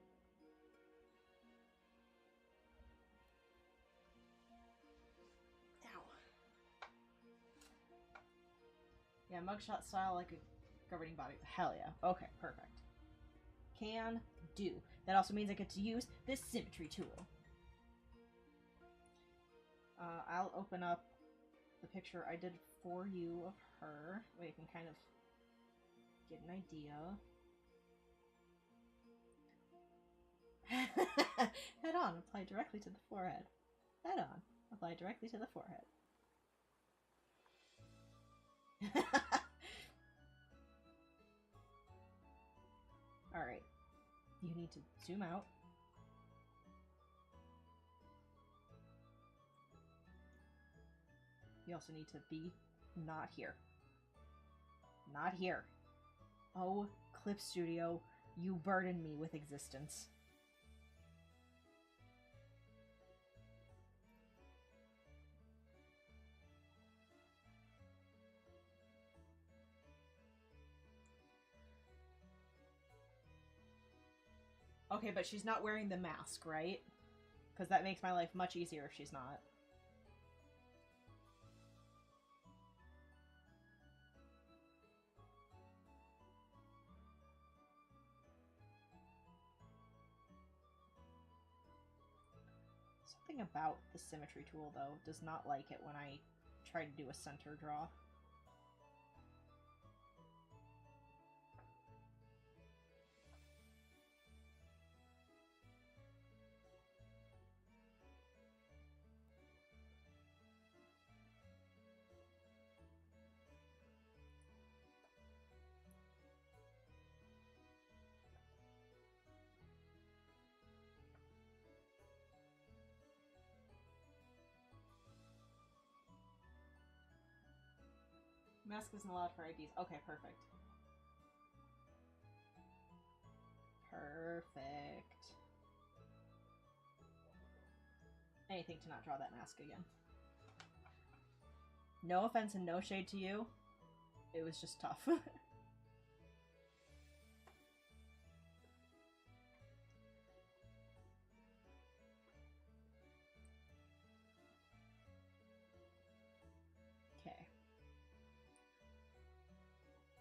Ow. Yeah, mugshot style like a governing body. Hell yeah. Okay, perfect. Can do. That also means I get to use this symmetry tool. I'll open up the picture I did for you of her. Wait, you can kind of get an idea. Head on, apply directly to the forehead. Head on, apply directly to the forehead. Alright. You need to zoom out. You also need to be not here. Not here. Oh, Clip Studio, you burden me with existence. Okay, but she's not wearing the mask, right? Because that makes my life much easier if she's not. Something about the symmetry tool, though, does not like it when I try to do a center draw. Mask isn't allowed for IDs. Okay, perfect. Perfect. Anything to not draw that mask again. No offense and no shade to you. It was just tough. Okay.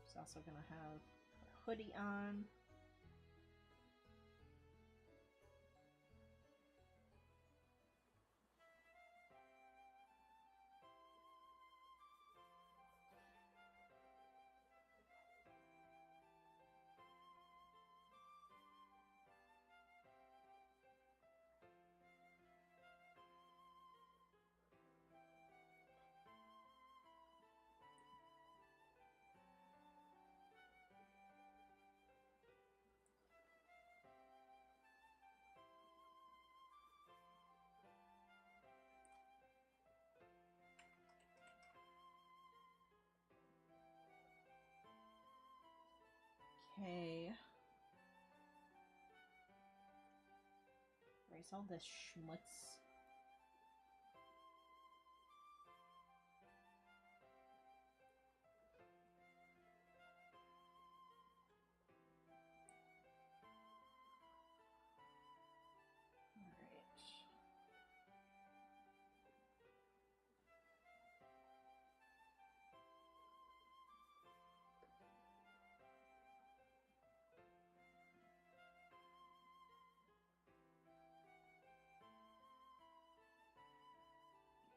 She's also gonna have her hoodie on. Okay. Erase all this schmutz.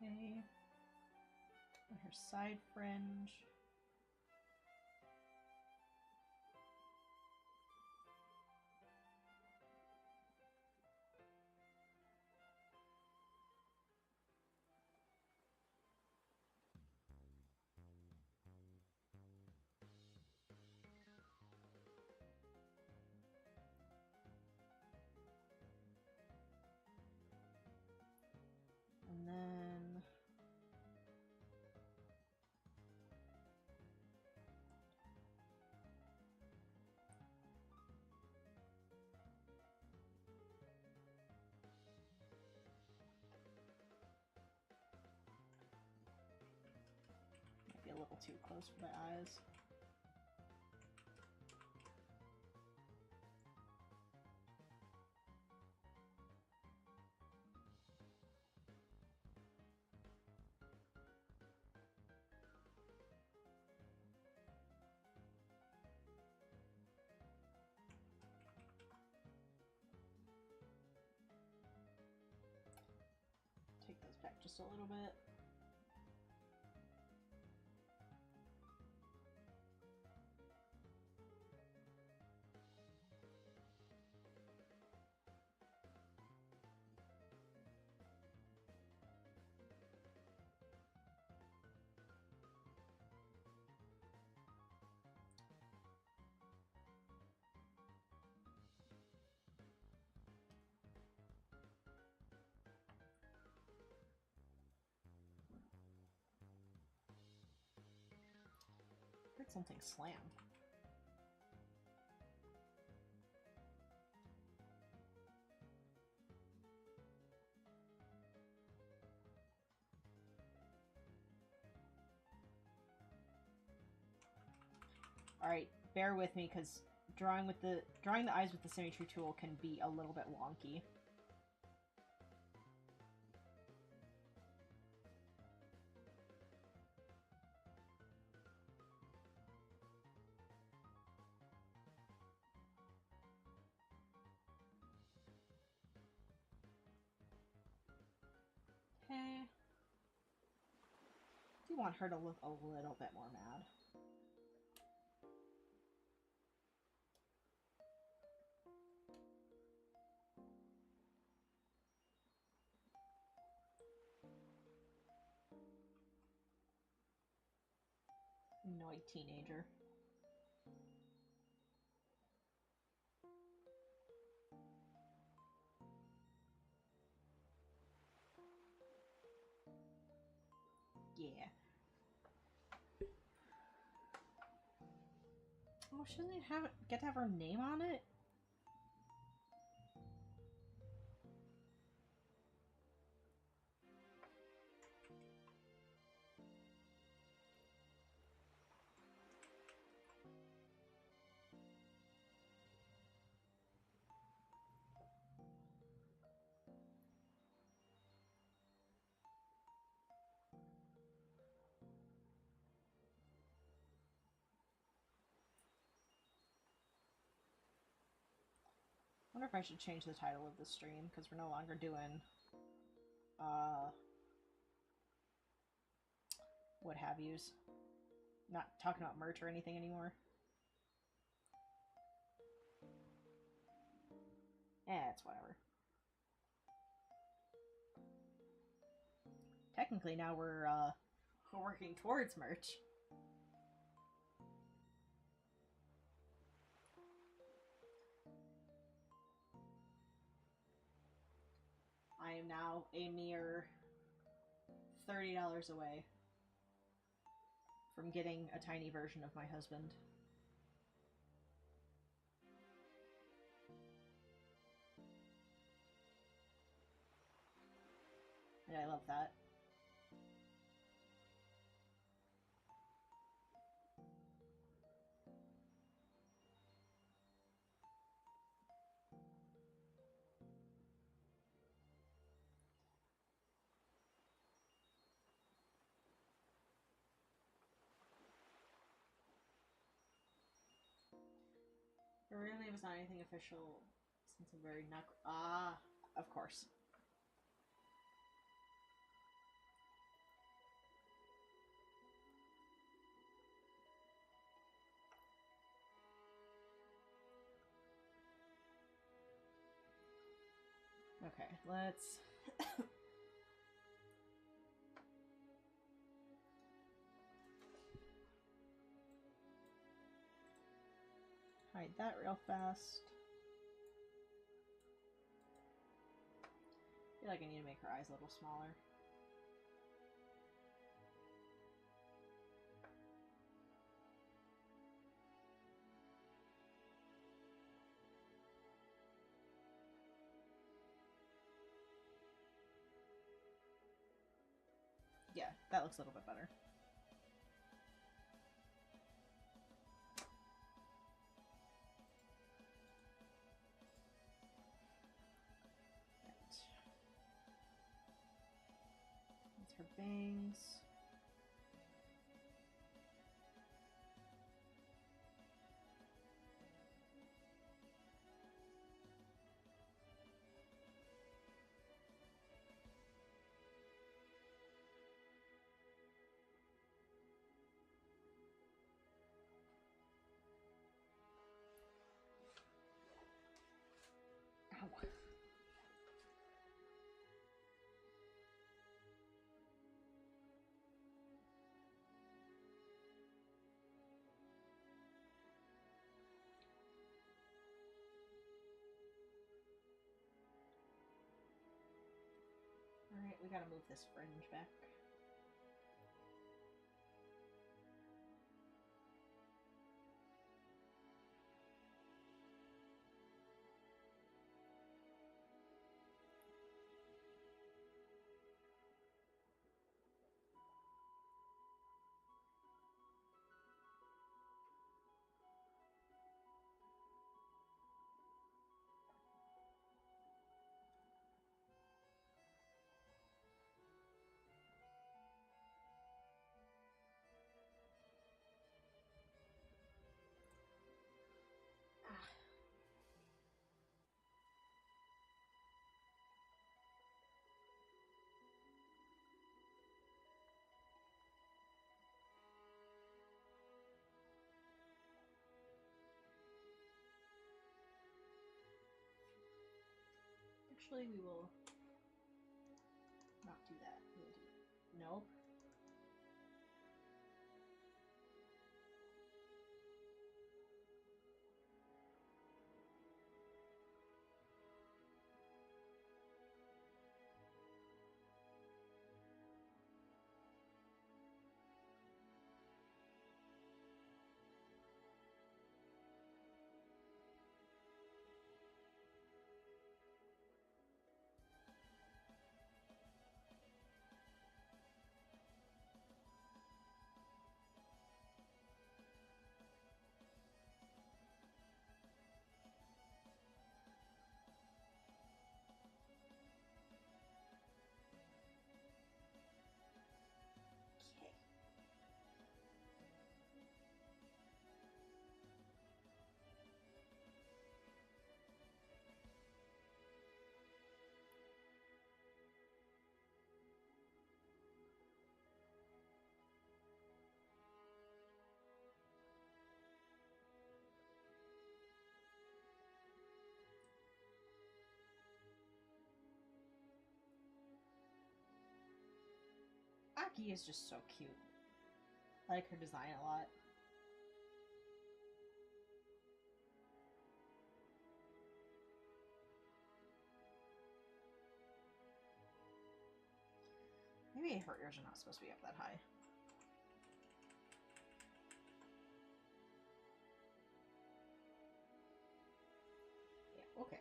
Okay. And her side fringe. too close for my eyes. Take those back just a little bit. I heard something slam. Alright, bear with me because drawing the eyes with the symmetry tool can be a little bit wonky. Okay. I do want her to look a little bit more mad. Annoyed teenager. Yeah. Oh, she doesn't get to have her name on it? I wonder if I should change the title of the stream, because we're no longer doing, what have yous. Not talking about merch or anything anymore. It's whatever. Technically now we're working towards merch. I am now a mere $30 away from getting a tiny version of my husband. And I love that. Her real name is not anything official since I'm very not. Ah, of course. Okay, let's. Hide that real fast. I feel like I need to make her eyes a little smaller. Yeah, that looks a little bit better. bangs. Ow. Alright, we gotta move this fringe back. Actually, we will not do that. We'll do nope. Okay. Aki is just so cute. I like her design a lot. Maybe her ears are not supposed to be up that high. Yeah, okay.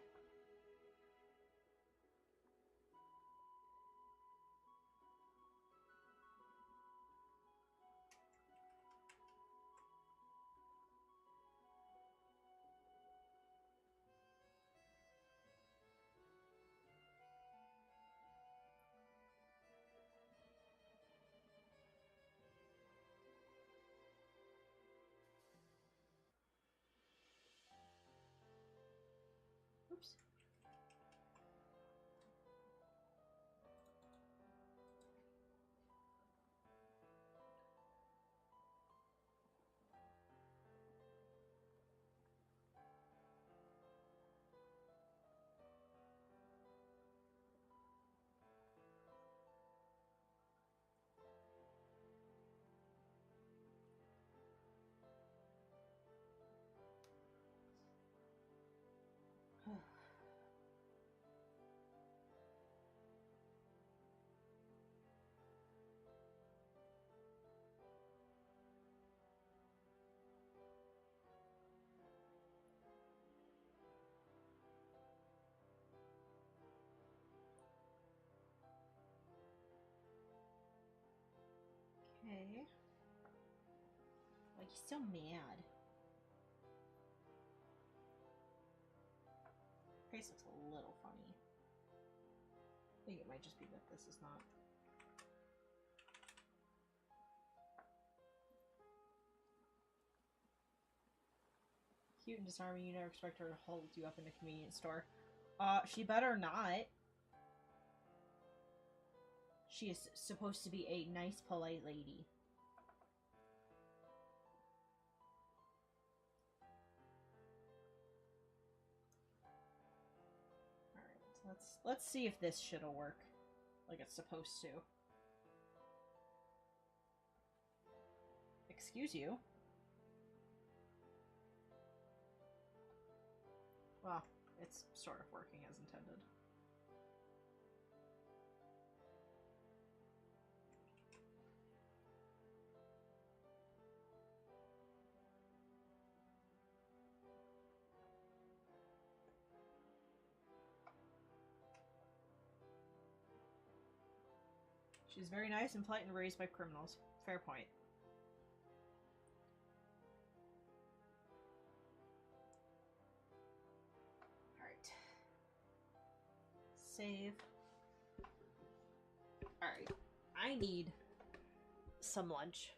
Oops. Okay. Like, he's so mad. Face looks a little funny. I think it might just be that this is not Cute and disarming. You never expect her to hold you up in a convenience store. She better not. She is supposed to be a nice, polite lady. Alright, let's see if this shit'll work. Like it's supposed to. Excuse you? Well, it's sort of working as intended. She's very nice and polite and raised by criminals. Fair point. Alright. Save. Alright. I need some lunch.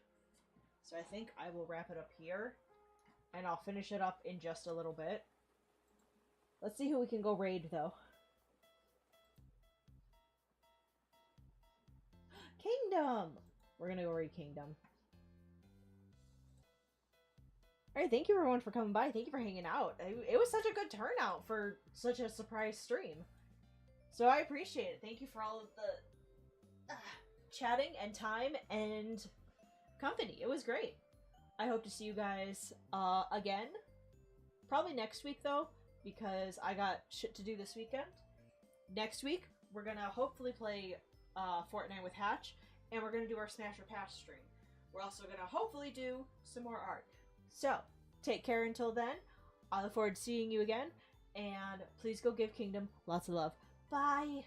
So I think I will wrap it up here. And I'll finish it up in just a little bit. Let's see who we can go raid, though. Kingdom! We're gonna go raid Kingdom. Alright, thank you everyone for coming by. Thank you for hanging out. It was such a good turnout for such a surprise stream. So I appreciate it. Thank you for all of the chatting and time and company. It was great. I hope to see you guys again. Probably next week though, because I got shit to do this weekend. Next week, we're gonna hopefully play Fortnite with Hatch, and we're gonna do our Smash or Pass stream. We're also gonna hopefully do some more art. So, take care until then. I look forward to seeing you again, and please go give Kingdom lots of love. Bye!